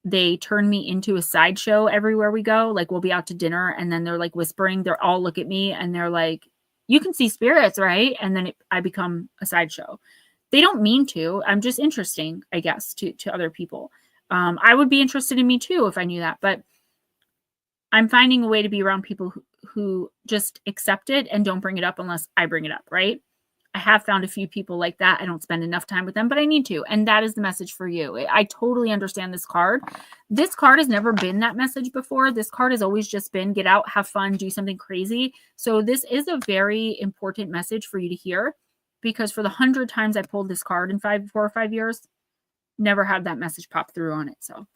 They turn me into a sideshow everywhere we go. Like, we'll be out to dinner and then they're like whispering. They're all look at me and they're like, you can see spirits, right? And then I become a sideshow. They don't mean to. I'm just interesting, I guess, to other people. I would be interested in me too if I knew that. But I'm finding a way to be around people who just accept it and don't bring it up unless I bring it up, right? I have found a few people like that. I don't spend enough time with them, but I need to. And that is the message for you. I totally understand this card. This card has never been that message before. This card has always just been get out, have fun, do something crazy. So this is a very important message for you to hear because for the 100 times I pulled this card in 4 or 5 years, never had that message pop through on it. So,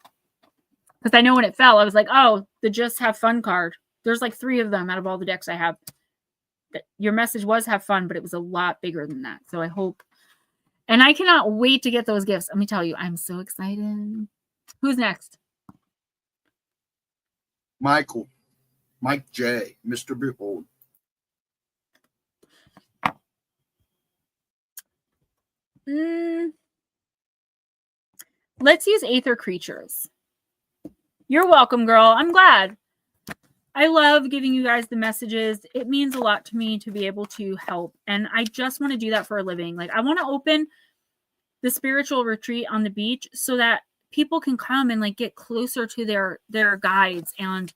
because I know when it fell, I was like, oh, the just have fun card. There's like 3 of them out of all the decks I have. Your message was have fun, but it was a lot bigger than that. So I hope, and I cannot wait to get those gifts. Let me tell you, I'm so excited. Who's next? Mike J, Mr. Behold. Let's use Aether Creatures. You're welcome, girl. I'm glad. I love giving you guys the messages. It means a lot to me to be able to help. And I just want to do that for a living. Like, I want to open the spiritual retreat on the beach so that people can come and like get closer to their guides. And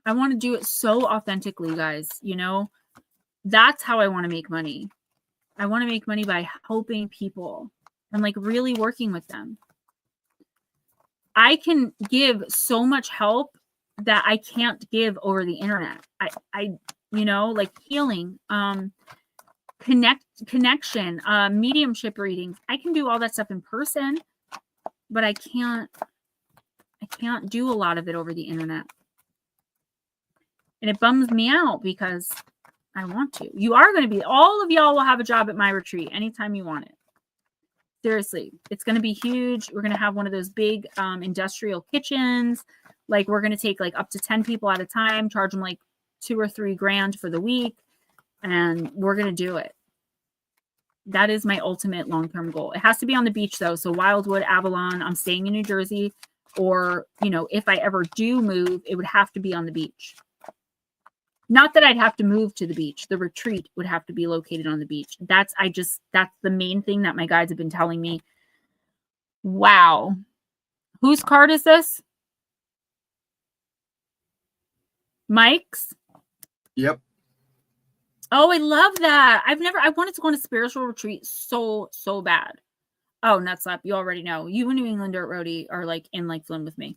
I want to do it so authentically, guys. You know, that's how I want to make money. I want to make money by helping people and like really working with them. I can give so much help that I can't give over the internet. I you know, like healing, connection, mediumship readings. I can do all that stuff in person, but I can't do a lot of it over the internet. And it bums me out because I want to. You are going to be, all of y'all will have a job at my retreat anytime you want it. Seriously, it's going to be huge. We're going to have one of those big industrial kitchens. Like, we're going to take like up to 10 people at a time, charge them like $2 or $3 grand for the week. And we're going to do it. That is my ultimate long-term goal. It has to be on the beach though. So Wildwood, Avalon, I'm staying in New Jersey, or, you know, if I ever do move, it would have to be on the beach. Not that I'd have to move to the beach. The retreat would have to be located on the beach. That's the main thing that my guides have been telling me. Wow. Whose card is this? Mike's? Yep. Oh, I love that. I wanted to go on a spiritual retreat so bad. Oh, Nutslap, you already know. You and New England Dirt Roadie are like in like Flynn with me.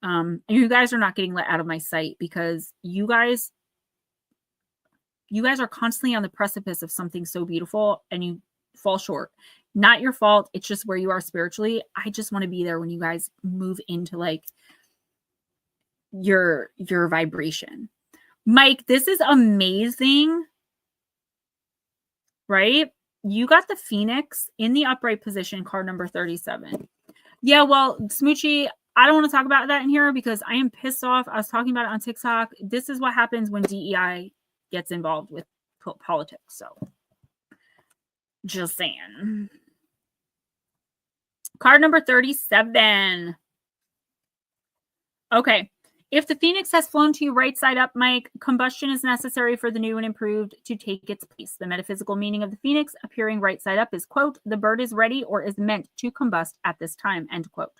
And you guys are not getting let out of my sight because you guys are constantly on the precipice of something so beautiful and you fall short. Not your fault. It's just where you are spiritually. I just want to be there when you guys move into like your vibration. Mike, this is amazing. Right? You got the Phoenix in the upright position, card number 37. Yeah, well, Smoochie, I don't want to talk about that in here because I am pissed off. I was talking about it on TikTok. This is what happens when DEI gets involved with politics. So, just saying. Card number 37. Okay. If the Phoenix has flown to you right side up, Mike, combustion is necessary for the new and improved to take its place. The metaphysical meaning of the Phoenix appearing right side up is, quote, the bird is ready or is meant to combust at this time, end quote.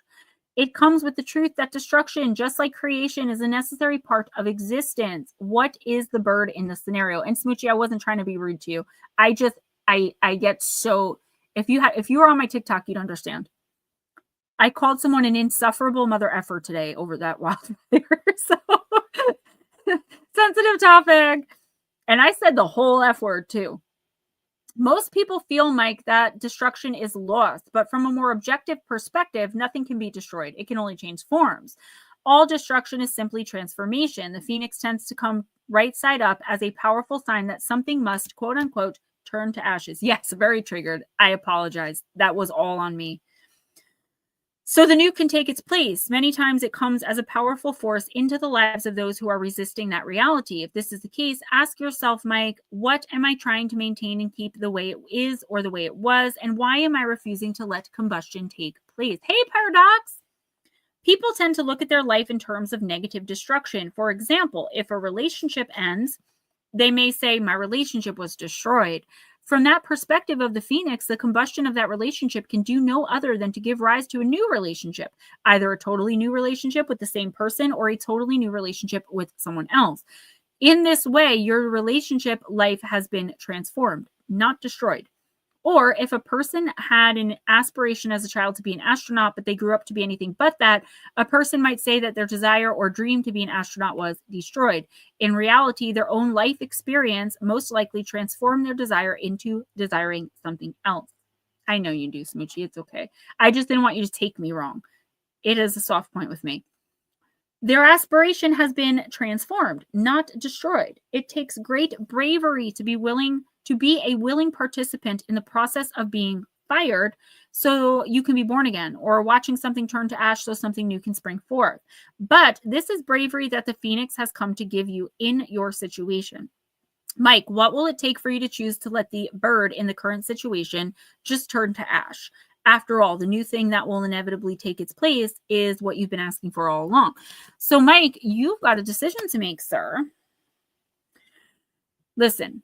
It comes with the truth that destruction, just like creation, is a necessary part of existence. What is the bird in this scenario? And Smoochie, I wasn't trying to be rude to you. I get so, if you were on my TikTok, you'd understand. I called someone an insufferable mother effer today over that wildfire. So sensitive topic. And I said the whole F word too. Most people feel, Mike, that destruction is lost, but from a more objective perspective, nothing can be destroyed. It can only change forms. All destruction is simply transformation. The Phoenix tends to come right side up as a powerful sign that something must, quote unquote, turn to ashes. Yes, very triggered. I apologize. That was all on me. So the new can take its place. Many times it comes as a powerful force into the lives of those who are resisting that reality. If this is the case, ask yourself, Mike, what am I trying to maintain and keep the way it is or the way it was? And why am I refusing to let combustion take place? Hey, Paradox! People tend to look at their life in terms of negative destruction. For example, if a relationship ends, they may say, my relationship was destroyed. From that perspective of the Phoenix, the combustion of that relationship can do no other than to give rise to a new relationship, either a totally new relationship with the same person or a totally new relationship with someone else. In this way, your relationship life has been transformed, not destroyed. Or if a person had an aspiration as a child to be an astronaut, but they grew up to be anything but that, a person might say that their desire or dream to be an astronaut was destroyed. In reality, their own life experience most likely transformed their desire into desiring something else. I know you do, Smoochie. It's okay. I just didn't want you to take me wrong. It is a soft point with me. Their aspiration has been transformed, not destroyed. It takes great bravery to be a willing participant in the process of being fired so you can be born again, or watching something turn to ash so something new can spring forth. But this is bravery that the phoenix has come to give you in your situation. Mike, what will it take for you to choose to let the bird in the current situation just turn to ash? After all, the new thing that will inevitably take its place is what you've been asking for all along. So, Mike, you've got a decision to make, sir. Listen,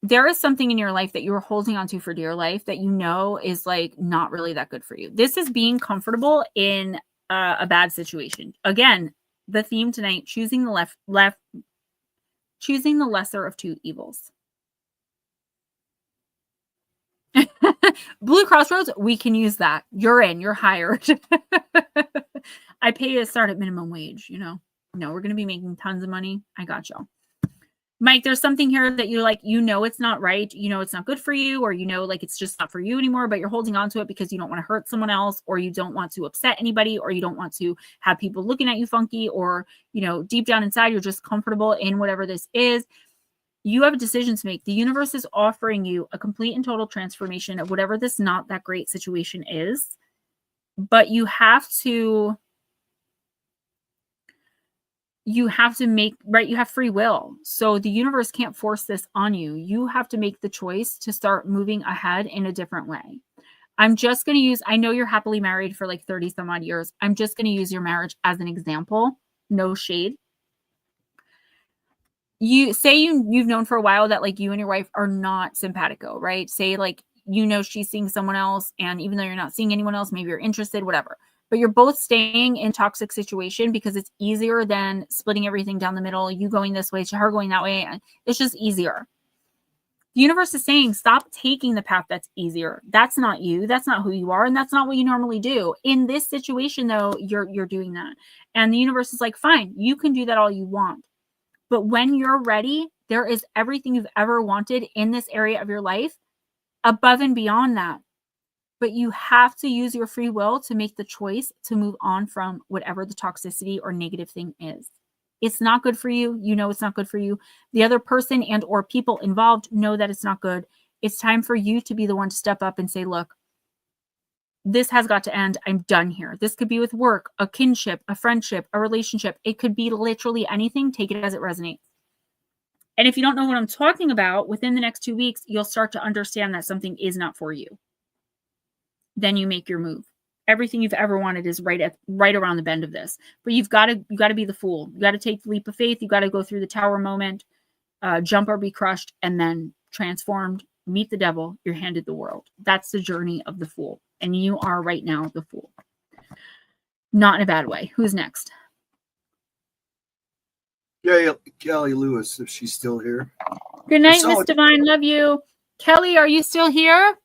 there is something in your life that you're holding on to for dear life that you know is like not really that good for you. This is being comfortable in a bad situation. Again, the theme tonight, choosing the choosing the lesser of two evils. Blue Crossroads, we can use that. You're in, you're hired. I pay you to start at minimum wage, you know. No, we're going to be making tons of money. I got y'all. Mike, there's something here that you're like, you know, it's not right. You know, it's not good for you, or you know, like it's just not for you anymore, but you're holding on to it because you don't want to hurt someone else, or you don't want to upset anybody, or you don't want to have people looking at you funky, or, you know, deep down inside, you're just comfortable in whatever this is. You have a decision to make. The universe is offering you a complete and total transformation of whatever this not that great situation is, but you have to make, right? You have free will. So the universe can't force this on you. You have to make the choice to start moving ahead in a different way. I'm just going to use, I know you're happily married for like 30 some odd years. I'm just going to use your marriage as an example. No shade. You say you've known for a while that like you and your wife are not simpatico, right? Say like, you know, she's seeing someone else, and even though you're not seeing anyone else, maybe you're interested, whatever. But you're both staying in toxic situation because it's easier than splitting everything down the middle, you going this way to her going that way. It's just easier. The universe is saying, stop taking the path that's easier. That's not you. That's not who you are. And that's not what you normally do. In this situation, though, you're doing that. And the universe is like, fine, you can do that all you want. But when you're ready, there is everything you've ever wanted in this area of your life above and beyond that. But you have to use your free will to make the choice to move on from whatever the toxicity or negative thing is. It's not good for you. You know it's not good for you. The other person and or people involved know that it's not good. It's time for you to be the one to step up and say, look, this has got to end. I'm done here. This could be with work, a kinship, a friendship, a relationship. It could be literally anything. Take it as it resonates. And if you don't know what I'm talking about, within the next 2 weeks, you'll start to understand that something is not for you. Then you make your move. Everything you've ever wanted is right around the bend of this. But you got to be the fool. You got to take the leap of faith. You got to go through the tower moment, jump or be crushed, and then transformed, meet the devil. You're handed the world. That's the journey of the fool. And you are right now the fool. Not in a bad way. Who's next? Yeah, Kelly Lewis, if she's still here. Good night, Miss Divine. Love you. Kelly, are you still here?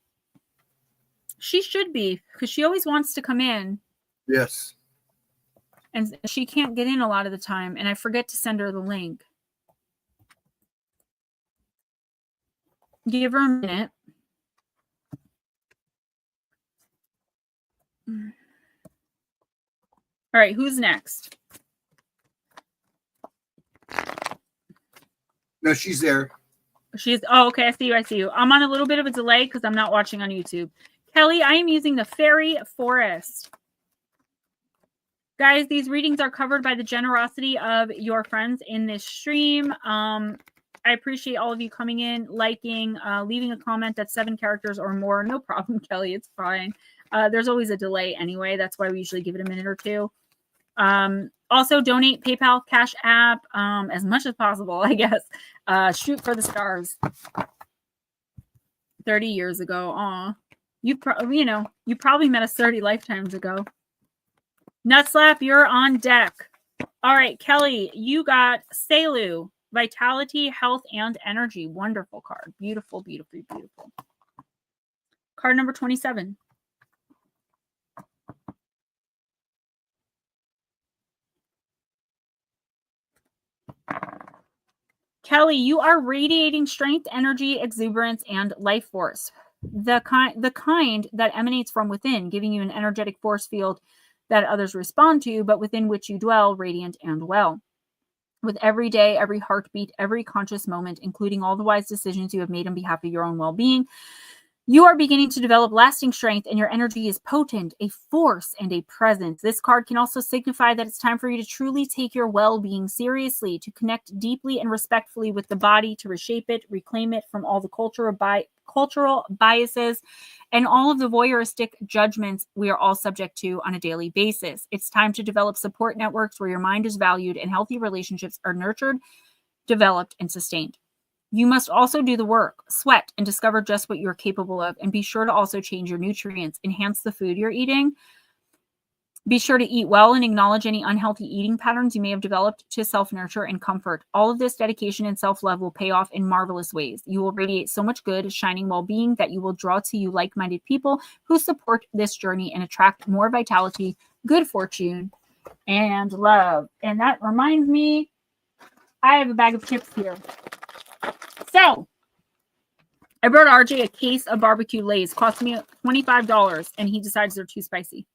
She should be, because she always wants to come in. Yes. And she can't get in a lot of the time, and I forget to send her the link. Give her a minute. All right, who's next? No, she's there. Oh, okay, I see you. I'm on a little bit of a delay because I'm not watching on YouTube. Kelly, I am using the Fairy Forest. Guys, these readings are covered by the generosity of your friends in this stream. I appreciate all of you coming in, liking, leaving a comment that's 7 characters or more. No problem, Kelly. It's fine. There's always a delay anyway. That's why we usually give it a minute or two. Also, donate, PayPal, Cash App, as much as possible, I guess. Shoot for the stars. 30 years ago. Aw. You probably met us 30 lifetimes ago. Nutslap, you're on deck. All right, Kelly, you got Selu. Vitality, health, and energy. Wonderful card. Beautiful, beautiful, beautiful. Card number 27. Kelly, you are radiating strength, energy, exuberance, and life force. The kind that emanates from within, giving you an energetic force field that others respond to, but within which you dwell, radiant and well. with every day, every heartbeat, every conscious moment, including all the wise decisions you have made on behalf of your own well-being. You are beginning to develop lasting strength, and your energy is potent, a force, and a presence. This card can also signify that it's time for you to truly take your well-being seriously, to connect deeply and respectfully with the body, to reshape it, reclaim it from all the cultural biases and all of the voyeuristic judgments we are all subject to on a daily basis. It's time to develop support networks where your mind is valued and healthy relationships are nurtured, developed, and sustained. You must also do the work, sweat, and discover just what you're capable of. And be sure to also change your nutrients, enhance the food you're eating. Be sure to eat well and acknowledge any unhealthy eating patterns you may have developed to self-nurture and comfort. All of this dedication and self-love will pay off in marvelous ways. You will radiate so much good, shining well-being that you will draw to you like-minded people who support this journey and attract more vitality, good fortune, and love. And that reminds me, I have a bag of chips here. So, I brought RJ a case of barbecue Lay's. Cost me $25, and he decides they're too spicy.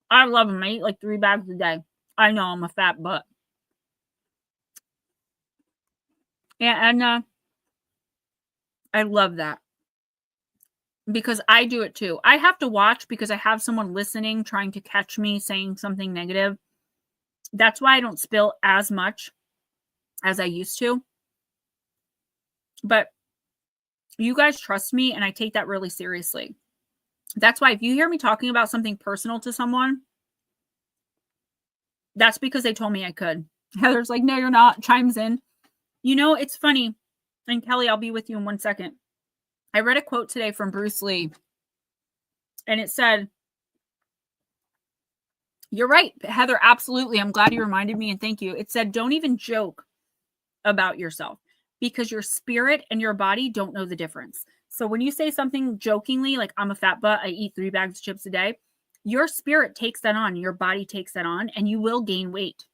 I love them. I eat like 3 bags a day. I know I'm a fat butt. And I love that. Because I do it too. I have to watch because I have someone listening, trying to catch me saying something negative. That's why I don't spill as much as I used to. But you guys trust me, and I take that really seriously. That's why if you hear me talking about something personal to someone, that's because they told me I could. Heather's like, no, you're not, chimes in. You know, it's funny. And Kelly, I'll be with you in 1 second. I read a quote today from Bruce Lee, and it said, you're right, Heather, absolutely. I'm glad you reminded me, and thank you. It said, don't even joke about yourself, because your spirit and your body don't know the difference. So when you say something jokingly, like I'm a fat butt, I eat 3 bags of chips a day, your spirit takes that on, your body takes that on, and you will gain weight.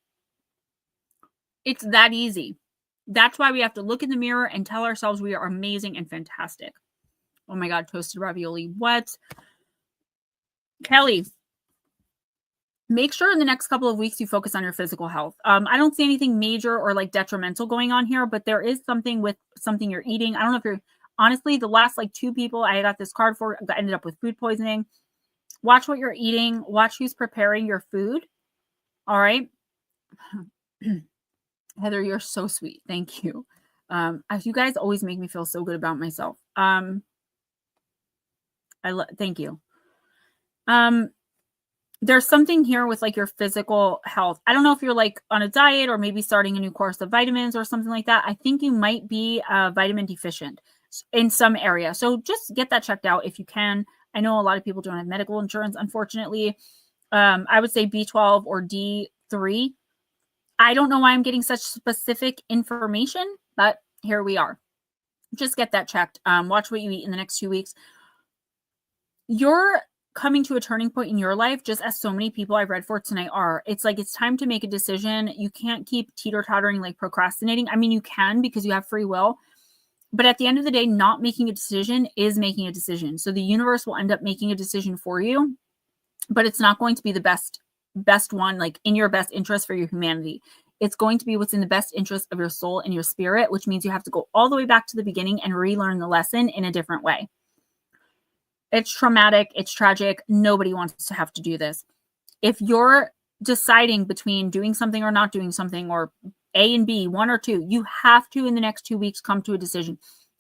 It's that easy. That's why we have to look in the mirror and tell ourselves we are amazing and fantastic. Oh my God, toasted ravioli. What? Kelly, make sure in the next couple of weeks you focus on your physical health. I don't see anything major or like detrimental going on here, but there is something with something you're eating. I don't know if you're, honestly, the last like 2 people I got this card for ended up with food poisoning. Watch what you're eating. Watch who's preparing your food. All right. Heather, you're so sweet. Thank you. You guys always make me feel so good about myself. Thank you. There's something here with like your physical health. I don't know if you're like on a diet or maybe starting a new course of vitamins or something like that. I think you might be vitamin deficient in some area. So just get that checked out if you can. I know a lot of people don't have medical insurance, unfortunately. I would say B12 or D3. I don't know why I'm getting such specific information, but here we are. Just get that checked. Watch what you eat in the next 2 weeks. You're coming to a turning point in your life, just as so many people I've read for tonight are. It's like it's time to make a decision. You can't keep teeter-tottering, like procrastinating. I mean, you can because you have free will. But at the end of the day, not making a decision is making a decision. So the universe will end up making a decision for you, but it's not going to be the best one, like in your best interest for your humanity. It's going to be what's in the best interest of your soul and your spirit, which means you have to go all the way back to the beginning and relearn the lesson in a different way. It's traumatic. It's tragic. Nobody wants to have to do this. If you're deciding between doing something or not doing something, or A and B, 1 or 2, you have to, in the next 2 weeks, come to a decision.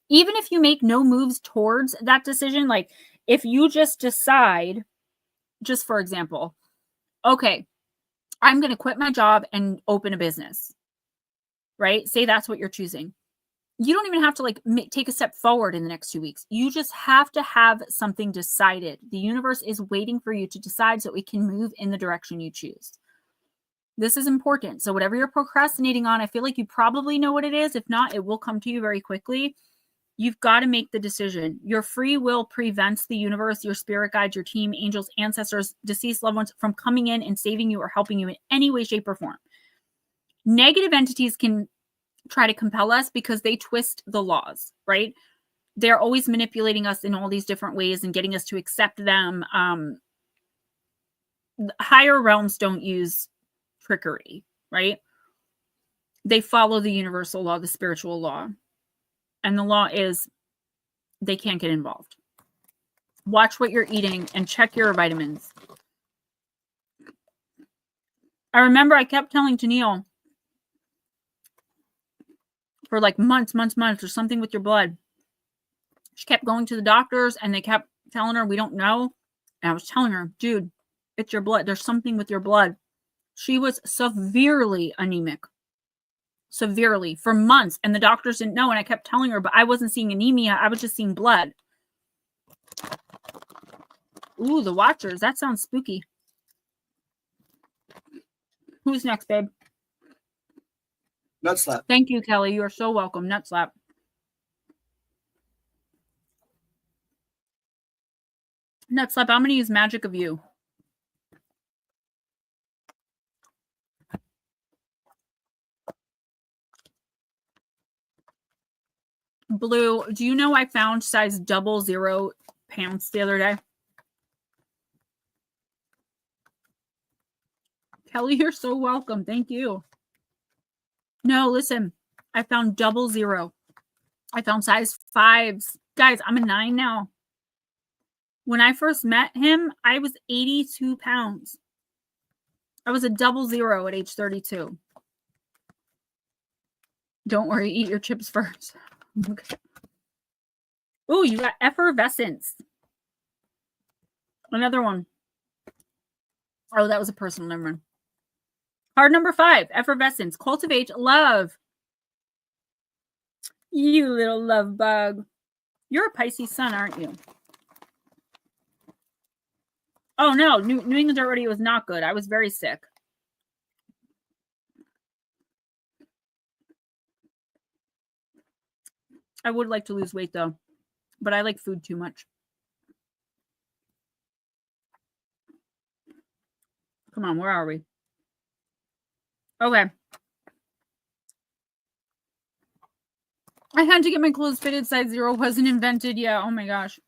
Even if you make no moves towards that decision, like if you just decide, just for example, okay, I'm going to quit my job and open a business, right? Say that's what you're choosing. You don't even have to like take a step forward in the next 2 weeks. You just have to have something decided. The universe is waiting for you to decide so it can move in the direction you choose. This is important. So whatever you're procrastinating on, I feel like you probably know what it is. If not, it will come to you very quickly. You've got to make the decision. Your free will prevents the universe, your spirit guides, your team, angels, ancestors, deceased loved ones from coming in and saving you or helping you in any way, shape, or form. Negative entities can try to compel us because they twist the laws, right? They're always manipulating us in all these different ways and getting us to accept them. Higher realms don't use trickery. right? They follow the universal law, the spiritual law. And the law is they can't get involved. Watch what you're eating and check your vitamins. I remember I kept telling Tennille for like months or something with your blood. She kept going to the doctors and they kept telling her, we don't know. And I was telling her, dude, it's your blood. There's something with your blood. She was severely anemic. Severely for months. And the doctors didn't know. And I kept telling her, but I wasn't seeing anemia. I was just seeing blood. Ooh, the Watchers. That sounds spooky. Who's next, babe? Nut slap. Thank you, Kelly. You are so welcome. Nut slap. Nut slap. I'm going to use Magic of You. Blue, do you know I found size 00 pants the other day? Kelly, you're so welcome. Thank you. No, listen. I found 00. I found size 5s. Guys, I'm a 9 now. When I first met him, I was 82 pounds. I was a 00 at age 32. Don't worry, eat your chips first. Okay. Ooh, you got effervescence. Another one. Oh, that was a personal number. Card number 5, effervescence. Cultivate love. You little love bug. You're a Pisces sun, aren't you? Oh, no. New England Dirt Radio was not good. I was very sick. I would like to lose weight, though. But I like food too much. Come on, where are we? Okay. I had to get my clothes fitted. Size 0 wasn't invented yet. Oh, my gosh.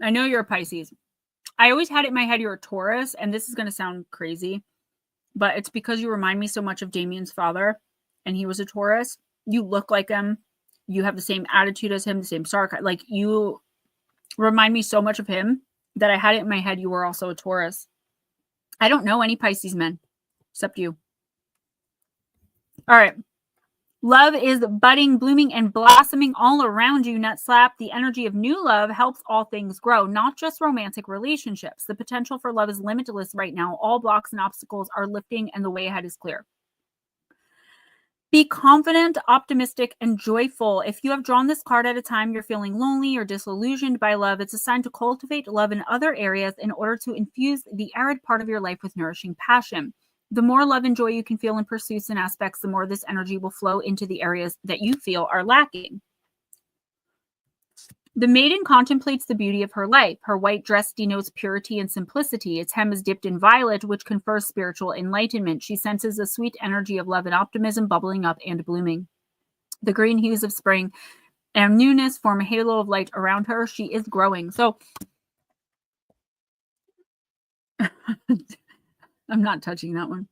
I know you're a Pisces. I always had it in my head you're a Taurus, and this is going to sound crazy, but it's because you remind me so much of Damien's father, and he was a Taurus. You look like him. You have the same attitude as him, the same sarcasm. Like, you remind me so much of him that I had it in my head you were also a Taurus. I don't know any Pisces men except you. All right. Love is budding, blooming, and blossoming all around you, nut slap. The energy of new love helps all things grow, not just romantic relationships. The potential for love is limitless right now. All blocks and obstacles are lifting, and the way ahead is clear. Be confident, optimistic, and joyful. If you have drawn this card at a time you're feeling lonely or disillusioned by love, it's a sign to cultivate love in other areas in order to infuse the arid part of your life with nourishing passion. The more love and joy you can feel in pursuits and aspects, the more this energy will flow into the areas that you feel are lacking. The maiden contemplates the beauty of her life. Her white dress denotes purity and simplicity. Its hem is dipped in violet, which confers spiritual enlightenment. She senses a sweet energy of love and optimism bubbling up and blooming. The green hues of spring and newness form a halo of light around her. She is growing. So I'm not touching that one.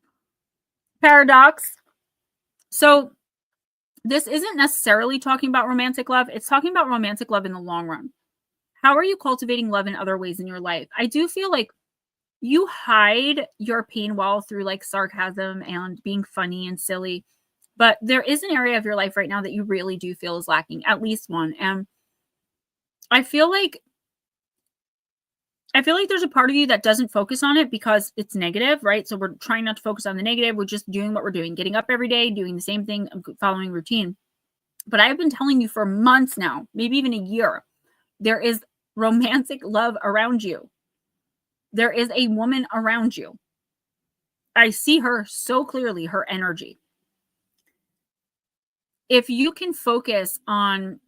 Paradox. So this isn't necessarily talking about romantic love. It's talking about romantic love in the long run. How are you cultivating love in other ways in your life? I do feel like you hide your pain well through like sarcasm and being funny and silly. But there is an area of your life right now that you really do feel is lacking, at least one. And I feel like there's a part of you that doesn't focus on it because it's negative, right? So we're trying not to focus on the negative. We're just doing what we're doing, getting up every day, doing the same thing, following routine. But I've been telling you for months now, maybe even a year, there is romantic love around you. There is a woman around you. I see her so clearly, her energy. If you can focus on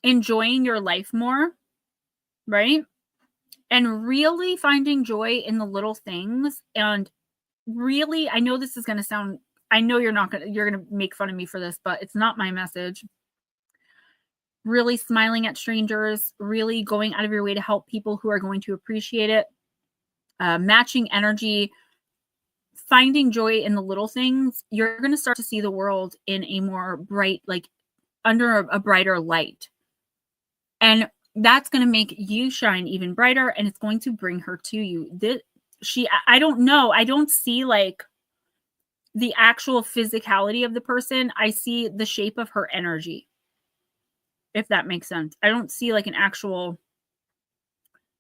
enjoying your life more, right? And really finding joy in the little things. And really, I know this is going to sound, I know you're going to make fun of me for this, but it's not my message. Really smiling at strangers, really going out of your way to help people who are going to appreciate it. Matching energy, finding joy in the little things, you're going to start to see the world in a more bright, like under a brighter light. And that's going to make you shine even brighter, and it's going to bring her to you. I don't know. I don't see like the actual physicality of the person. I see the shape of her energy, if that makes sense. I don't see like an actual,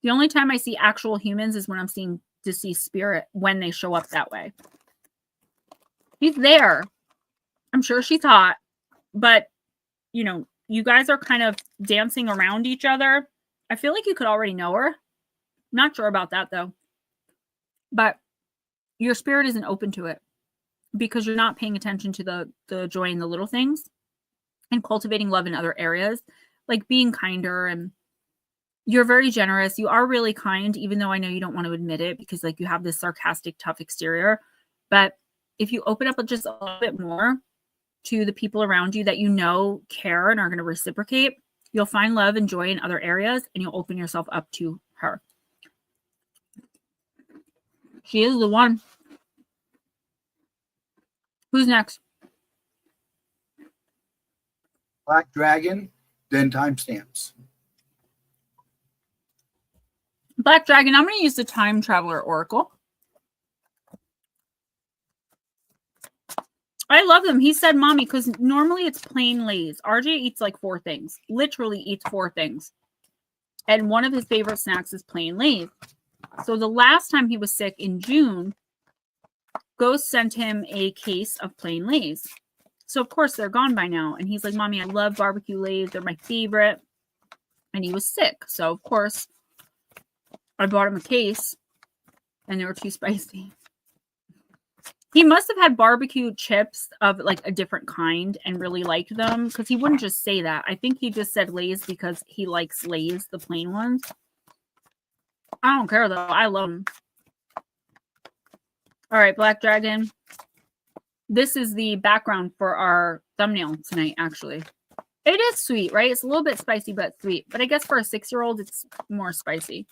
the only time I see actual humans is when I'm seeing deceased spirit when they show up that way. He's there. I'm sure she's hot, but you know, you guys are kind of dancing around each other. I feel like you could already know her. Not sure about that though. But your spirit isn't open to it because you're not paying attention to the joy in the little things and cultivating love in other areas, like being kinder. And you're very generous. You are really kind, even though I know you don't want to admit it because like you have this sarcastic, tough exterior. But if you open up just a little bit more to the people around you that you know care and are going to reciprocate, you'll find love and joy in other areas, and you'll open yourself up to her. She is the one. Who's next? Black Dragon, then timestamps. Black Dragon, I'm going to use the Time Traveler Oracle. I love them. He said, mommy, because normally it's plain Lay's. RJ eats like 4 things. Literally eats 4 things. And one of his favorite snacks is plain Lay's. So the last time he was sick in June, Ghost sent him a case of plain Lay's. So of course they're gone by now. And he's like, mommy, I love barbecue Lay's. They're my favorite. And he was sick. So of course I bought him a case and they were too spicy. He must have had barbecue chips of like a different kind and really liked them because he wouldn't just say that. I think he just said Lay's because he likes Lay's, the plain ones. I don't care though. I love them. All right, Black Dragon. This is the background for our thumbnail tonight, actually. It is sweet, right? It's a little bit spicy, but sweet. But I guess for a 6-year-old, it's more spicy.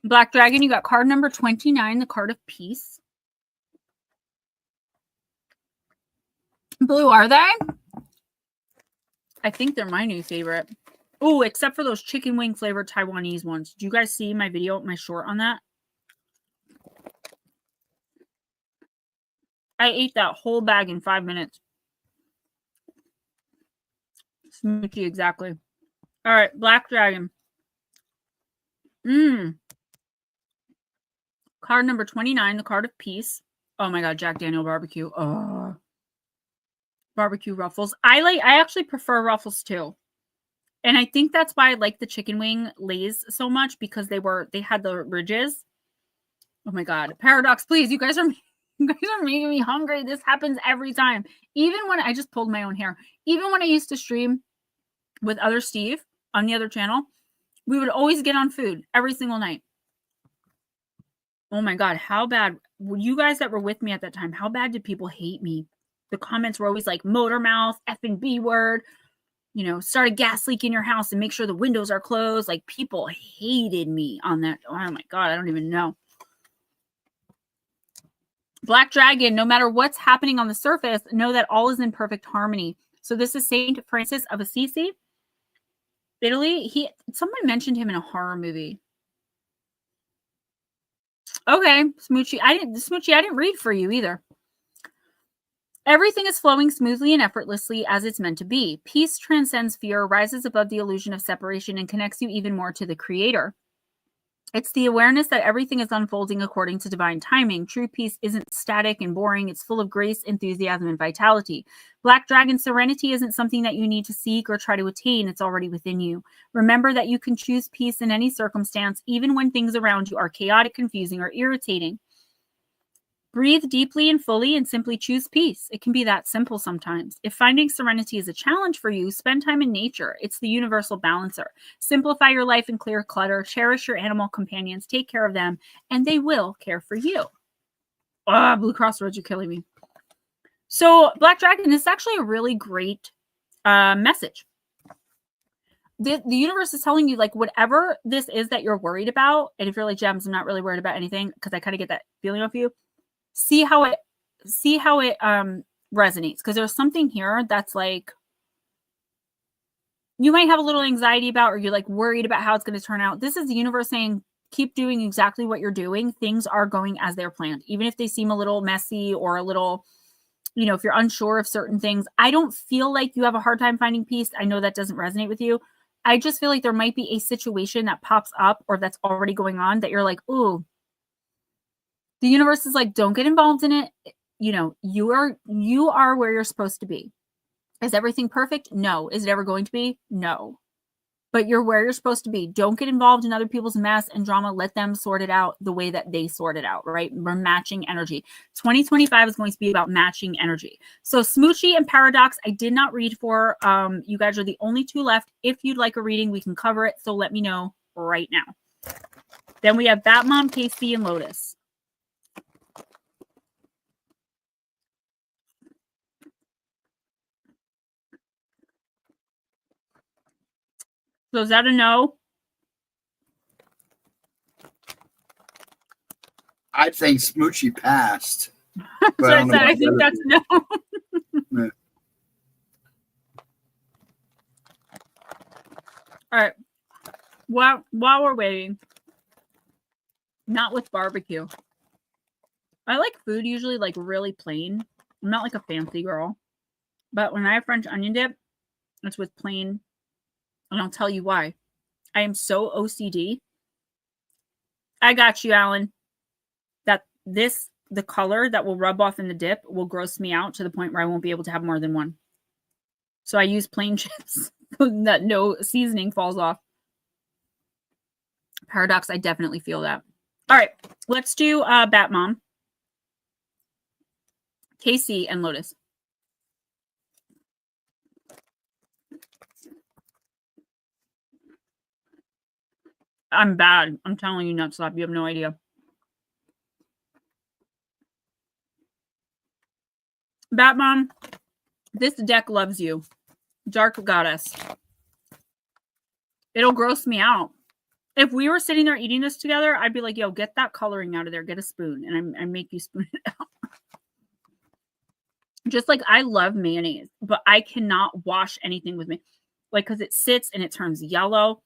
Black Dragon, you got card number 29, the card of peace. Blue, are they? I think they're my new favorite. Oh, except for those chicken wing flavored Taiwanese ones. Did you guys see my video, my short on that? I ate that whole bag in 5 minutes. Smoochy, exactly. All right, Black Dragon. Card number 29, the card of peace. Oh my God, Jack Daniel barbecue. Oh, barbecue ruffles. I actually prefer ruffles too. And I think that's why I like the chicken wing Lay's so much because they had the ridges. Oh my God. Paradox, please. You guys are making me hungry. This happens every time. Even when I just pulled my own hair. Even when I used to stream with other Steve on the other channel, we would always get on food every single night. Oh my God, how bad? You guys that were with me at that time, how bad did people hate me? The comments were always like motor mouth, effing B word, you know, start a gas leak in your house and make sure the windows are closed. Like people hated me on that. Oh my God, I don't even know. Black Dragon, no matter what's happening on the surface, know that all is in perfect harmony. So this is Saint Francis of Assisi, Italy. Someone mentioned him in a horror movie. Okay, Smoochy. I didn't read for you either. Everything is flowing smoothly and effortlessly as it's meant to be. Peace transcends fear, rises above the illusion of separation, and connects you even more to the Creator. It's the awareness that everything is unfolding according to divine timing. True peace isn't static and boring. It's full of grace, enthusiasm, and vitality. Black Dragon, serenity isn't something that you need to seek or try to attain. It's already within you. Remember that you can choose peace in any circumstance, even when things around you are chaotic, confusing, or irritating. Breathe deeply and fully and simply choose peace. It can be that simple sometimes. If finding serenity is a challenge for you, spend time in nature. It's the universal balancer. Simplify your life and clear clutter. Cherish your animal companions. Take care of them, and they will care for you. Blue Cross Roads, you're killing me. So, Black Dragon, this is actually a really great message. the universe is telling you, like, whatever this is that you're worried about, and if you're like, Gems, I'm not really worried about anything, because I kind of get that feeling off you. See how it resonates, because there's something here that's like you might have a little anxiety about, or you're like worried about how it's going to turn out. This is the universe saying, keep doing exactly what you're doing. Things are going as they're planned, even if they seem a little messy or a little, you know, if you're unsure of certain things. I don't feel like you have a hard time finding peace. I know that doesn't resonate with you. I just feel like there might be a situation that pops up or that's already going on that you're like, ooh, the universe is like, don't get involved in it. You know, you are where you're supposed to be. Is everything perfect? No. Is it ever going to be? No. But you're where you're supposed to be. Don't get involved in other people's mess and drama. Let them sort it out the way that they sort it out, right? We're matching energy. 2025 is going to be about matching energy. So Smoochie and Paradox, I did not read for. You guys are the only two left. If you'd like a reading, we can cover it. So let me know right now. Then we have Batmom, KC, and Lotus. So is that a no? I think Smoochie passed. So I said, I think that's no. Yeah. All right. While we're waiting, not with barbecue. I like food usually like really plain. I'm not like a fancy girl. But when I have French onion dip, it's with plain. And I'll tell you why. I am so OCD. I got you, Alan. That the color that will rub off in the dip will gross me out to the point where I won't be able to have more than one. So I use plain chips so that no seasoning falls off. Paradox, I definitely feel that. All right, let's do Batmom, KC, and Lotus. I'm bad. I'm telling you, Nutslap. You have no idea. Batmom, this deck loves you. Dark Goddess. It'll gross me out. If we were sitting there eating this together, I'd be like, yo, get that coloring out of there. Get a spoon. And I make you spoon it out. Just like I love mayonnaise, but I cannot wash anything with me. Like, because it sits and it turns yellow.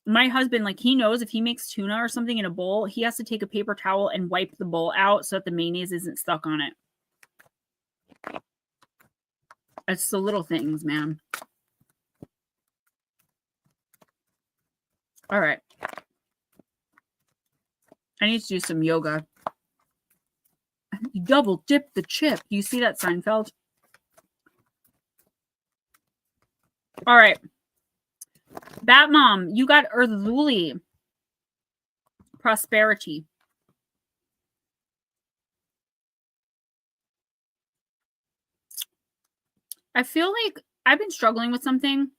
My husband, like, he knows if he makes tuna or something in a bowl, he has to take a paper towel and wipe the bowl out so that the mayonnaise isn't stuck on it. It's the little things, man. All right. I need to do some yoga. Double dip the chip. Do you see that, Seinfeld? All right. Batmom, you got Earthuli. Prosperity. I feel like I've been struggling with something.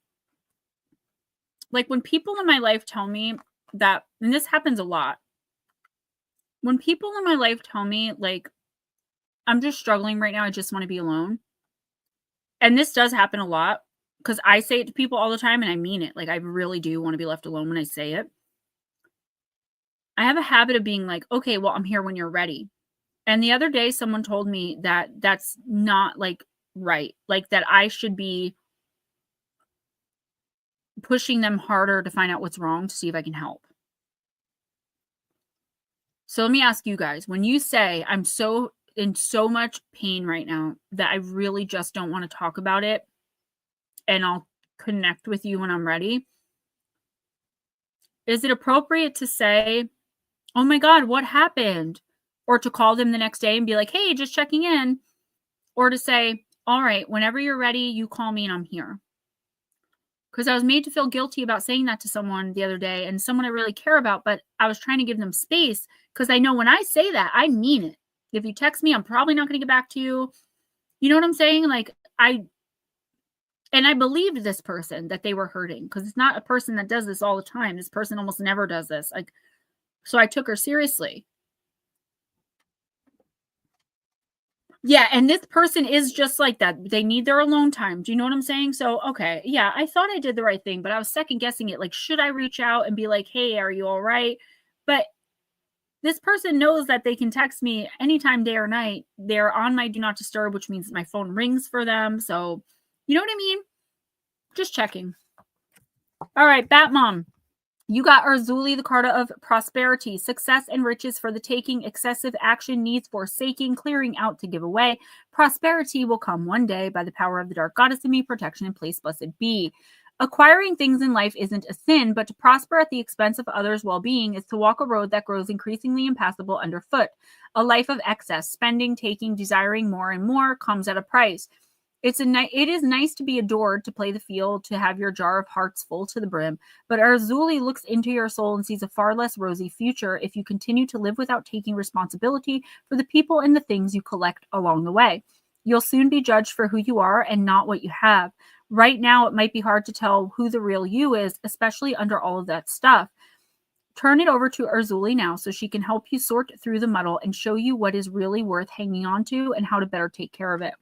Like when people in my life tell me that, and this happens a lot. When people in my life tell me, like, I'm just struggling right now, I just want to be alone. And this does happen a lot because I say it to people all the time and I mean it. Like, I really do want to be left alone when I say it. I have a habit of being like, okay, well, I'm here when you're ready. And the other day, someone told me that that's not like right. Like that I should be pushing them harder to find out what's wrong to see if I can help. So let me ask you guys, when you say I'm so in so much pain right now that I really just don't want to talk about it and I'll connect with you when I'm ready, is it appropriate to say, oh my God, what happened? Or to call them the next day and be like, hey, just checking in. Or to say, all right, whenever you're ready, you call me and I'm here. Because I was made to feel guilty about saying that to someone the other day and someone I really care about, but I was trying to give them space because I know when I say that, I mean it. If you text me, I'm probably not going to get back to you. You know what I'm saying? Like, I believed this person that they were hurting because it's not a person that does this all the time. This person almost never does this. Like, so I took her seriously. Yeah, and this person is just like that. They need their alone time. Do you know what I'm saying? So, okay, yeah, I thought I did the right thing, but I was second guessing it. Like, should I reach out and be like, hey, are you all right? But this person knows that they can text me anytime, day or night. They're on my do not disturb, which means my phone rings for them. So, you know what I mean? Just checking. All right, Bat Mom. You got Arzuli, the card of prosperity, success and riches for the taking, excessive action needs forsaking, clearing out to give away. Prosperity will come one day by the power of the dark goddess in me, protection and place blessed be. Acquiring things in life isn't a sin, but to prosper at the expense of others' well-being is to walk a road that grows increasingly impassable underfoot. A life of excess, spending, taking, desiring more and more comes at a price. It is nice to be adored, to play the field, to have your jar of hearts full to the brim. But Arzuli looks into your soul and sees a far less rosy future if you continue to live without taking responsibility for the people and the things you collect along the way. You'll soon be judged for who you are and not what you have. Right now, it might be hard to tell who the real you is, especially under all of that stuff. Turn it over to Arzuli now so she can help you sort through the muddle and show you what is really worth hanging on to and how to better take care of it.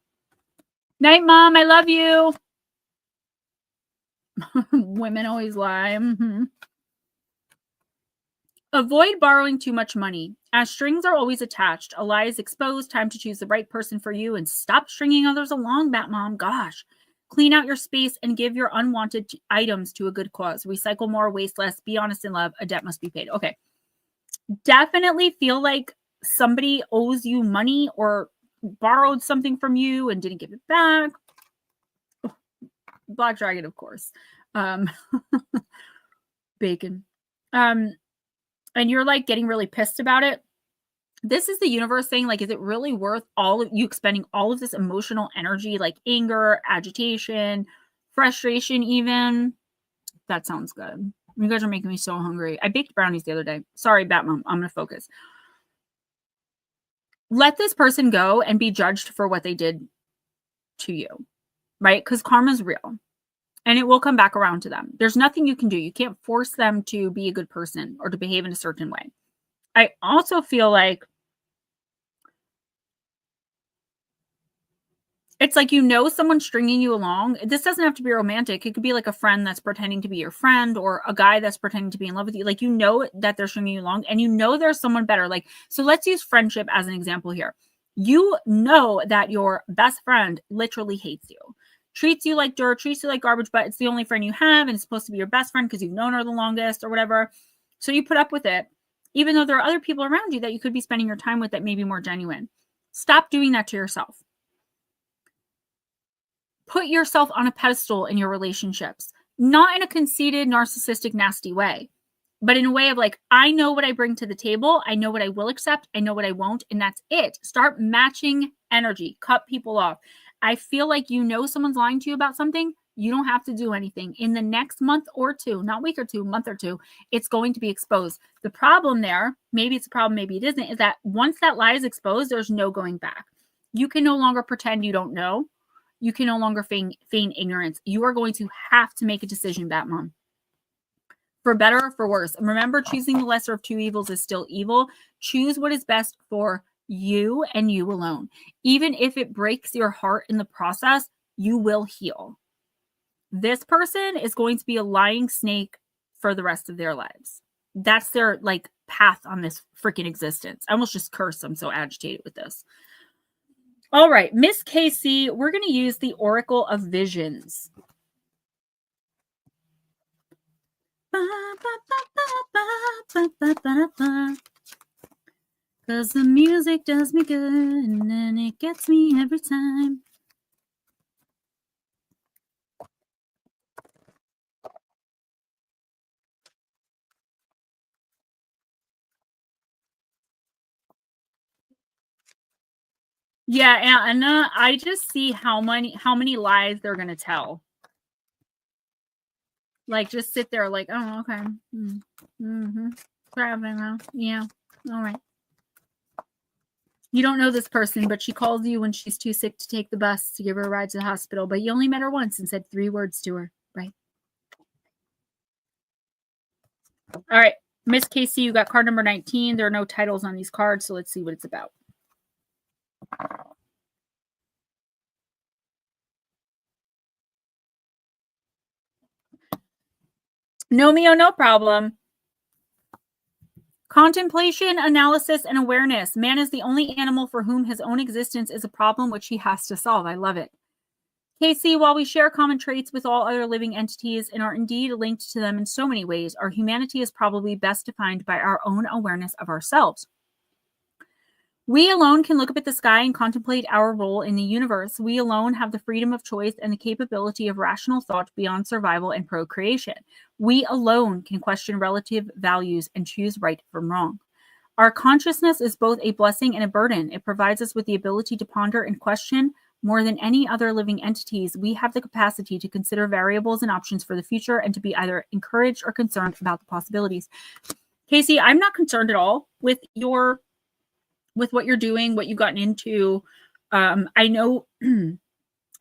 Night, Mom. I love you. Women always lie. Mm-hmm. Avoid borrowing too much money. As strings are always attached, a lie is exposed. Time to choose the right person for you and stop stringing others along, Batmom. Gosh. Clean out your space and give your unwanted items to a good cause. Recycle more, waste less. Be honest in love. A debt must be paid. Okay. Definitely feel like somebody owes you money or borrowed something from you and didn't give it back. Black Dragon, of course. Bacon. And you're like getting really pissed about it. This is the universe saying, like, is it really worth all of you expending all of this emotional energy, like anger, agitation, frustration, even? That sounds good. You guys are making me so hungry. I baked brownies the other day. Sorry, Batmom. I'm going to focus. Let this person go and be judged for what they did to you, right? Because karma's real and it will come back around to them. There's nothing you can do. You can't force them to be a good person or to behave in a certain way. I also feel like it's like, you know, someone's stringing you along. This doesn't have to be romantic. It could be like a friend that's pretending to be your friend or a guy that's pretending to be in love with you. Like, you know that they're stringing you along and you know there's someone better. Like, so let's use friendship as an example here. You know that your best friend literally hates you, treats you like dirt, treats you like garbage, but it's the only friend you have and it's supposed to be your best friend because you've known her the longest or whatever. So you put up with it, even though there are other people around you that you could be spending your time with that may be more genuine. Stop doing that to yourself. Put yourself on a pedestal in your relationships, not in a conceited, narcissistic, nasty way, but in a way of like, I know what I bring to the table. I know what I will accept. I know what I won't. And that's it. Start matching energy. Cut people off. I feel like, you know, someone's lying to you about something. You don't have to do anything. In the next month or two, not week or two, month or two, it's going to be exposed. The problem there, maybe it's a problem, maybe it isn't, is that once that lie is exposed, there's no going back. You can no longer pretend you don't know. You can no longer feign ignorance. You are going to have to make a decision, Batmom. For better or for worse. And remember, choosing the lesser of two evils is still evil. Choose what is best for you and you alone. Even if it breaks your heart in the process, you will heal. This person is going to be a lying snake for the rest of their lives. That's their like path on this freaking existence. I almost just cursed. I'm so agitated with this. All right, Miss Casey, we're going to use the Oracle of Visions. Because the music does me good and then it gets me every time. Yeah, and I just see how many lies they're going to tell. Like, just sit there like, oh, okay. Mm-hmm. Yeah, all right. You don't know this person, but she calls you when she's too sick to take the bus to give her a ride to the hospital. But you only met her once and said 3 words to her, right? All right, Miss Casey, you got card number 19. There are no titles on these cards, so let's see what it's about. No, Mio, no problem. Contemplation, analysis, and awareness. Man is the only animal for whom his own existence is a problem which he has to solve. I love it. Casey, while we share common traits with all other living entities and are indeed linked to them in so many ways, our humanity is probably best defined by our own awareness of ourselves. We alone can look up at the sky and contemplate our role in the universe. We alone have the freedom of choice and the capability of rational thought beyond survival and procreation. We alone can question relative values and choose right from wrong. Our consciousness is both a blessing and a burden. It provides us with the ability to ponder and question. More than any other living entities, we have the capacity to consider variables and options for the future and to be either encouraged or concerned about the possibilities. Casey, I'm not concerned at all with what you're doing, what you've gotten into. I know we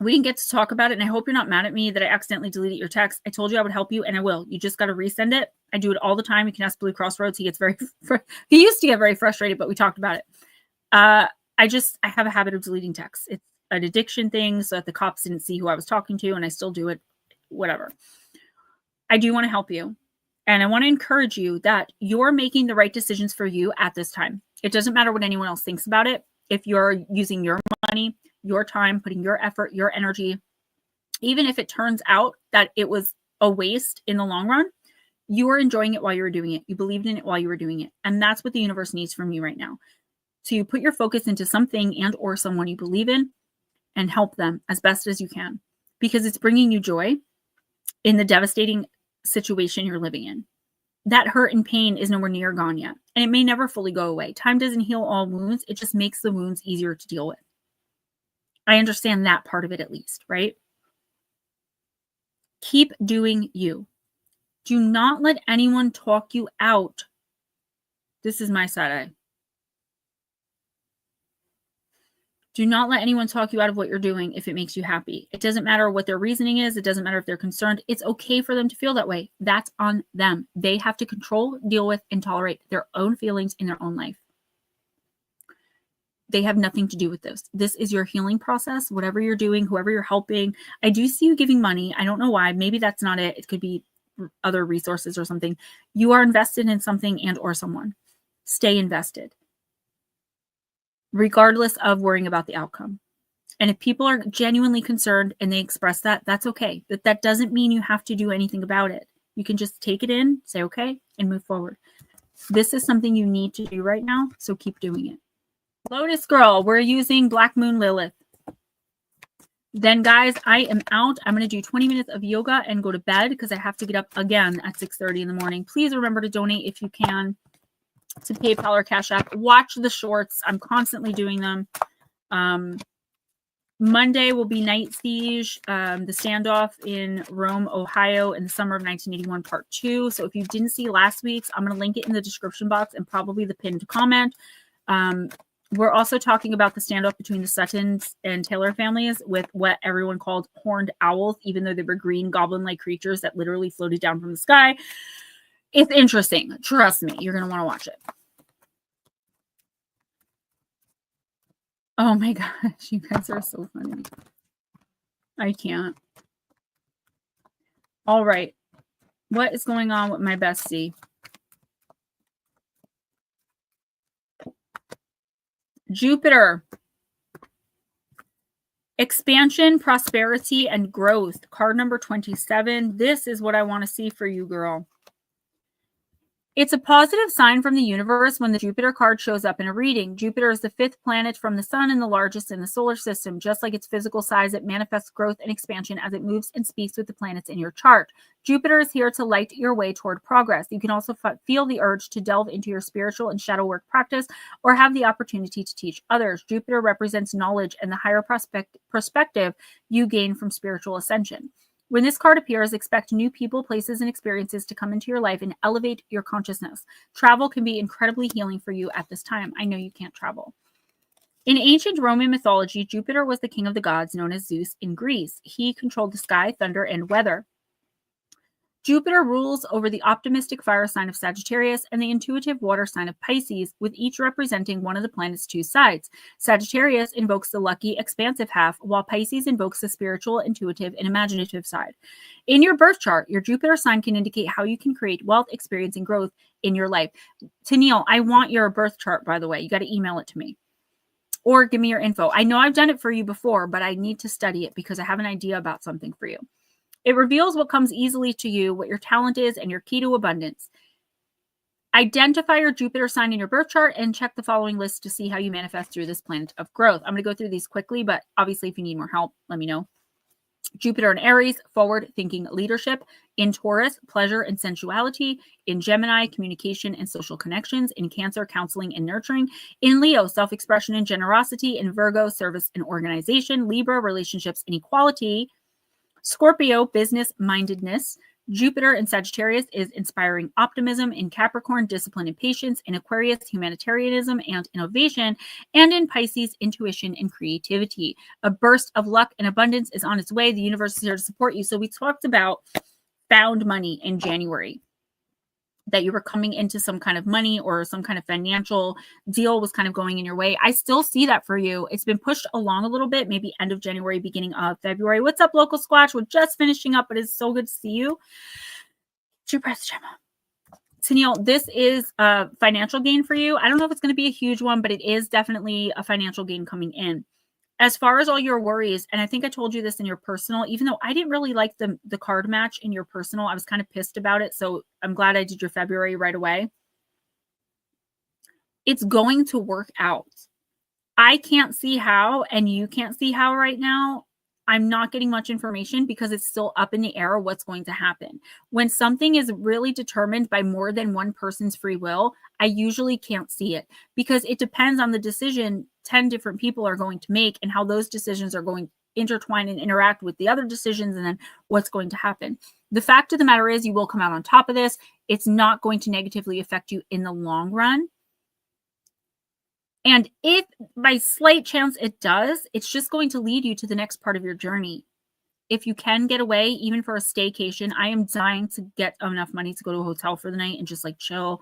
didn't get to talk about it, and I hope you're not mad at me that I accidentally deleted your text. I told you I would help you, and I will. You just got to resend it. I do it all the time. You can ask Blue Crossroads. He used to get very frustrated, but we talked about it. I have a habit of deleting texts. It's an addiction thing, so that the cops didn't see who I was talking to, and I still do it, whatever. I do want to help you. And I want to encourage you that you're making the right decisions for you at this time. It doesn't matter what anyone else thinks about it. If you're using your money, your time, putting your effort, your energy, even if it turns out that it was a waste in the long run, you are enjoying it while you were doing it. You believed in it while you were doing it. And that's what the universe needs from you right now. So you put your focus into something and or someone you believe in and help them as best as you can, because it's bringing you joy in the devastating situation you're living in. That hurt and pain is nowhere near gone yet, and it may never fully go away. Time doesn't heal all wounds. It just makes the wounds easier to deal with. I understand that part of it, at least, right? Keep doing you. Do not let anyone talk you out. This is my side eye. Do not let anyone talk you out of what you're doing if it makes you happy. It doesn't matter what their reasoning is. It doesn't matter if they're concerned. It's okay for them to feel that way. That's on them. They have to control, deal with, and tolerate their own feelings in their own life. They have nothing to do with this. This is your healing process. Whatever you're doing, whoever you're helping. I do see you giving money. I don't know why. Maybe that's not it. It could be other resources or something. You are invested in something and or someone. Stay invested, regardless of worrying about the outcome. And if people are genuinely concerned and they express that, that's okay. But that doesn't mean you have to do anything about it. You can just take it in, say okay, and move forward. This is something you need to do right now, so keep doing it. Lotus Girl, we're using Black Moon Lilith. Then, guys, I am out. I'm going to do 20 minutes of yoga and go to bed because I have to get up again at 6:30 in the morning. Please remember to donate if you can to PayPal or Cash App. Watch the shorts. I'm constantly doing them. Monday will be Night Siege, the standoff in Rome, Ohio in the summer of 1981, part 2. So if you didn't see last week's, I'm going to link it in the description box and probably the pinned comment. We're also talking about the standoff between the Suttons and Taylor families with what everyone called horned owls, even though they were green goblin-like creatures that literally floated down from the sky. It's interesting. Trust me, you're going to want to watch it. Oh my gosh, you guys are so funny. I can't. All right. What is going on with my bestie? Jupiter. Expansion, prosperity, and growth. Card number 27. This is what I want to see for you, girl. It's a positive sign from the universe when the Jupiter card shows up in a reading. Jupiter is the 5th planet from the sun and the largest in the solar system. Just like its physical size, it manifests growth and expansion as it moves and speaks with the planets in your chart. Jupiter is here to light your way toward progress. You can also feel the urge to delve into your spiritual and shadow work practice or have the opportunity to teach others. Jupiter represents knowledge and the higher perspective you gain from spiritual ascension. When this card appears, expect new people, places, and experiences to come into your life and elevate your consciousness. Travel can be incredibly healing for you at this time. I know you can't travel. In ancient Roman mythology, Jupiter was the king of the gods, known as Zeus in Greece. He controlled the sky, thunder, and weather. Jupiter rules over the optimistic fire sign of Sagittarius and the intuitive water sign of Pisces, with each representing one of the planet's two sides. Sagittarius invokes the lucky, expansive half, while Pisces invokes the spiritual, intuitive, and imaginative side. In your birth chart, your Jupiter sign can indicate how you can create wealth, experience, and growth in your life. Tennille, I want your birth chart, by the way. You got to email it to me or give me your info. I know I've done it for you before, but I need to study it because I have an idea about something for you. It reveals what comes easily to you, what your talent is, and your key to abundance. Identify your Jupiter sign in your birth chart and check the following list to see how you manifest through this planet of growth. I'm going to go through these quickly, but obviously if you need more help, let me know. Jupiter in Aries, forward-thinking leadership. In Taurus, pleasure and sensuality. In Gemini, communication and social connections. In Cancer, counseling and nurturing. In Leo, self-expression and generosity. In Virgo, service and organization. Libra, relationships and equality. Scorpio, business-mindedness. Jupiter in Sagittarius is inspiring optimism. In Capricorn, discipline and patience. In Aquarius, humanitarianism and innovation. And in Pisces, intuition and creativity. A burst of luck and abundance is on its way. The universe is here to support you. So we talked about found money in January, that you were coming into some kind of money or some kind of financial deal was kind of going in your way. I still see that for you. It's been pushed along a little bit, maybe end of January, beginning of February. What's up, Local Squatch? We're just finishing up, but it's so good to see you. It's your breath, Gemma. Tennille, this is a financial gain for you. I don't know if it's going to be a huge one, but it is definitely a financial gain coming in. As far as all your worries, and I think I told you this in your personal, even though I didn't really like the card match in your personal, I was kind of pissed about it. So I'm glad I did your February right away. It's going to work out. I can't see how, and you can't see how right now. I'm not getting much information because it's still up in the air what's going to happen. When something is really determined by more than one person's free will, I usually can't see it because it depends on the decision 10 different people are going to make and how those decisions are going to intertwine and interact with the other decisions and then what's going to happen. The fact of the matter is you will come out on top of this. It's not going to negatively affect you in the long run. And if by slight chance it does, it's just going to lead you to the next part of your journey. If you can get away, even for a staycation, I am dying to get enough money to go to a hotel for the night and just like chill,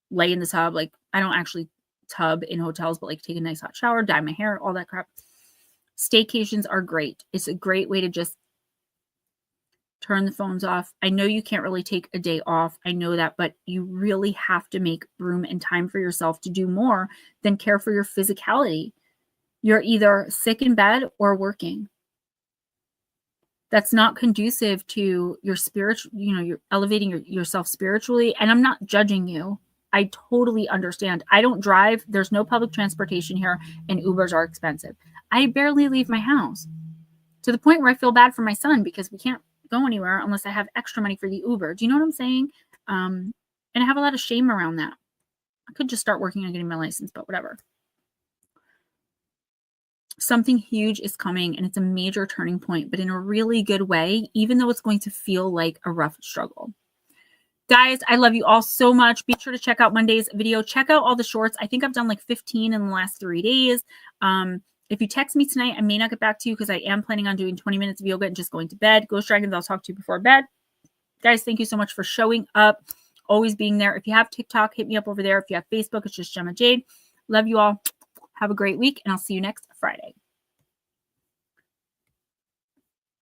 lay in the tub. Like I don't actually tub in hotels, but like take a nice hot shower, dye my hair, all that crap. Staycations are great. It's a great way to just turn the phones off. I know you can't really take a day off. I know that, but you really have to make room and time for yourself to do more than care for your physicality. You're either sick in bed or working. That's not conducive to your spiritual, you're elevating yourself spiritually. And I'm not judging you. I totally understand. I don't drive. There's no public transportation here and Ubers are expensive. I barely leave my house to the point where I feel bad for my son because we can't go anywhere unless I have extra money for the Uber. Do you know what I'm saying? And I have a lot of shame around that. I could just start working on getting my license, but whatever. Something huge is coming and it's a major turning point, but in a really good way, even though it's going to feel like a rough struggle. Guys, I love you all so much. Be sure to check out Monday's video. Check out all the shorts. I think I've done like 15 in the last 3 days. If you text me tonight, I may not get back to you because I am planning on doing 20 minutes of yoga and just going to bed. Ghost Dragons, I'll talk to you before bed. Guys, thank you so much for showing up, always being there. If you have TikTok, hit me up over there. If you have Facebook, it's just Gemma Jade. Love you all. Have a great week, and I'll see you next Friday.